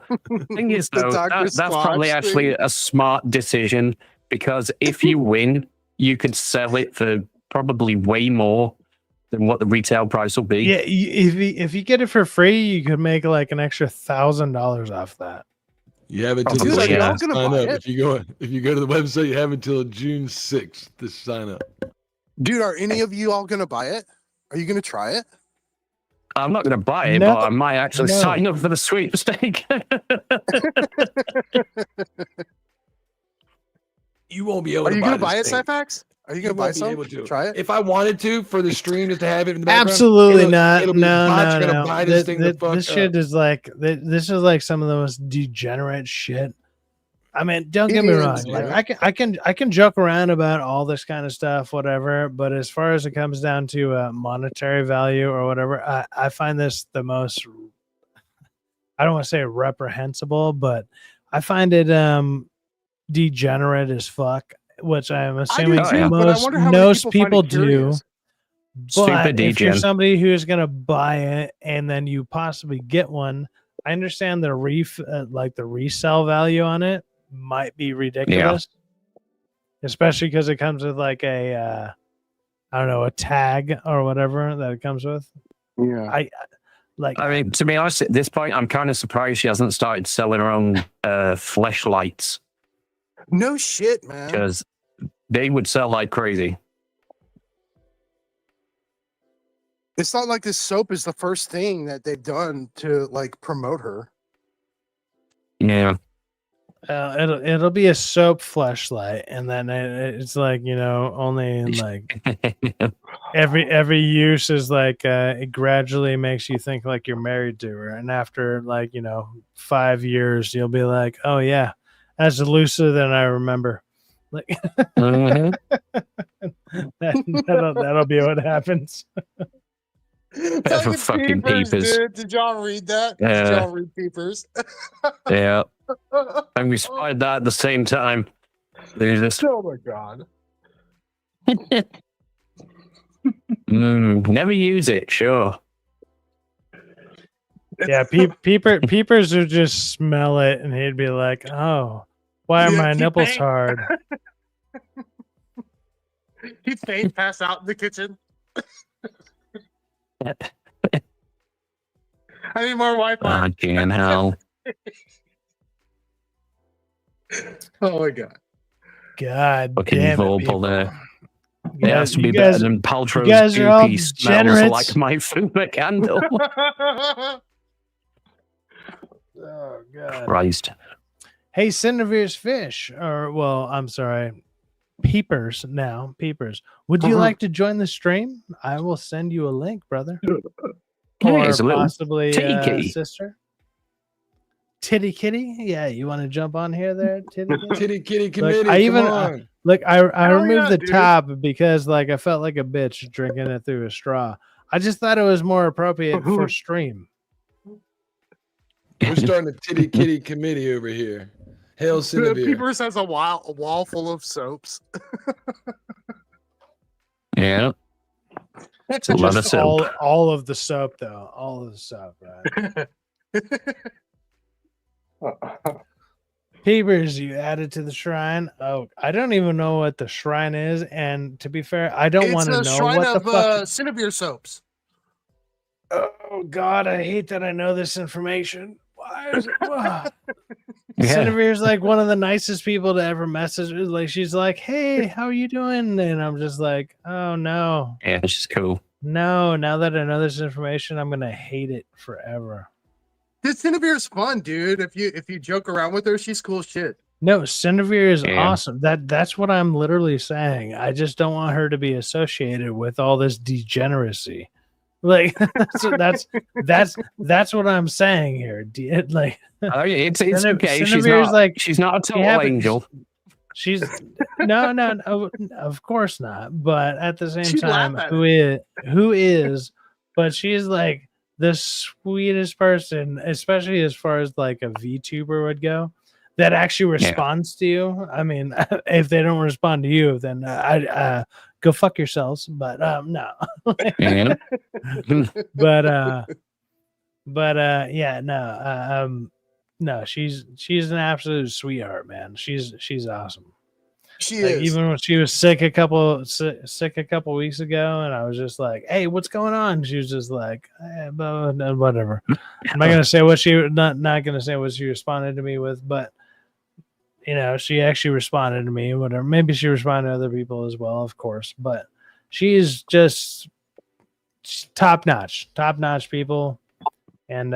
Thing is, though, that's probably actually a smart decision, because if you win, you could sell it for probably way more than what the retail price will be. Yeah, if you get it for free, you could make like an extra $1,000 off that. You have until Dude, are y'all gonna sign buy up. it? If you go to the website, you have until June 6th to sign up. Dude, are any of you all gonna buy it? Are you gonna try it? I'm not going to buy it, No, but I might actually no. sign up for the sweepstake. You won't be able Are to you buy gonna this buy it, thing. Syfaxx? Are you You gonna buy won't be some? able to. Try it. If I wanted to for the stream, just to have it in the background. Absolutely not. It'll be No, bots no, are gonna no. buy this thing the fuck This up. shit is like this is like some of the most degenerate shit. I mean, don't get me wrong. Like I can joke around about all this kind of stuff, whatever. But as far as it comes down to monetary value or whatever, I find this the most. I don't want to say reprehensible, but I find it degenerate as fuck, which I am assuming most people do. But if you're somebody who is going to buy it and then you possibly get one, I understand the like the resale value on it might be ridiculous, especially because it comes with like a I don't know, a tag or whatever that it comes with. Yeah, I mean, to be honest, at this point, I'm kind of surprised she hasn't started selling her own fleshlights. No shit, man. Because they would sell like crazy. It's not like this soap is the first thing that they've done to like promote her. Yeah. It'll be a soap fleshlight, and then it's like, you know, only in like every use is like it gradually makes you think like you're married to her, and after like, you know, 5 years you'll be like, oh yeah, that's looser than I remember. Like that'll be what happens. Fucking peepers. Dude. Did y'all read that? Yeah. Did y'all read peepers? Yeah. And we spied that at the same time. There's this. Oh my god. Never use it, sure. Yeah, peepers would just smell it and he'd be like, oh, why are my nipples hard? He'd faint pass out in the kitchen. I need more Wi-Fi. Fucking hell. Oh my god. God Fucking damn it, Vorpal people. there. You It guys- has to you be guys- better than you Paltrow's guys are all goopy smells degenerates. like my Fuma candle. Oh god. Christ. Hey, Cindervere's fish, or well, I'm sorry, Peepers now. Peepers. Would you like to join the stream? I will send you a link, brother. Or Here's a little possibly tiki. sister. Titty kitty? Yeah, you want to jump on here there? Titty kitty? Titty kitty Look, committee. I Come even on. look, I Hell removed yeah, the dude. top because like I felt like a bitch drinking it through a straw. I just thought it was more appropriate for stream. We're starting a titty kitty committee over here. Hail Cinevere. Peepers has a wall full of soaps. Yeah. It's a lot of Just soap. all of the soap though. All of the soap, right? Peepers, you added to the shrine. Oh, I don't even know what the shrine is, and to be fair, I don't want to It's a know shrine what of the fuck. Cinevere soaps. Oh God, I hate that I know this information. Why is it? Ugh. Yeah. Cinevere's like one of the nicest people to ever message. Like she's like, "Hey, how are you doing?" And I'm just like, "Oh no, Yeah, it's just cool. no." Now that I know this information, I'm gonna hate it forever. This Cinevere is fun, dude. If you joke around with her, she's cool shit. No, Cinevere is Yeah. awesome. That's what I'm literally saying. I just don't want her to be associated with all this degeneracy. Like that's what I'm saying here. Like Oh, yeah, it's Cinevere- okay. Cinevere's She's not a total haven't- angel. She's no, of course not. But at the same She'd time, laugh at who is? But she's like the sweetest person, especially as far as like a VTuber would go, that actually responds to you. I mean, if they don't respond to you, then I go fuck yourselves. But no, Yeah. but yeah, no, she's an absolute sweetheart, man. She's awesome. She Like, is. even when she was sick a couple weeks ago, and I was just like, "Hey, what's going on?" She was just like, "Whatever." I'm not gonna say what she not gonna say what she responded to me with, but you know, she actually responded to me. Whatever. Maybe she responded to other people as well, of course. But she's just top notch people. And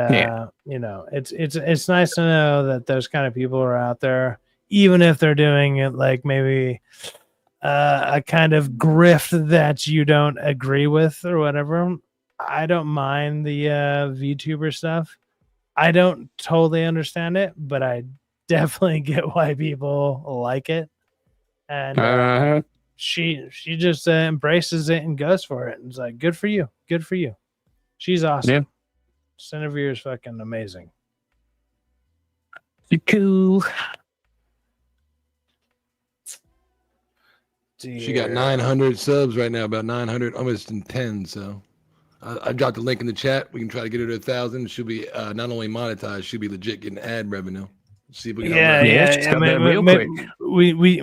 you know, it's nice to know that those kind of people are out there, even if they're doing it like maybe a kind of grift that you don't agree with or whatever. I don't mind the VTuber stuff. I don't totally understand it, but I definitely get why people like it. And she just embraces it and goes for it. And it's like, good for you. Good for you. She's awesome. Yeah. Cinevere is fucking amazing. Cool. She got 900 subs right now, about 900, almost in 10. So I dropped the link in the chat. We can try to get her to 1,000. She'll be not only monetized, she'll be legit getting ad revenue. See if we can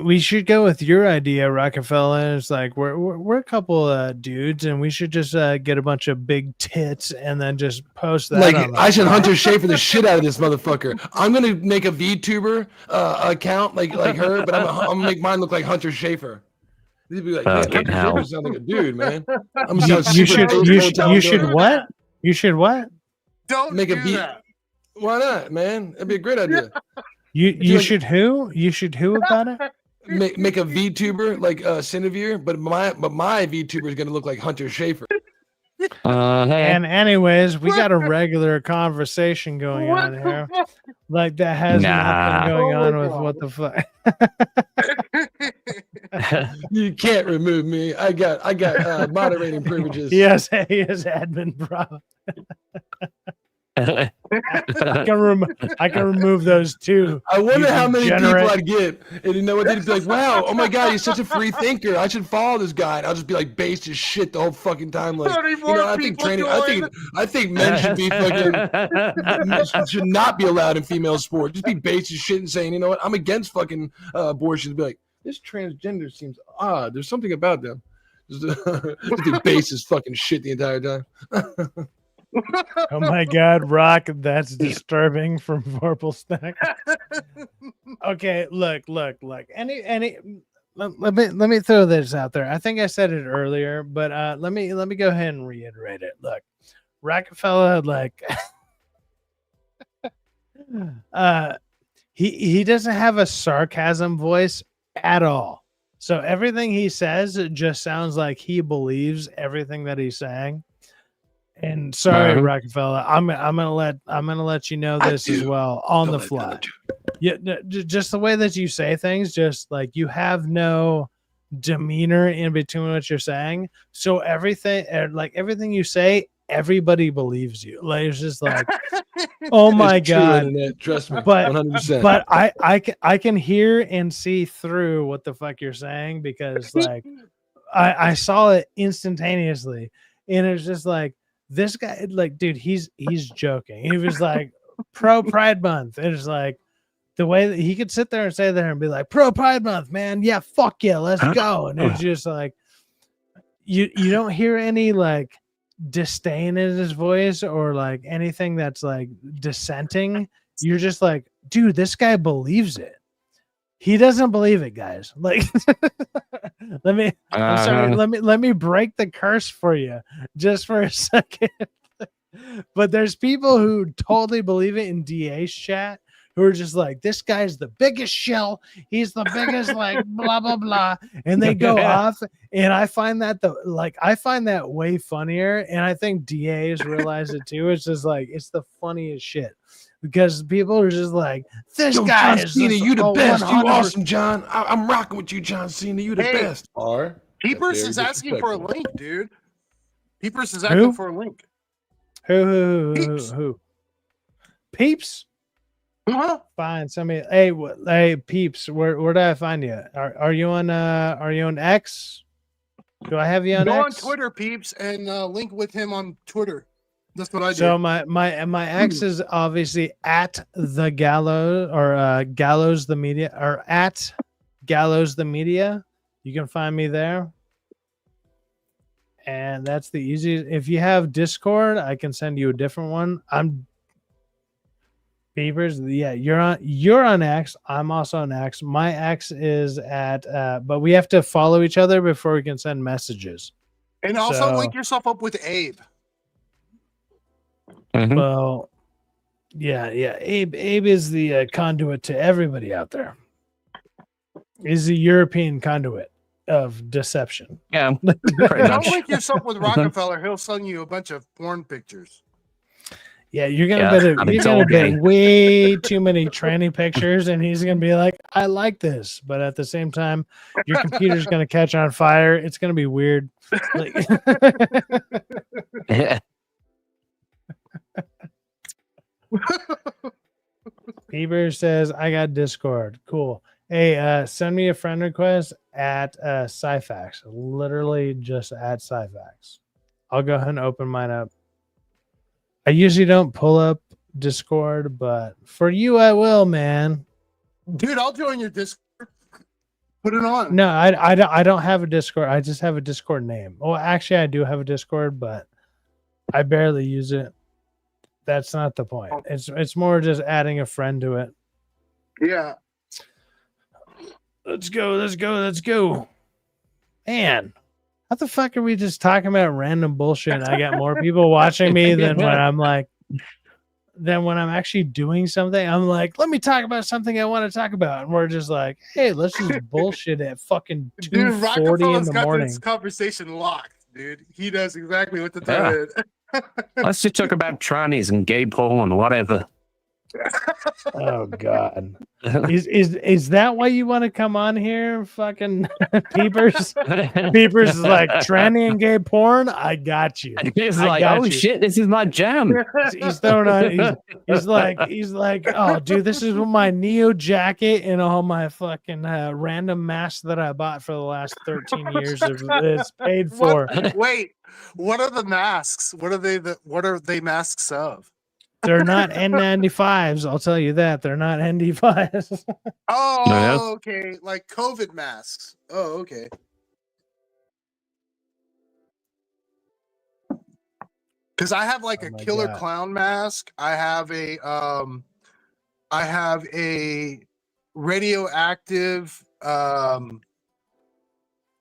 we should go with your idea, Rockefeller. It's like we're a couple dudes, and we should just get a bunch of big tits and then just post that. Like on the I should Hunter Schafer the shit out of this motherfucker. I'm gonna make a VTuber account like her, but I'm gonna make mine look like Hunter Schafer. They'd be like, man, Hunter Schafer sounds like a dude, man. I'm you should what? You should what? Don't make do a beat. that. Why not, man? That'd be a great idea. You should who? You should who about it? Make a VTuber like Cinevere, but my VTuber is gonna look like Hunter Schafer. And anyways, we got a regular conversation going on here. Like that has nothing going on with what the fuck. You can't remove me. I got moderating privileges. Yes, he is admin, bro. I can remove those too. I wonder how many degenerate. people I'd get. And you know what? They'd be like, wow, oh my God, he's such a free thinker. I should follow this guy. And I'll just be like based as shit the whole fucking time. Like, I think men should be fucking should not be allowed in female sport. Just be based as shit and saying, you know what, I'm against fucking abortion. Be like, this transgender seems odd. There's something about them. Just be based as fucking shit the entire time. Oh my God, Rock, that's disturbing from Vorpal Snack. Okay, look. Let me throw this out there. I think I said it earlier, but let me go ahead and reiterate it. Look, Rockefeller, like he doesn't have a sarcasm voice at all. So everything he says, it just sounds like he believes everything that he's saying. And sorry, Rockefeller, I'm gonna let you know this as well on the fly. Yeah, just the way that you say things, just like you have no demeanor in between what you're saying. So everything you say, everybody believes you. Like it's just like, oh my It's true, God, internet. Trust me, but 100%. but I can hear and see through what the fuck you're saying because like I saw it instantaneously, and it's just like this guy, like, dude, he's joking. He was like pro Pride Month. And it's like the way that he could sit there and say that and be like, pro Pride Month, man. Yeah, fuck yeah, let's go. And it's just like you don't hear any like disdain in his voice or like anything that's like dissenting. You're just like, dude, this guy believes it. He doesn't believe it, guys. Like, I'm sorry. Let me break the curse for you just for a second. But there's people who totally believe it in DA's chat who are just like, this guy's the biggest shell. He's the biggest, like, blah, blah, blah. And they go off. And I find that I find that way funnier. And I think DA's realize it too. It's just like, it's the funniest shit. Because people are just like, this guy John is Cena, just you the best. 100%. You awesome, John. I'm rocking with you, John Cena. You the best. Peepers is asking for a link, dude. Peepers is asking for a link. Who? Peeps? Fine. Send me. Hey, Peeps. Where did I find you? Are you on X? Do I have you on Go X? on Twitter, Peeps, and link with him on Twitter. That's what I do. So my X is obviously at the Gallows or Gallows the Media or at Gallows the Media. You can find me there. And that's the easiest. If you have Discord, I can send you a different one. I'm Beavers. Yeah, you're on X. I'm also on X. My X is at but we have to follow each other before we can send messages. And also link yourself up with Abe. Well, yeah. Abe is the conduit to everybody out there. He's the European conduit of deception. Yeah, Don't link yourself with Rockefeller. He'll send you a bunch of porn pictures. Yeah, you're gonna bet way too many tranny pictures, and he's gonna be like, "I like this," but at the same time, your computer's gonna catch on fire. It's gonna be weird. Like, Yeah. Bieber says, "I got Discord. Cool. Hey, send me a friend request at Syfaxx. Literally just at Syfaxx. I'll go ahead and open mine up. I usually don't pull up Discord, but for you, I will, man. Dude, I'll join your Discord. Put it on. No, I don't have a Discord. I just have a Discord name. Well, actually, I do have a Discord, but I barely use it. That's not the point. It's more just adding a friend to it. Yeah. Let's go. Man, how the fuck are we just talking about random bullshit? And I got more people watching me than when I'm actually doing something. I'm like, let me talk about something I want to talk about. And we're just like, hey, let's just bullshit at fucking 2:40 in the morning. This conversation locked, dude. He knows exactly what to do. Let's just talk about trannies and gay porn, whatever. Oh God, is that why you want to come on here, fucking Peepers? Peepers is like tranny and gay porn. I got you. He's like, oh shit, this is my jam. He's throwing on. He's like, oh dude, this is my Neo jacket and all my fucking random masks that I bought for the last 13 years. It's paid for. Wait, what are the masks? What are they masks of? They're not N95s. I'll tell you that. They're not ND5s. Oh, okay. Like COVID masks. Oh, okay. Because I have like Oh a my killer God. clown mask. I have a radioactive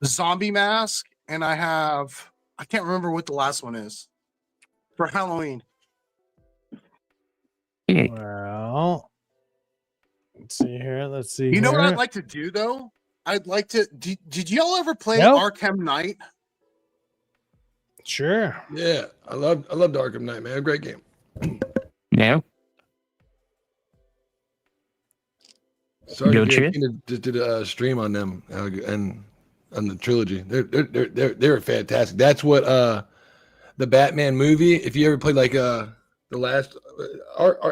zombie mask, and I can't remember what the last one is for Halloween. Well, let's see here. Let's see. You know what I'd here. like to do though? I'd like to. Did y'all ever play Nope. Arkham Knight? Sure. Yeah, I loved Arkham Knight, man. Great game. Yeah. Sorry, Good Jay, shit. just did a stream on them and on the trilogy. They're fantastic. That's what the Batman movie. If you ever played like the last,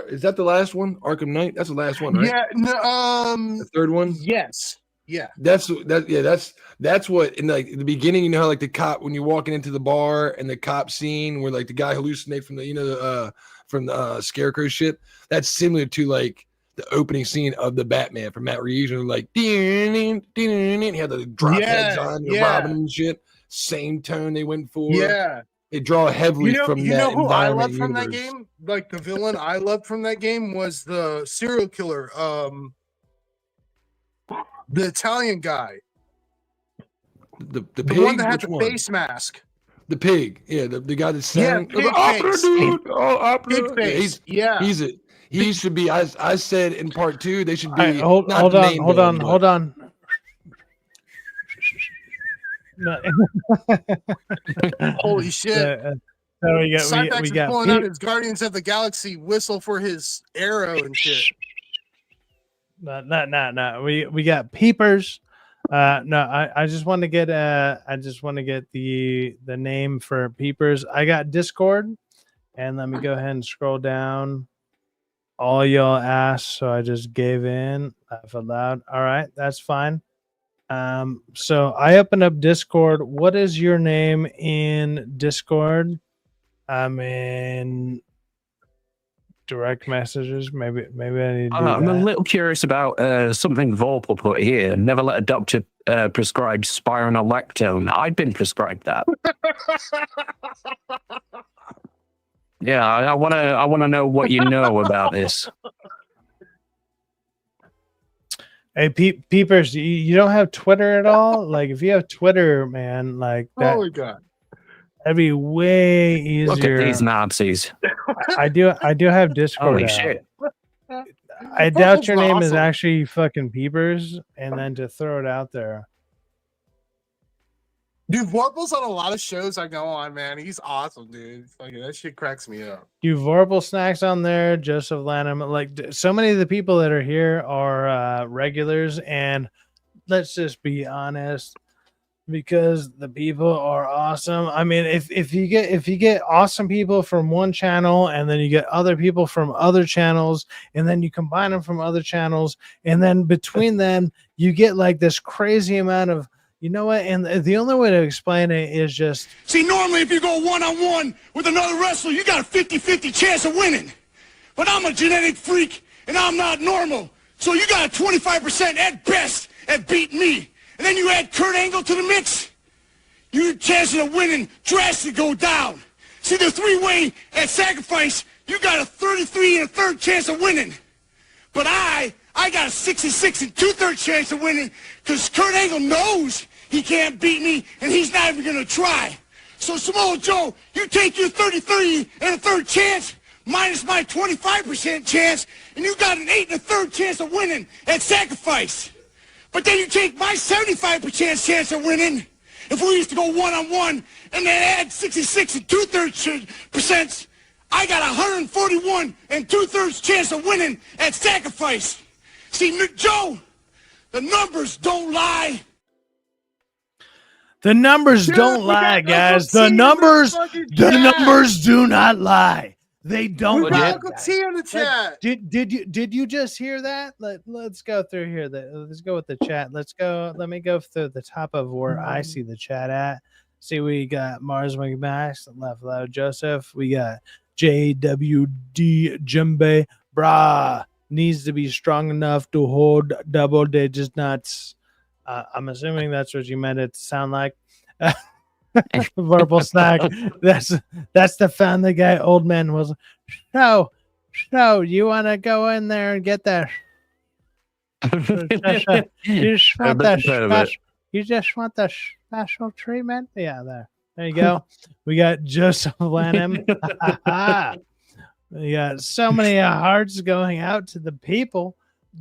is that the last one? Arkham Knight. That's the last one, right? Yeah. No, The third one. Yes. Yeah. That's what in like the beginning, you know how like the cop when you're walking into the bar and the cop scene where like the guy hallucinate from the from the Scarecrow shit. That's similar to like the opening scene of the Batman from Matt Reeves, and like he had the drop heads on, the Robin and shit. Same tone they went for. Yeah. They draw heavily from You that know who I environment loved from that universe. game? Like the villain I loved from that game was the serial killer, the Italian guy, The the pig, one that had which the one? face mask. The pig, yeah, the guy that Yeah, sang pig opera, face. dude. Oh, opera. Pig face. Yeah. He should be. I said in part 2 they should All be. right, hold not on, named him, but- hold on. No. Holy shit! So we got Syfaxx we is got pulling out his Guardians of the Galaxy whistle for his arrow and shit. No. We got peepers. No, I just want to get the name for peepers. I got Discord, and let me go ahead and scroll down. All y'all asked, so I just gave in. Laugh aloud. All right, that's fine. So I opened up Discord. What is your name in Discord? I'm in direct messages. Maybe I need to do I'm a that. little curious about something Vorpal put here. Never let a doctor prescribe spironolactone. I've been prescribed that. Yeah, I want to know what you know about this. Hey, peepers, you don't have Twitter at all? Like, if you have Twitter, man, like that, Oh my god, that'd be way easier. Look at these Nazis. I do have Discord. Holy out. shit. I doubt Vorpal's your name is awesome. actually fucking peepers, and then to throw it out there. Dude, Warple's on a lot of shows I go on, man. He's awesome, dude. Fucking that shit cracks me up. You Vorpal Snacks on there, Joseph Lanham. Like, so many of the people that are here are regulars, and let's just be honest, because the people are awesome. I mean, if you get awesome people from one channel, and then you get other people from other channels, and then you combine them from other channels, and then between them you get like this crazy amount of, you know what? And the only way to explain it is just, see, normally if you go one-on-one with another wrestler, you got a 50-50 chance of winning. But I'm a genetic freak, and I'm not normal. So you got a 25% at best at beating me. And then you add Kurt Angle to the mix, your chances of winning drastically go down. See, the three-way at Sacrifice, you got a 33 1/3 chance of winning. But I got a 66 2/3 chance of winning because Kurt Angle knows he can't beat me, and he's not even going to try. So, Samoa Joe, you take your 33 1/3 chance minus my 25% chance, and you got an 8 1/3 chance of winning at Sacrifice. But then you take my 75% chance of winning, if we used to go one-on-one, and then add 66 2/3%, I got 141 2/3 chance of winning at Sacrifice. See, Joe, the numbers don't lie. the numbers don't lie, guys. The numbers do not lie. They don't We lie. got Uncle T in the chat. Did you just hear that? Let's go through here. Let's go with the chat. Let me go through the top of where I see the chat at. See, we got Mars McMax, Left Loud Joseph. We got JWD Jimbe. Brah needs to be strong enough to hold double digits nuts. I'm assuming that's what you meant it to sound like. Purple snack. That's the Family Guy old man was. No, you want to go in there and get that? You just want that special. You just want the special treatment. Yeah, there you go. We got Joseph Lanham. We got so many hearts going out to the people,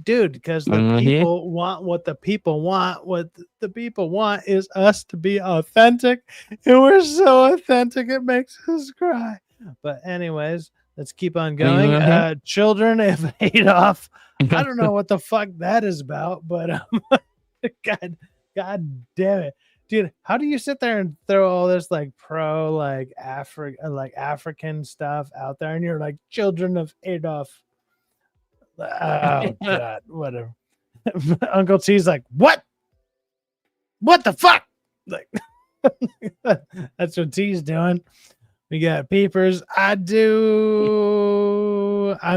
dude, because the people want what the people want. What the people want is us to be authentic, and we're so authentic it makes us cry. But anyways, let's keep on going. Children of Adolf. I don't know what the fuck that is about, but God damn it. Dude, how do you sit there and throw all this like pro like African stuff out there and you're like children of Adolf? Oh God, whatever. Uncle T's like, what the fuck? Like that's what T's doing. We got Peepers. I'm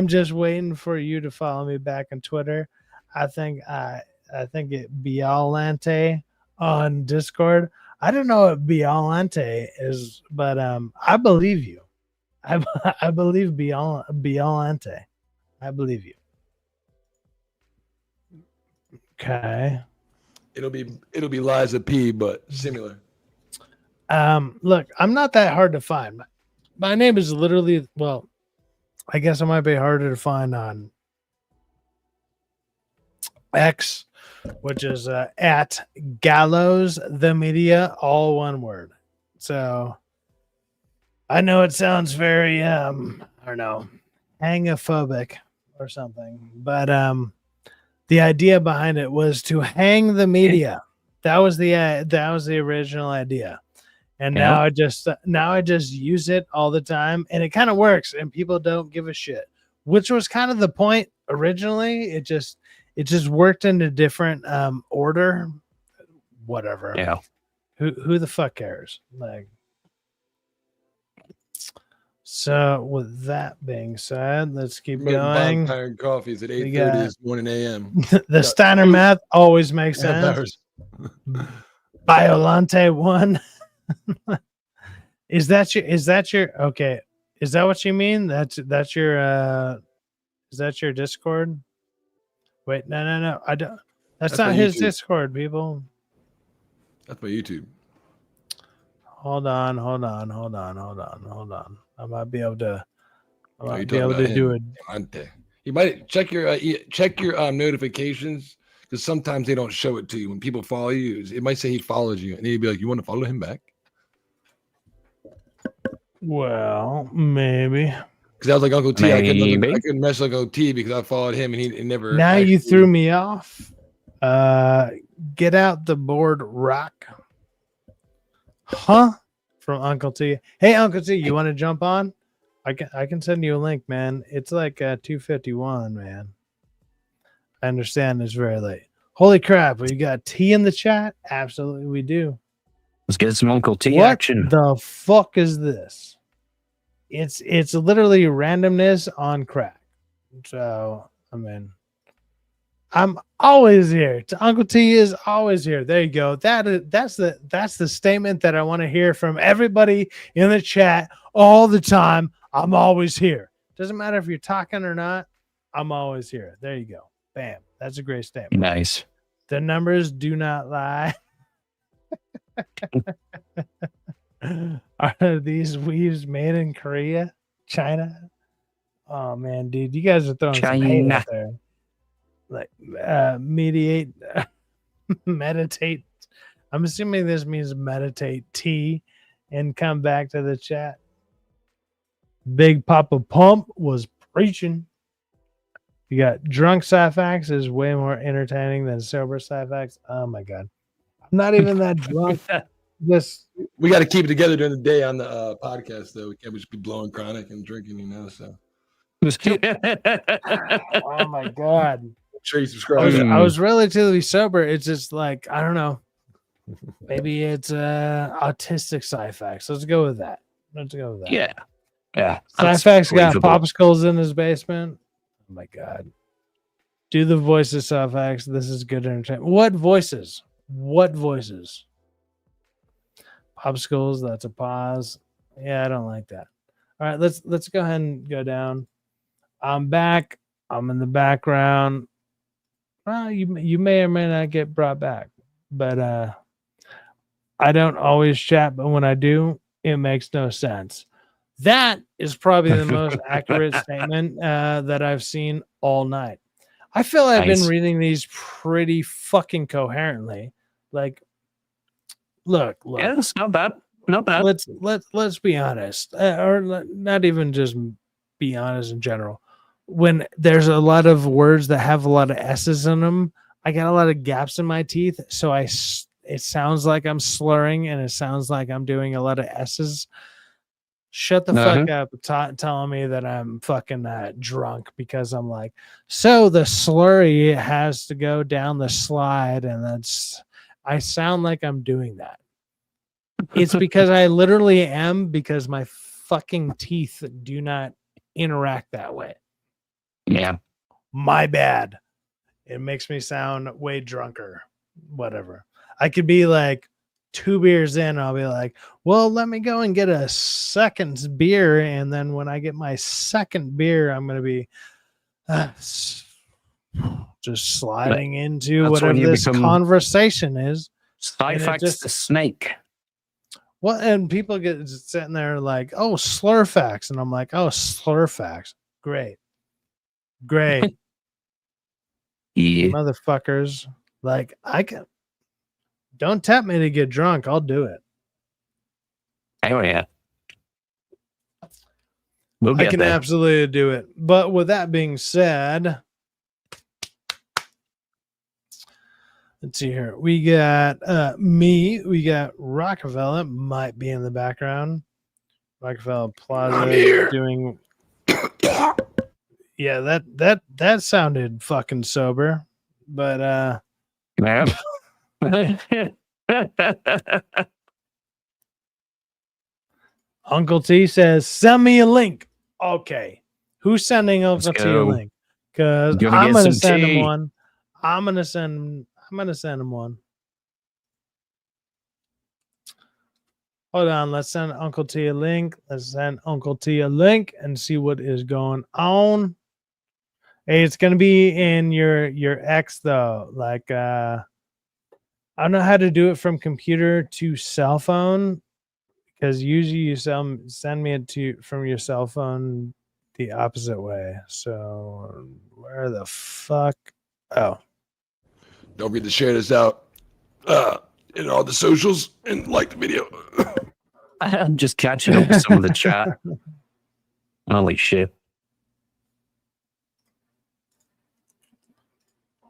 just waiting for you to follow me back on Twitter. I think it Biolante on Discord. I don't know what Biolante is, but I believe you. I believe Biolante. I believe you. Okay. It'll be Liza P, but similar. Look, I'm not that hard to find. My name is literally, well, I guess it might be harder to find on X, which is at Gallows the Media, all one word. So I know it sounds very I don't know, hangophobic or something, but the idea behind it was to hang the media. That was the original idea. And now I just use it all the time, and it kind of works, and people don't give a shit, which was kind of the point originally. It just worked in a different order. Whatever. Yeah. Who the fuck cares? Like. So with that being said, let's keep going. Bonfire and coffees at 8:30 this morning a.m. The Steiner math always makes sense. Biolante 1. Is that your okay? Is that what you mean? That's your is that your Discord? Wait, no. I don't. That's not his YouTube. Discord, people. That's my YouTube. Hold on. I might be able to. Do it. You might check your notifications, because sometimes they don't show it to you when people follow you. It might say he followed you, and then you'd be like, "You want to follow him back?" Well, maybe. Because I was like Uncle T. I couldn't mess with Uncle T because I followed him, and he never. Now you threw me off. Get out the board, rock. Huh? From Uncle T. Hey, Uncle T, you want to jump on? I can send you a link, man. It's like 2:51, man. I understand it's very late. Holy crap, we got T in the chat? Absolutely, we do. Let's get some Uncle T what action. The fuck is this? It's literally randomness on crack. So, I mean, I'm always here. Uncle T is always here. There you go. That's the statement that I want to hear from everybody in the chat all the time. I'm always here. Doesn't matter if you're talking or not. I'm always here. There you go. Bam. That's a great statement. Nice. The numbers do not lie. Are these weaves made in Korea? China? Oh man, dude, you guys are throwing some hate out there. Like mediate, meditate. I'm assuming this means meditate T and come back to the chat. Big Papa Pump was preaching. You got drunk Syfaxx is way more entertaining than sober Syfaxx. Oh my god, I'm not even that drunk. We got to keep it together during the day on the podcast, though. We can't just be blowing chronic and drinking, you know. So. Oh my god. I'm sure you subscribe. I was relatively sober. It's just like, I don't know. Maybe it's autistic Syfaxx. Let's go with that. Yeah. Syfaxx got popsicles in his basement. Oh my god. Do the voices, Syfaxx. This is good entertainment. What voices? Popsicles, that's a pause. Yeah, I don't like that. All right, let's go ahead and go down. I'm back. I'm in the background. Well, you may or may not get brought back, but I don't always chat, but when I do, it makes no sense. That is probably the most accurate statement that I've seen all night. I feel I've been reading these pretty fucking coherently. Like, look. Yeah, it's not bad. Not bad. Let's be honest, or not even just be honest in general. When there's a lot of words that have a lot of S's in them, I got a lot of gaps in my teeth, so it sounds like I'm slurring, and it sounds like I'm doing a lot of S's. Shut the fuck up telling me that I'm fucking drunk because I'm like, so the slurry has to go down the slide, and I sound like I'm doing that. It's because I literally am, because my fucking teeth do not interact that way. Yeah. My bad. It makes me sound way drunker. Whatever. I could be like 2 beers in, I'll be like, well, let me go and get a second beer. And then when I get my second beer, I'm going to be just sliding into whatever this conversation is. Syfaxx the snake. Well, and people get sitting there like, oh, Slurfax. And I'm like, oh, Slurfax. Great. Yeah. Motherfuckers. Like, don't tempt me to get drunk. I'll do it. Oh, yeah. I can absolutely do it. But with that being said, let's see here. We got me. We got Rockefeller. Might be in the background. Rockefeller Plaza doing. Yeah, that sounded fucking sober. But man. Uncle T says, send me a link. Okay. Who's sending Uncle T a link? Because I'm gonna send him one. I'm gonna send him one. Hold on, let's send Uncle T a link. Let's send Uncle T a link and see what is going on. Hey, it's gonna be in your X though. Like I don't know how to do it from computer to cell phone, because usually you send me it from your cell phone the opposite way. So where the fuck? Oh, don't forget to share this out in all the socials and like the video. I'm just catching up with some of the chat. Holy shit.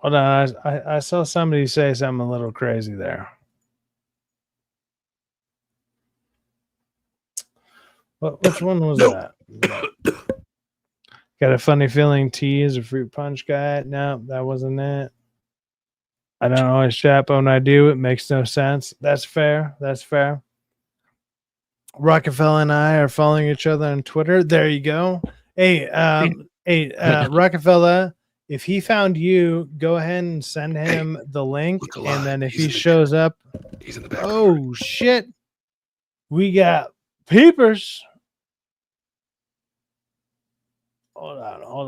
Hold on, I saw somebody say something a little crazy there. Which one was that? Got a funny feeling T is a fruit punch guy. No, that wasn't it. I don't always chat, but when I do, it makes no sense. That's fair. That's fair. Rockefeller and I are following each other on Twitter. There you go. Hey, Rockefeller, if he found you, go ahead and send him the link. And then if he shows up, he's in the back. Oh, shit. We got peepers. Hold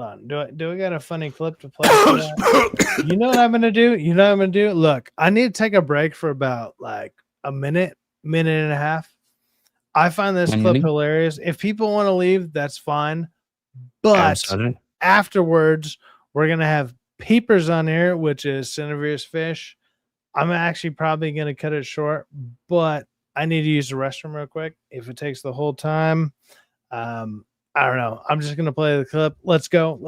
on. Do I got a funny clip to play for that? You know what I'm gonna do? Look, I need to take a break for about like a minute and a half. I find this clip hilarious. If people want to leave, that's fine. But afterwards, we're gonna have peepers on here, which is Cinevere's fish. I'm actually probably gonna cut it short, but I need to use the restroom real quick. If it takes the whole time, I don't know. I'm just going to play the clip. Let's go.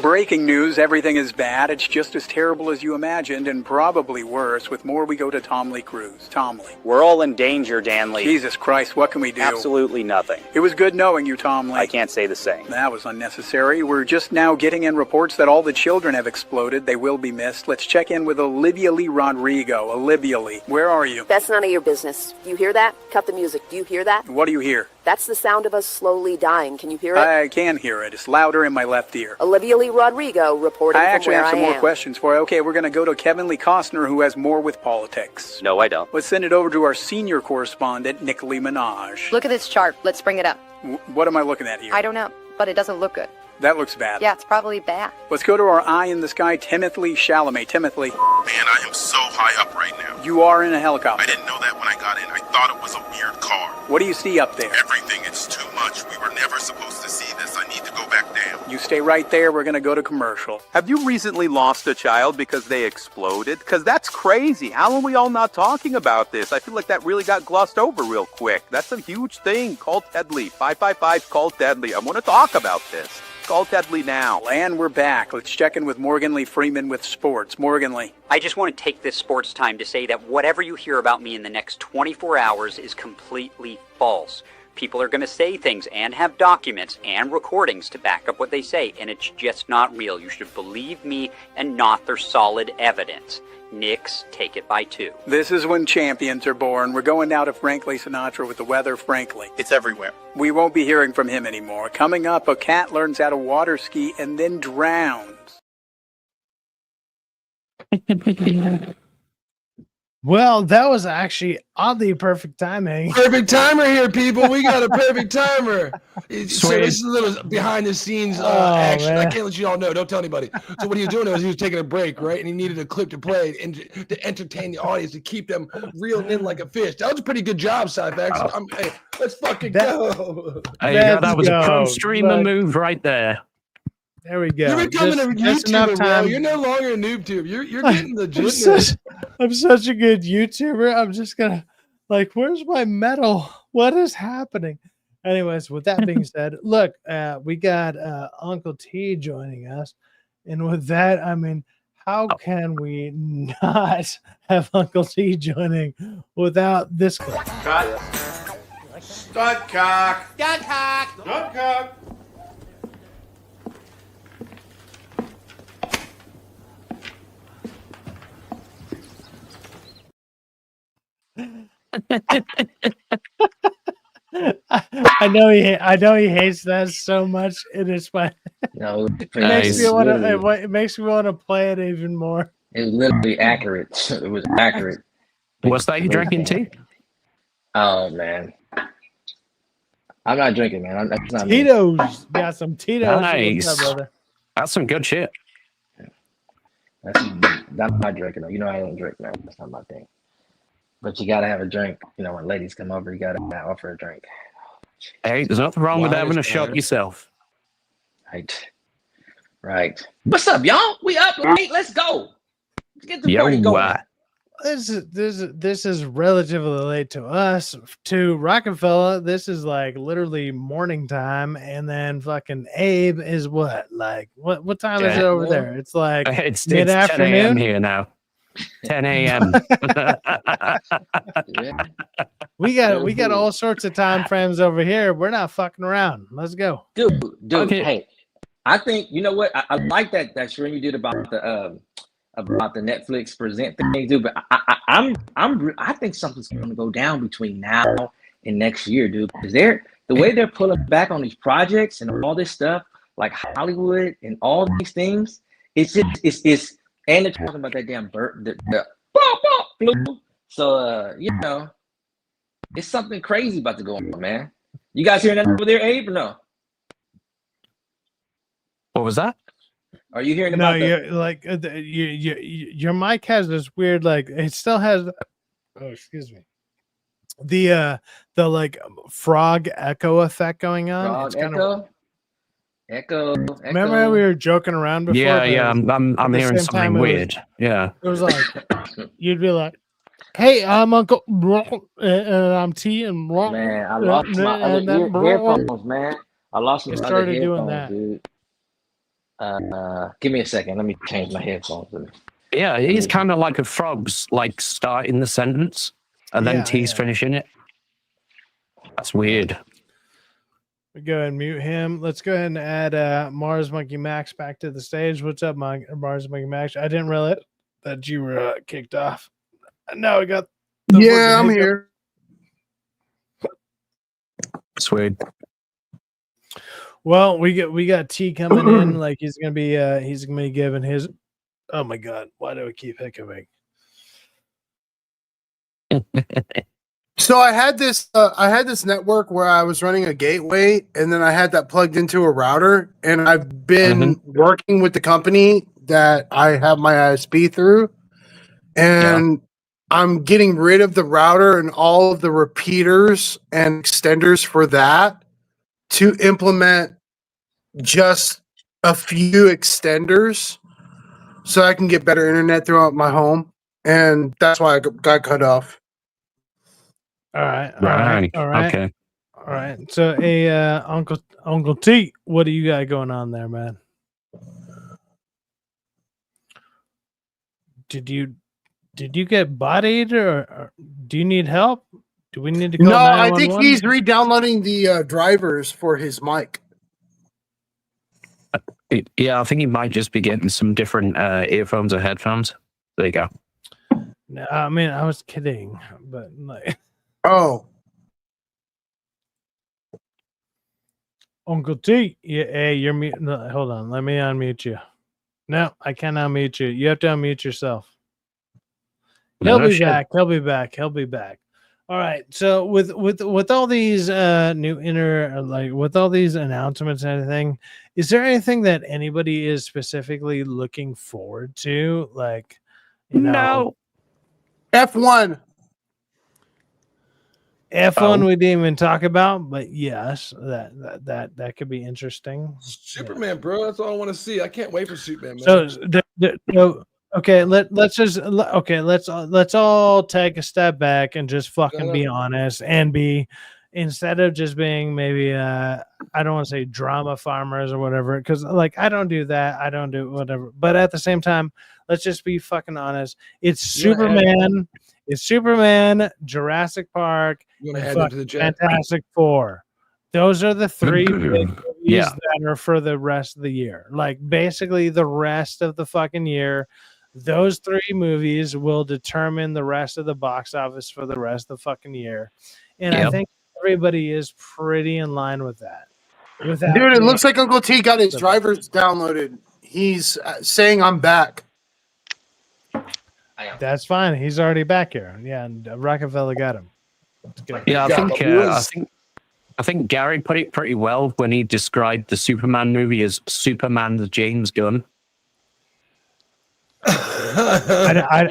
Breaking news. Everything is bad. It's just as terrible as you imagined and probably worse. With more, we go to Tom Lee Cruz. Tom Lee. We're all in danger, Dan Lee. Jesus Christ, what can we do? Absolutely nothing. It was good knowing you, Tom Lee. I can't say the same. That was unnecessary. We're just now getting in reports that all the children have exploded. They will be missed. Let's check in with Olivia Lee Rodrigo. Olivia Lee, where are you? That's none of your business. You hear that? Cut the music. Do you hear that? What do you hear? That's the sound of us slowly dying. Can you hear it? I can hear it. It's louder in my left ear. Olivia Lee Rodrigo reporting I from actually where have some I more am. questions for you. Okay, we're going to go to Kevin Lee Costner, who has more with politics. No, I don't. Let's send it over to our senior correspondent, Nicole Minaj. Look at this chart. Let's bring it up. What am I looking at here? I don't know, but it doesn't look good. That looks bad. Yeah, it's probably bad. Let's go to our eye in the sky, Timothy Chalamet. Timothy. Man, I am so high up right now. You are in a helicopter. I didn't know that when I got in. I thought it was a weird car. What do you see up there? Everything. It's too much. We were never supposed to see this. I need to go back down. You stay right there. We're going to go to commercial. Have you recently lost a child because they exploded? Because that's crazy. How are we all not talking about this? I feel like that really got glossed over real quick. That's a huge thing. Call Tedley. 555 call Tedley. I want to talk about this. Call Tedley now. And we're back. Let's check in with Morgan Lee Freeman with sports. Morgan Lee. I just want to take this sports time to say that whatever you hear about me in the next 24 hours is completely false. People are going to say things and have documents and recordings to back up what they say, and it's just not real. You should believe me and not their solid evidence. Knicks take it by 2. This is when champions are born. We're going now to Frankly Sinatra with the weather, frankly. It's everywhere. We won't be hearing from him anymore. Coming up, a cat learns how to water ski and then drowns. Well, that was actually oddly perfect timing. Perfect timer here, people. We got a perfect timer. So this is a little behind the scenes action. Man. I can't let you all know. Don't tell anybody. So what he was doing was he was taking a break, right? And he needed a clip to play and to entertain the audience, to keep them reeling in like a fish. That was a pretty good job, Syfaxx. Hey, let's fucking go. That was a pro streamer move right there. There we go. You're becoming a YouTuber, bro. You're no longer a noob tube. You're getting legit. I'm such a good YouTuber. I'm just gonna where's my medal? What is happening? Anyways, with that being said, look, we got Uncle T joining us, and with that, I mean, how can we not have Uncle T joining without this clip? Cut. Stud cock. Stud cock. Stud cock. I know he hates that so much. It is fun. No, it makes me want to play it even more. It was literally accurate. It was accurate. What's that you drinking tea? Oh man, I'm not drinking, man. That's not Tito's. Me. Got some Tito's. Nice. Up, brother? That's some good shit. That's not drinking. You know I don't drink, man. That's not my thing. But you gotta have a drink. You know, when ladies come over, you gotta offer a drink. Hey, there's nothing wrong with having a shot yourself. Right. What's up, y'all? We up late. Let's go. Let's get the party going. This is relatively late to us. To Rockefeller, this is like literally morning time, and then fucking Abe is what time is it over there? It's like it's mid-afternoon 10 a.m. here now. 10 a.m. We got all sorts of time frames over here. We're not fucking around. Let's go, dude. Okay. Hey, I think you know what I like that stream you did about the Netflix present thing, dude. But I think something's going to go down between now and next year, dude. Because the way they're pulling back on these projects and all this stuff, like Hollywood and all these things, it's and they're talking about that damn bird, the flu. So you know, it's something crazy about to go on, man. You guys hearing that over there, Abe, or no? What was that? Are you hearing about your mic has this weird it still has excuse me, the like frog echo effect going on. Frog it's echo. Remember how we were joking around before? Yeah. I'm hearing something weird. Yeah. It was like you'd be like, "Hey, I'm Uncle, and I'm T, and man, I lost my headphones, man. I lost my other headphones, doing that, dude. Give me a second. Let me change my headphones. Yeah, he's kind of like a frog's starting the sentence and then T's finishing it. That's weird. We go ahead and mute him. Let's go ahead and add Mars Monkey Max back to the stage. What's up, Mars Monkey Max? I didn't realize that you were kicked off. Now we got. I'm here. Sweet. Well, we got T coming in like he's gonna be giving his. Oh my god, why do I keep hiccuping? So I had this network where I was running a gateway, and then I had that plugged into a router, and I've been working with the company that I have my ISP through, and I'm getting rid of the router and all of the repeaters and extenders for that to implement just a few extenders so I can get better internet throughout my home, and that's why I got cut off. All right. Okay. All right. So, Uncle T, what do you got going on there, man? Did you get bodied, or do you need help? Do we need to call No, I think 911? he's re-downloading the drivers for his mic. Yeah, I think he might just be getting some different earphones or headphones. There you go. No, I mean, I was kidding, but like, oh, Uncle T, hey, you're mute. No, hold on, let me unmute you. No, I can't unmute you. You have to unmute yourself. He'll be back. He'll be back. He'll be back. All right. So with all these with all these announcements and everything, is there anything that anybody is specifically looking forward to? Like, you know, F1. F1 we didn't even talk about, but yes, that could be interesting. Superman, bro. That's all I want to see. I can't wait for Superman, man. So okay, let's all take a step back and just fucking be honest and be, instead of just being maybe I don't want to say drama farmers or whatever, because like I don't do that, I don't do whatever, but at the same time, let's just be fucking honest. It's Superman. It's Superman, Jurassic Park, You and want to add them to the chat? Fantastic Four. Those are the three big movies that are for the rest of the year. Like basically the rest of the fucking year, those three movies will determine the rest of the box office for the rest of the fucking year. And I think everybody is pretty in line with that. Dude, it looks like Uncle T got his drivers downloaded. He's saying I'm back. That's fine. He's already back here. Yeah, and Rockefeller got him. Yeah, I think Gary put it pretty well when he described the Superman movie as Superman the James Gunn. I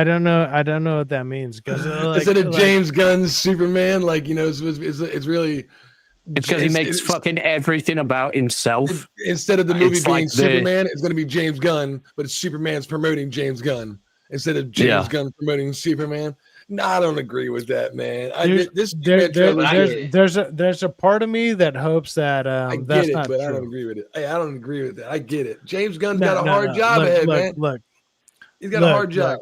don't know what that means, because instead of James Gunn's Superman, like, you know, it's really. It's because he makes fucking everything about himself. Instead of the movie being like Superman, it's going to be James Gunn, but it's Superman's promoting James Gunn instead of James Gunn promoting Superman. No, I don't agree with that, man. There's a part of me that hopes that I get that's it, not but true. I don't agree with it. I don't agree with that. I get it. James Gunn's got a hard job ahead, man. He's got a hard job.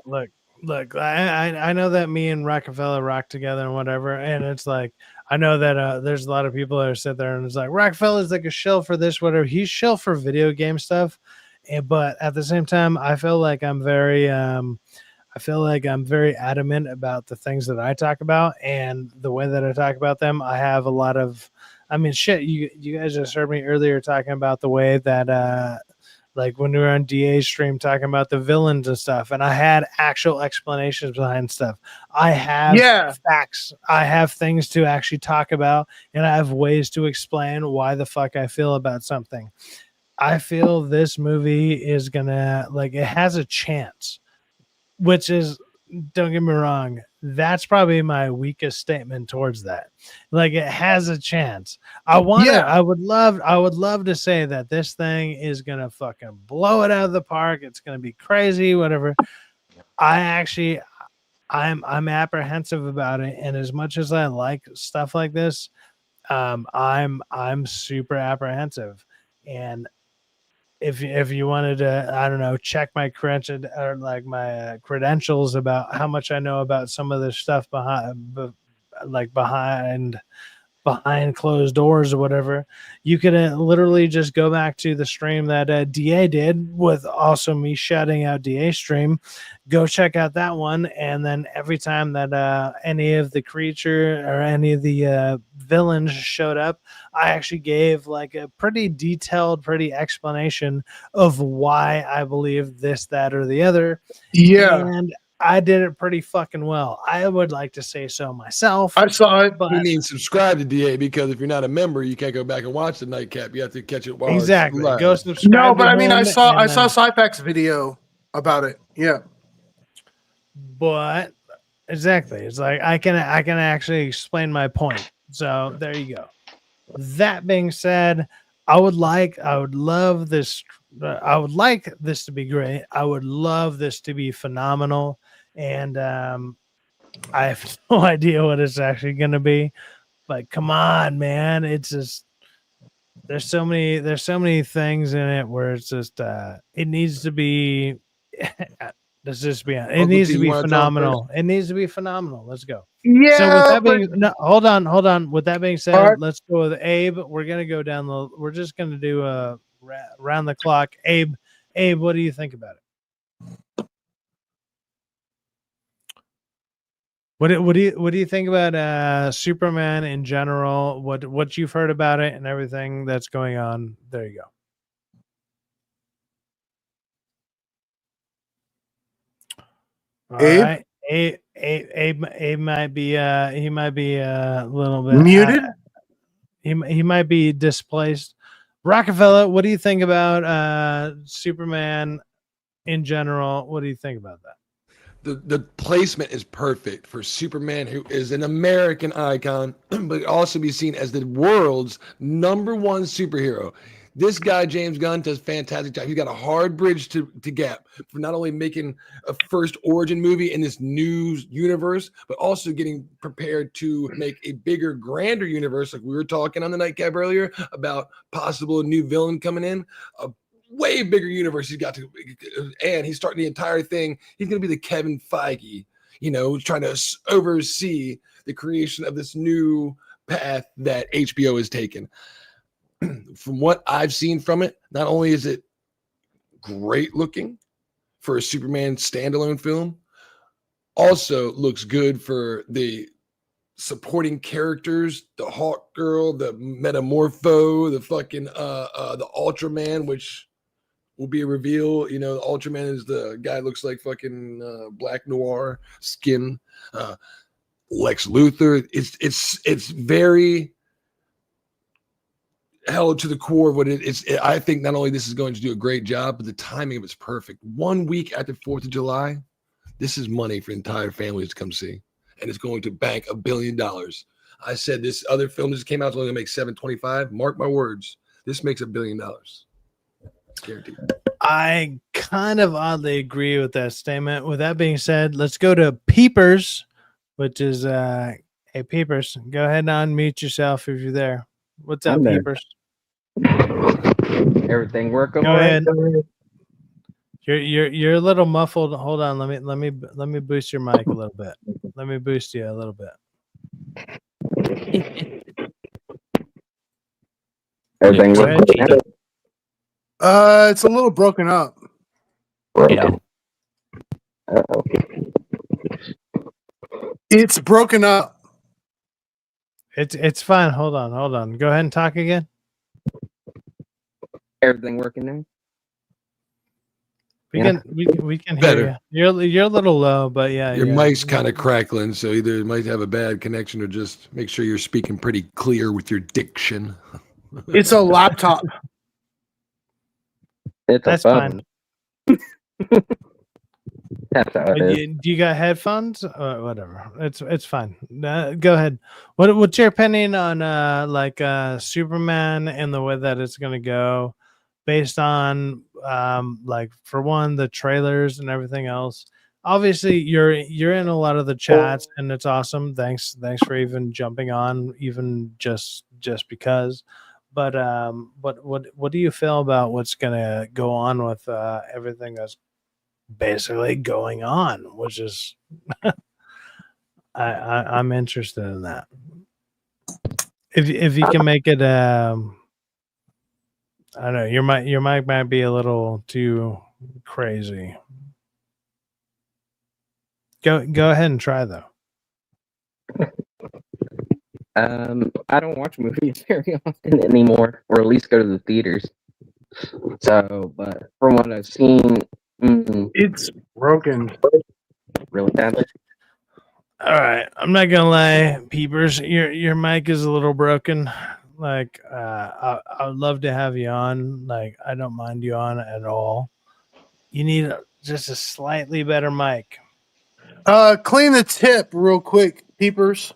Look, I know that me and Rockefeller rock together and whatever, and it's like I know that there's a lot of people that sit there and it's like Rockefeller's like a shill for this, whatever. He's shill for video game stuff, but at the same time, I feel like I'm very adamant about the things that I talk about, and the way that I talk about them. I have a lot of, I mean, shit. You guys just heard me earlier talking about the way that like when we were on DA's stream talking about the villains and stuff, and I had actual explanations behind stuff. I have facts. I have things to actually talk about, and I have ways to explain why the fuck I feel about something. I feel this movie is gonna, like, it has a chance, which is, don't get me wrong, that's probably my weakest statement towards that. Like, it has a chance. I would love to say that this thing is gonna fucking blow it out of the park. It's gonna be crazy, whatever. I'm apprehensive about it, and as much as I like stuff like this, I'm super apprehensive. And if you wanted to, I don't know, check my credentials or like my credentials about how much I know about some of this stuff behind behind closed doors or whatever, you could literally just go back to the stream that DA did with also me shouting out DA stream. Go check out that one, and then every time that any of the creature or any of the villains showed up, I actually gave like a pretty detailed, pretty explanation of why I believe this, that, or the other. Yeah. And I did it pretty fucking well. I would like to say so myself. I saw it. But you need to subscribe to DA, because if you're not a member, you can't go back and watch the nightcap. You have to catch it while exactly. it's live. Go subscribe. No, but to I mean, I him, saw and Syfaxx video about it. Yeah. But exactly, it's like I can actually explain my point. So there you go. That being said, I would like this to be great. I would love this to be phenomenal, and I have no idea what it's actually going to be. But come on, man, it's just there's so many things in it where it's just it needs to be. Let's just be honest. It needs to be phenomenal. It needs to be phenomenal. Let's go. Yeah. So with that being, no, hold on. With that being said, let's go with Abe. We're gonna go down the. We're just gonna do a round the clock. Abe, what do you think about it? What do you think about Superman in general? What you've heard about it and everything that's going on? There you go. All Abe? right. Abe might be he might be a little bit muted. He might be displaced. Rockefeller, what do you think about Superman in general? What do you think about that? The placement is perfect for Superman, who is an American icon, but also be seen as the world's #1 superhero. This guy, James Gunn, does a fantastic job. He's got a hard bridge to gap for not only making a first origin movie in this new universe, but also getting prepared to make a bigger, grander universe, like we were talking on the nightcap earlier about possible new villain coming in. A way bigger universe he's got to, and he's starting the entire thing. He's going to be the Kevin Feige, trying to oversee the creation of this new path that HBO has taken. From what I've seen from it, not only is it great looking for a Superman standalone film, also looks good for the supporting characters, the Hawk Girl, the Metamorpho, the fucking the Ultraman, which will be a reveal. The Ultraman is the guy that looks like fucking Black Noir skin. Lex Luthor. It's very held to the core of what it is. I think not only this is going to do a great job, but the timing of it's perfect. 1 week after 4th of July, this is money for entire families to come see, and it's going to bank $1 billion. I said this other film that just came out is only going to make 725. Mark my words, this makes $1 billion. It's guaranteed. I kind of oddly agree with that statement. With that being said, let's go to Peepers, which is hey Peepers, go ahead and unmute yourself if you're there. What's up, Peepers? Everything work okay? Go ahead. You're a little muffled. Hold on, let me boost your mic a little bit. Let me boost you a little bit. Everything work okay? It's a little broken up. Yeah. Uh-oh. It's broken up. It's fine. Hold on. Go ahead and talk again. Everything working now? We can hear you. You're a little low, but yeah. Your mic's kind of crackling, so either it might have a bad connection or just make sure you're speaking pretty clear with your diction. It's a laptop. That's fine. Do you got headphones or whatever? It's fine. Go ahead. What's your opinion on Superman and the way that it's gonna go, based on for one, the trailers and everything else? Obviously, you're in a lot of the chats, and it's awesome. Thanks for even jumping on, even just because. But what do you feel about what's gonna go on with everything that's basically going on, which is I'm interested in that. if you can make it, I don't know. Your mic might be a little too crazy. Go ahead and try though. I don't watch movies very often anymore, or at least go to the theaters. So, but from what I've seen, it's broken really badly. All right, I'm not gonna lie, peepers. Your mic is a little broken. Like, I would love to have you on. Like, I don't mind you on at all. You need just a slightly better mic. Clean the tip real quick, peepers.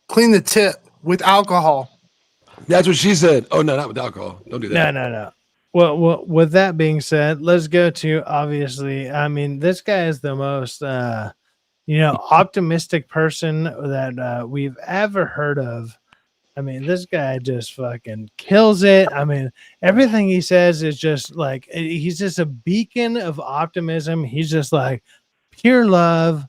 Clean the tip with alcohol. That's what she said. Oh no, not with alcohol. Don't do that. No. Well, with that being said, let's go to obviously. I mean, this guy is the most, optimistic person that we've ever heard of. I mean, this guy just fucking kills it. I mean, everything he says is just like he's just a beacon of optimism. He's just like pure love,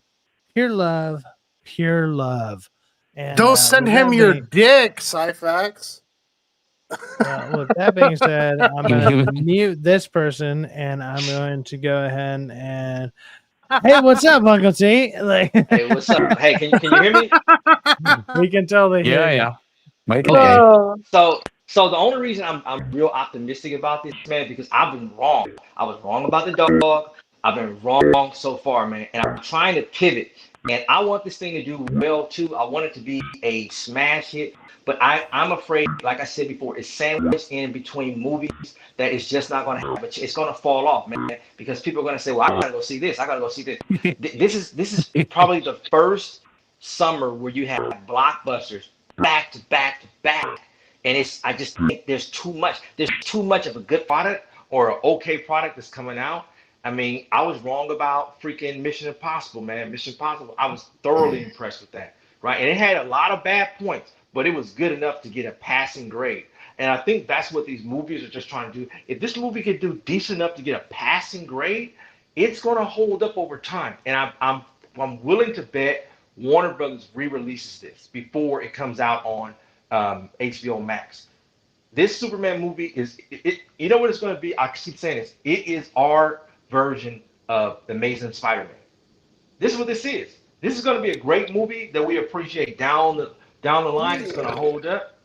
pure love, pure love. And don't send him your dick, Syfaxx. With that being said, I'm going to mute this person, and I'm going to go ahead and hey, what's up, Uncle T? Like, hey, what's up? Hey, can you hear me? We can totally hear you. Yeah. Okay. So the only reason I'm real optimistic about this, man, because I've been wrong. I was wrong about the dog. I've been wrong so far, man, and I'm trying to pivot. And I want this thing to do well too. I want it to be a smash hit. But I'm afraid, like I said before, it's sandwiched in between movies that it's just not going to happen. It's going to fall off, man, because people are going to say, well, I got to go see this. I got to go see this. This is probably the first summer where you have blockbusters back to back to back. And I just think there's too much. There's too much of a good product or an okay product that's coming out. I mean, I was wrong about freaking Mission Impossible, man. Mission Impossible, I was thoroughly impressed with that, right? And it had a lot of bad points, but it was good enough to get a passing grade. And I think that's what these movies are just trying to do. If this movie could do decent enough to get a passing grade, it's going to hold up over time. And I'm willing to bet Warner Brothers re-releases this before it comes out on HBO Max. This Superman movie you know what it's going to be? I keep saying this. It is our version of The Amazing Spider-Man. This is what this is. This is going to be a great movie that we appreciate down the line. It's going to hold up,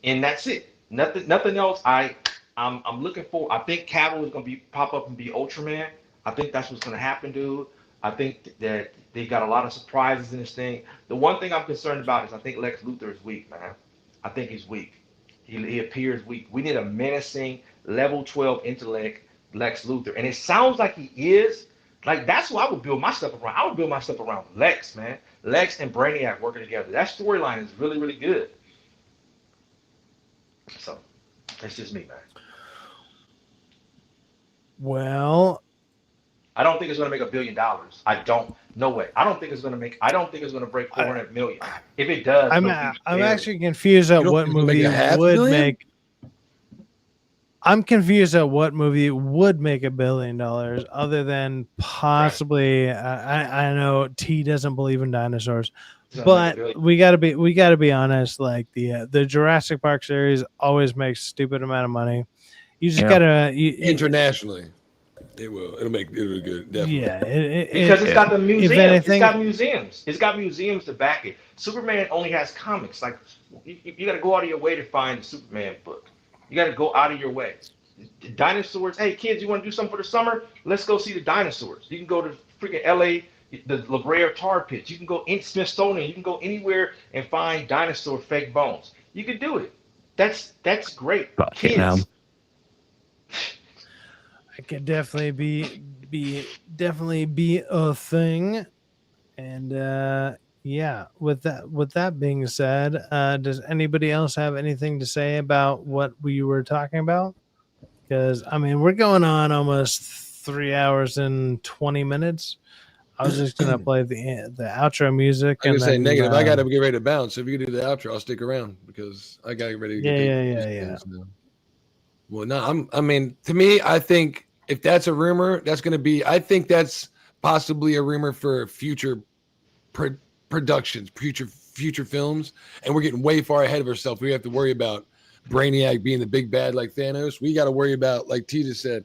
and that's it. Nothing else. I'm looking for. I think Cavill is going to pop up and be Ultraman. I think that's what's going to happen, dude. I think that they got a lot of surprises in this thing. The one thing I'm concerned about is I think Lex Luthor is weak, man. I think he's weak. He appears weak. We need a menacing level 12 intellect Lex Luthor, and it sounds like he is. Like, that's what I would build my stuff around. I would build my stuff around Lex, man. Lex and Brainiac working together. That storyline is really, really good. So that's just me, man. Well, I don't think it's going to make $1 billion. I don't. No way. I don't think it's going to break 400 million. If it does, I'm actually confused at what movie would make. I'm confused at what movie would make $1 billion, other than possibly. I know T doesn't believe in dinosaurs, but we gotta be honest. Like the Jurassic Park series always makes a stupid amount of money. You just gotta internationally. It'll make it really good. Definitely. Yeah, because it's got the museum. Anything, it's got museums. It's got museums to back it. Superman only has comics. Like you got to go out of your way to find the Superman book. You got to go out of your way. Dinosaurs. Hey kids, you want to do something for the summer? Let's go see the dinosaurs. You can go to freaking LA, the La Brea Tar Pits. You can go in Smithsonian. You can go anywhere and find dinosaur fake bones. You can do it. That's great. Kids. It could definitely be a thing, and yeah. With that being said, does anybody else have anything to say about what we were talking about? Because I mean, we're going on almost 3 hours and 20 minutes. I was just gonna play the outro music. I'm gonna say negative. I gotta get ready to bounce. So if you can do the outro, I'll stick around because I gotta get ready to get yeah. Well, no, I mean, to me, I think if that's a rumor, that's going to be. I think that's possibly a rumor for future productions, future future films, and we're getting way far ahead of ourselves. We have to worry about Brainiac being the big bad like Thanos. We got to worry about, like T just said,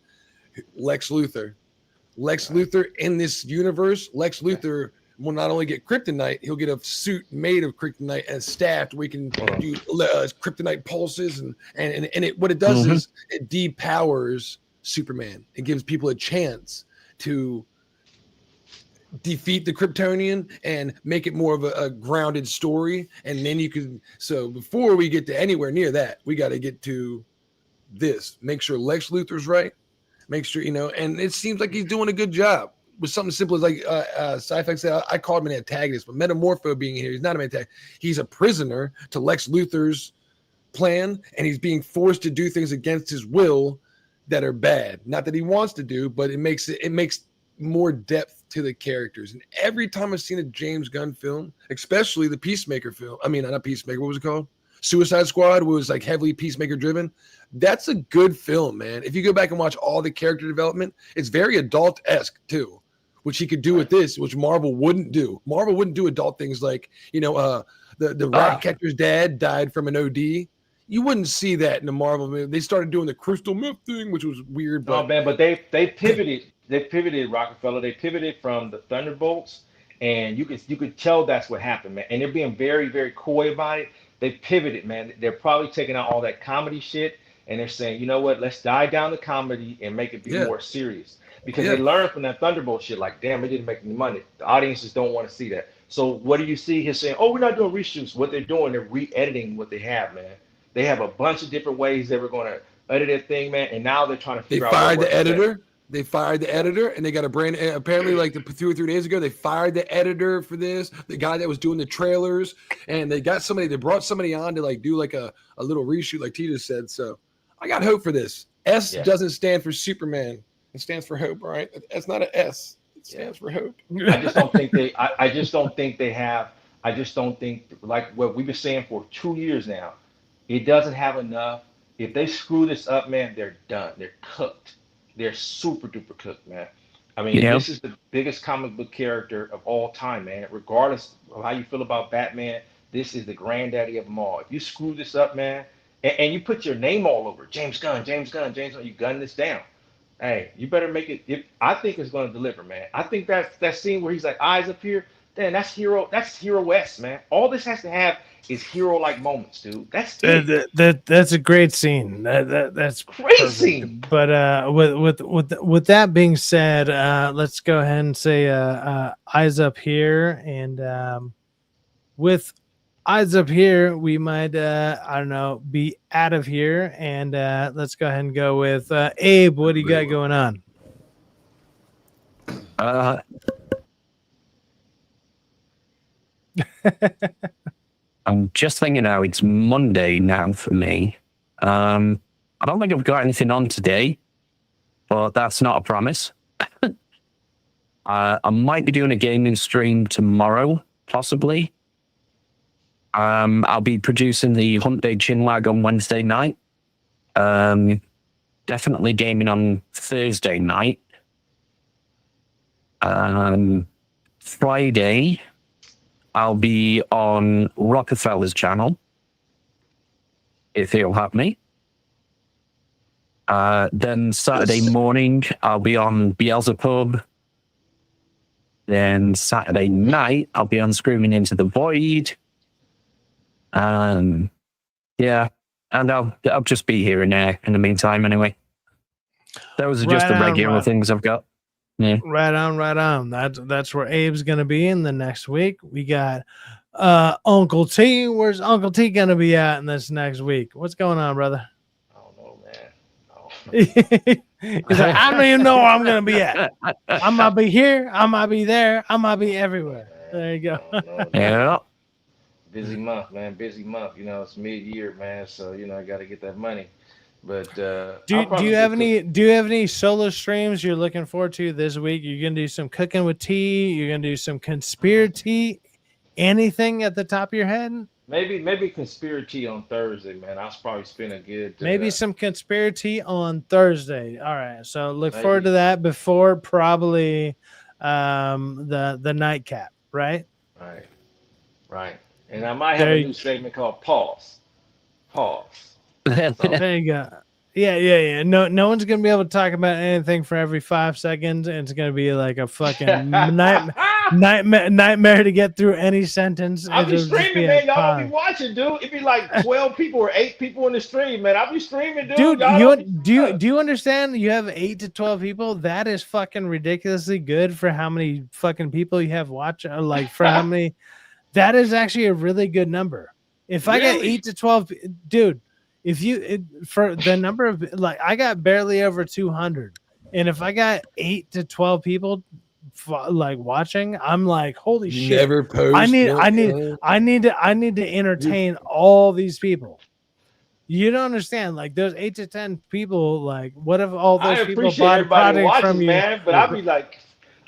Lex Luthor. Lex Luthor in this universe, Lex Luthor will not only get kryptonite, he'll get a suit made of kryptonite and staffed where he can do kryptonite pulses and it what it does is it depowers Superman. It gives people a chance to defeat the Kryptonian and make it more of a grounded story. And then you can, so before we get to anywhere near that, we got to get to this. Make sure Lex Luthor's right. Make sure, you know, and it seems like he's doing a good job with something simple as like Syfaxx said, I called him an antagonist, but Metamorpho being here, he's not an antagonist. He's a prisoner to Lex Luthor's plan, and he's being forced to do things against his will that are bad. Not that he wants to do, but it makes more depth to the characters. And every time I've seen a James Gunn film, especially the Peacemaker film, I mean, not Peacemaker, what was it called? Suicide Squad was like heavily Peacemaker driven. That's a good film, man. If you go back and watch all the character development, it's very adult-esque too, which he could do with this, which Marvel wouldn't do. Marvel wouldn't do adult things like, you know, the rat catcher's dad died from an OD. You wouldn't see that in the Marvel movie. They started doing the crystal meth thing, which was weird. But oh man, but they pivoted. They pivoted, Rockefeller. They pivoted from the Thunderbolts, and you could tell that's what happened, man. And they're being very, very coy about it. They pivoted, man. They're probably taking out all that comedy shit, and they're saying, you know what? Let's die down the comedy and make it be more serious. Because they learned from that Thunderbolt shit, like, damn, it didn't make any money. The audiences don't want to see that. So what do you see? He's saying, oh, we're not doing reshoots. What they're doing, they're re-editing what they have, man. They have a bunch of different ways they were going to edit that thing, man, and now they're trying to figure out. They fired the editor. They fired the editor, and they got a brand. Apparently, like 2 or 3 days ago, they fired the editor for this. The guy that was doing the trailers, and they got somebody. They brought somebody on to like do like a little reshoot, like Tita said. So I got hope for this. S doesn't stand for Superman. It stands for hope, right? It's not an S. It stands for hope. I just don't think they. I just don't think they have. I just don't think, like what we've been saying for 2 years now. It doesn't have enough. If they screw this up, man, they're done. They're cooked. They're super duper cooked, man. I mean, this is the biggest comic book character of all time, man. Regardless of how you feel about Batman, this is the granddaddy of them all. If you screw this up, man, and you put your name all over it, James Gunn, you gun this down. Hey, you better make it. I think it's going to deliver, man. I think that scene where he's like eyes up here, then that's hero-esque, man. All this has to have is hero-like moments, dude. That's that's a great scene. That's great scene. But with that being said, let's go ahead and say eyes up here, and with eyes up here, we might I don't know, be out of here, and let's go ahead and go with Abe. What do you got going on? I'm just thinking now, it's Monday now for me. I don't think I've got anything on today, but that's not a promise. I might be doing a gaming stream tomorrow, possibly. I'll be producing the Hunt Day Chinwag on Wednesday night. Definitely gaming on Thursday night. Friday, I'll be on Rockefeller's channel, if he'll have me. Then Saturday morning, I'll be on Beelzebub. Then Saturday night, I'll be on Screaming Into the Void. Yeah, and I'll just be here and there in the meantime anyway. Those are just the regular things I've got. Yeah. Right on. That's where Abe's gonna be in the next week. We got Uncle T. Where's Uncle T gonna be at in this next week? What's going on, brother? I don't know, man. He's like, I don't even know where I'm gonna be at. I might be here, I might be there, I might be everywhere. There you go. Yeah. Busy month, man. Busy month. You know, it's mid-year, man. So you know, I got to get that money. But do you have any solo streams you're looking forward to this week? You're gonna do some cooking with tea. You're gonna do some conspiracy. Anything at the top of your head? Maybe conspiracy on Thursday, man. I'll probably spend a good. Maybe some conspiracy on Thursday. All right, so look forward to that before probably the nightcap, right? Right. And I might have a new segment called Pause. Pause. There you go. Yeah. No one's gonna be able to talk about anything for every 5 seconds, and it's gonna be like a fucking nightmare to get through any sentence. I'll be It'll just streaming, a man. Y'all pause. don't be watching, dude. It'd be like 12 people or 8 people in the stream, man. I'll be streaming, dude. Dude, Y'all don't be do you understand? You have 8 to 12 people. That is fucking ridiculously good for how many fucking people you have watching. Like for how many. That is actually a really good number. If I get 8 to 12, dude. If for the number of like I got barely over 200, and if I got 8 to 12 people like watching, I'm like, holy shit! Never post. I need to entertain all these people. You don't understand, like those 8 to 10 people. Like, what if all those people bought a product from you? Man, but I'll be like,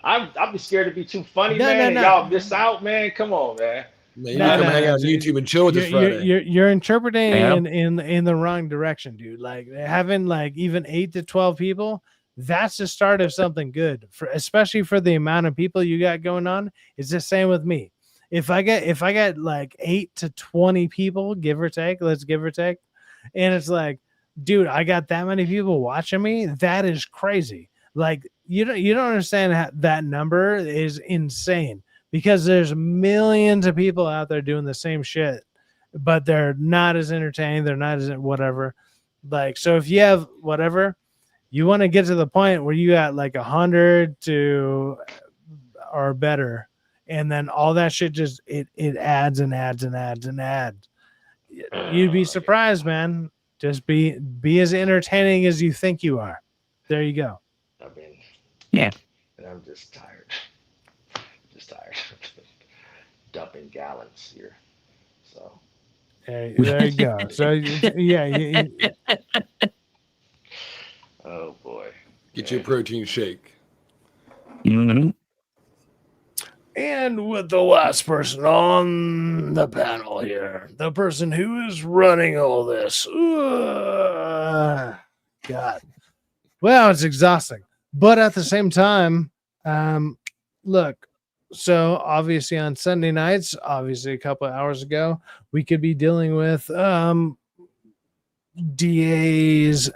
I'll be scared to be too funny, man. And y'all miss out, man. Come on, man. Man, you come hang out on YouTube and chill with us Friday. You're interpreting in the wrong direction, dude. Like having like even 8 to 12 people, that's the start of something good. Especially for the amount of people you got going on. It's the same with me. If I get like 8 to 20 people, give or take, and it's like, dude, I got that many people watching me. That is crazy. Like you don't understand that number is insane. Because there's millions of people out there doing the same shit, but they're not as entertaining. They're not as whatever. Like, so if you have whatever, you want to get to the point where you got like 100 to or better, and then all that shit just it adds and adds and adds and adds. You'd be surprised, man. Just be as entertaining as you think you are. There you go. Yeah. And I'm just tired. Dumping gallons here. So there you go. So yeah. Oh boy. Get your protein shake. Mm-hmm. And with the last person on the panel here, the person who is running all this. God. Well, it's exhausting. But at the same time, look, so obviously on Sunday nights, obviously a couple of hours ago, we could be dealing with DA's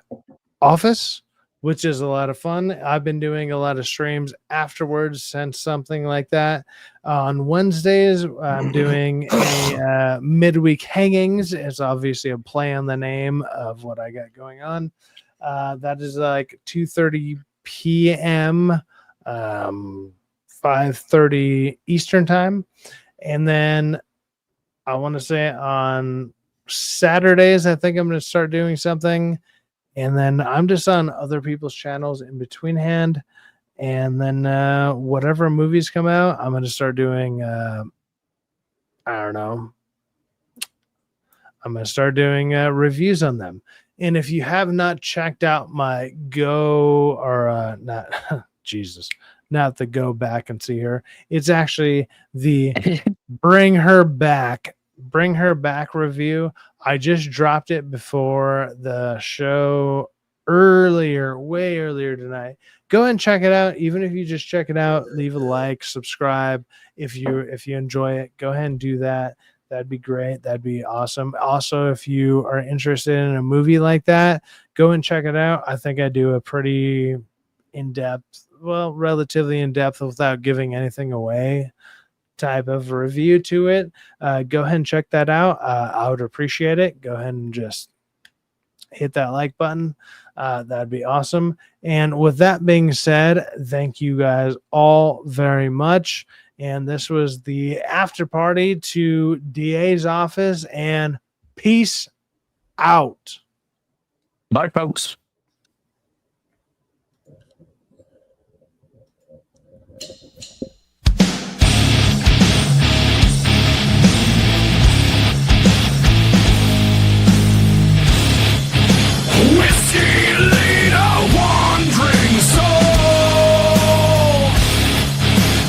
office, which is a lot of fun. I've been doing a lot of streams afterwards since something like that. On Wednesdays, I'm doing a midweek hangings. It's obviously a play on the name of what I got going on. That is like 2:30 p.m. 5:30 Eastern time. And then I want to say on Saturdays, I think I'm going to start doing something. And then I'm just on other people's channels in between hand. And then whatever movies come out, I'm going to start doing, I don't know. I'm going to start doing reviews on them. And if you have not checked out my not the go back and see her. It's actually the bring her back review. I just dropped it before the show way earlier tonight. Go ahead and check it out. Even if you just check it out, leave a like, subscribe. If you enjoy it, go ahead and do that. That'd be great. That'd be awesome. Also, if you are interested in a movie like that, go and check it out. I think I do a pretty relatively in-depth without giving anything away type of review to it. Go ahead and check that out. I would appreciate it. Go ahead and just hit that like button. That'd be awesome. And with that being said, thank you guys all very much. And this was the after party to DA's office, and peace out. Bye, folks. Whiskey lead a wandering soul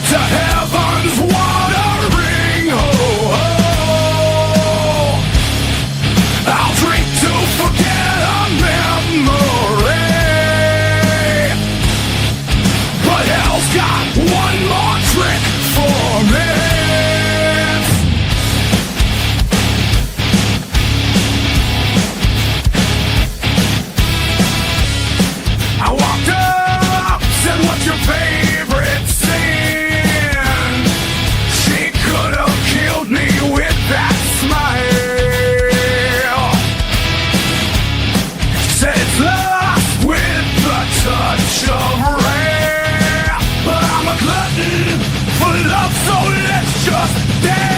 to heaven's watering hole. I'll drink to forget a memory. day.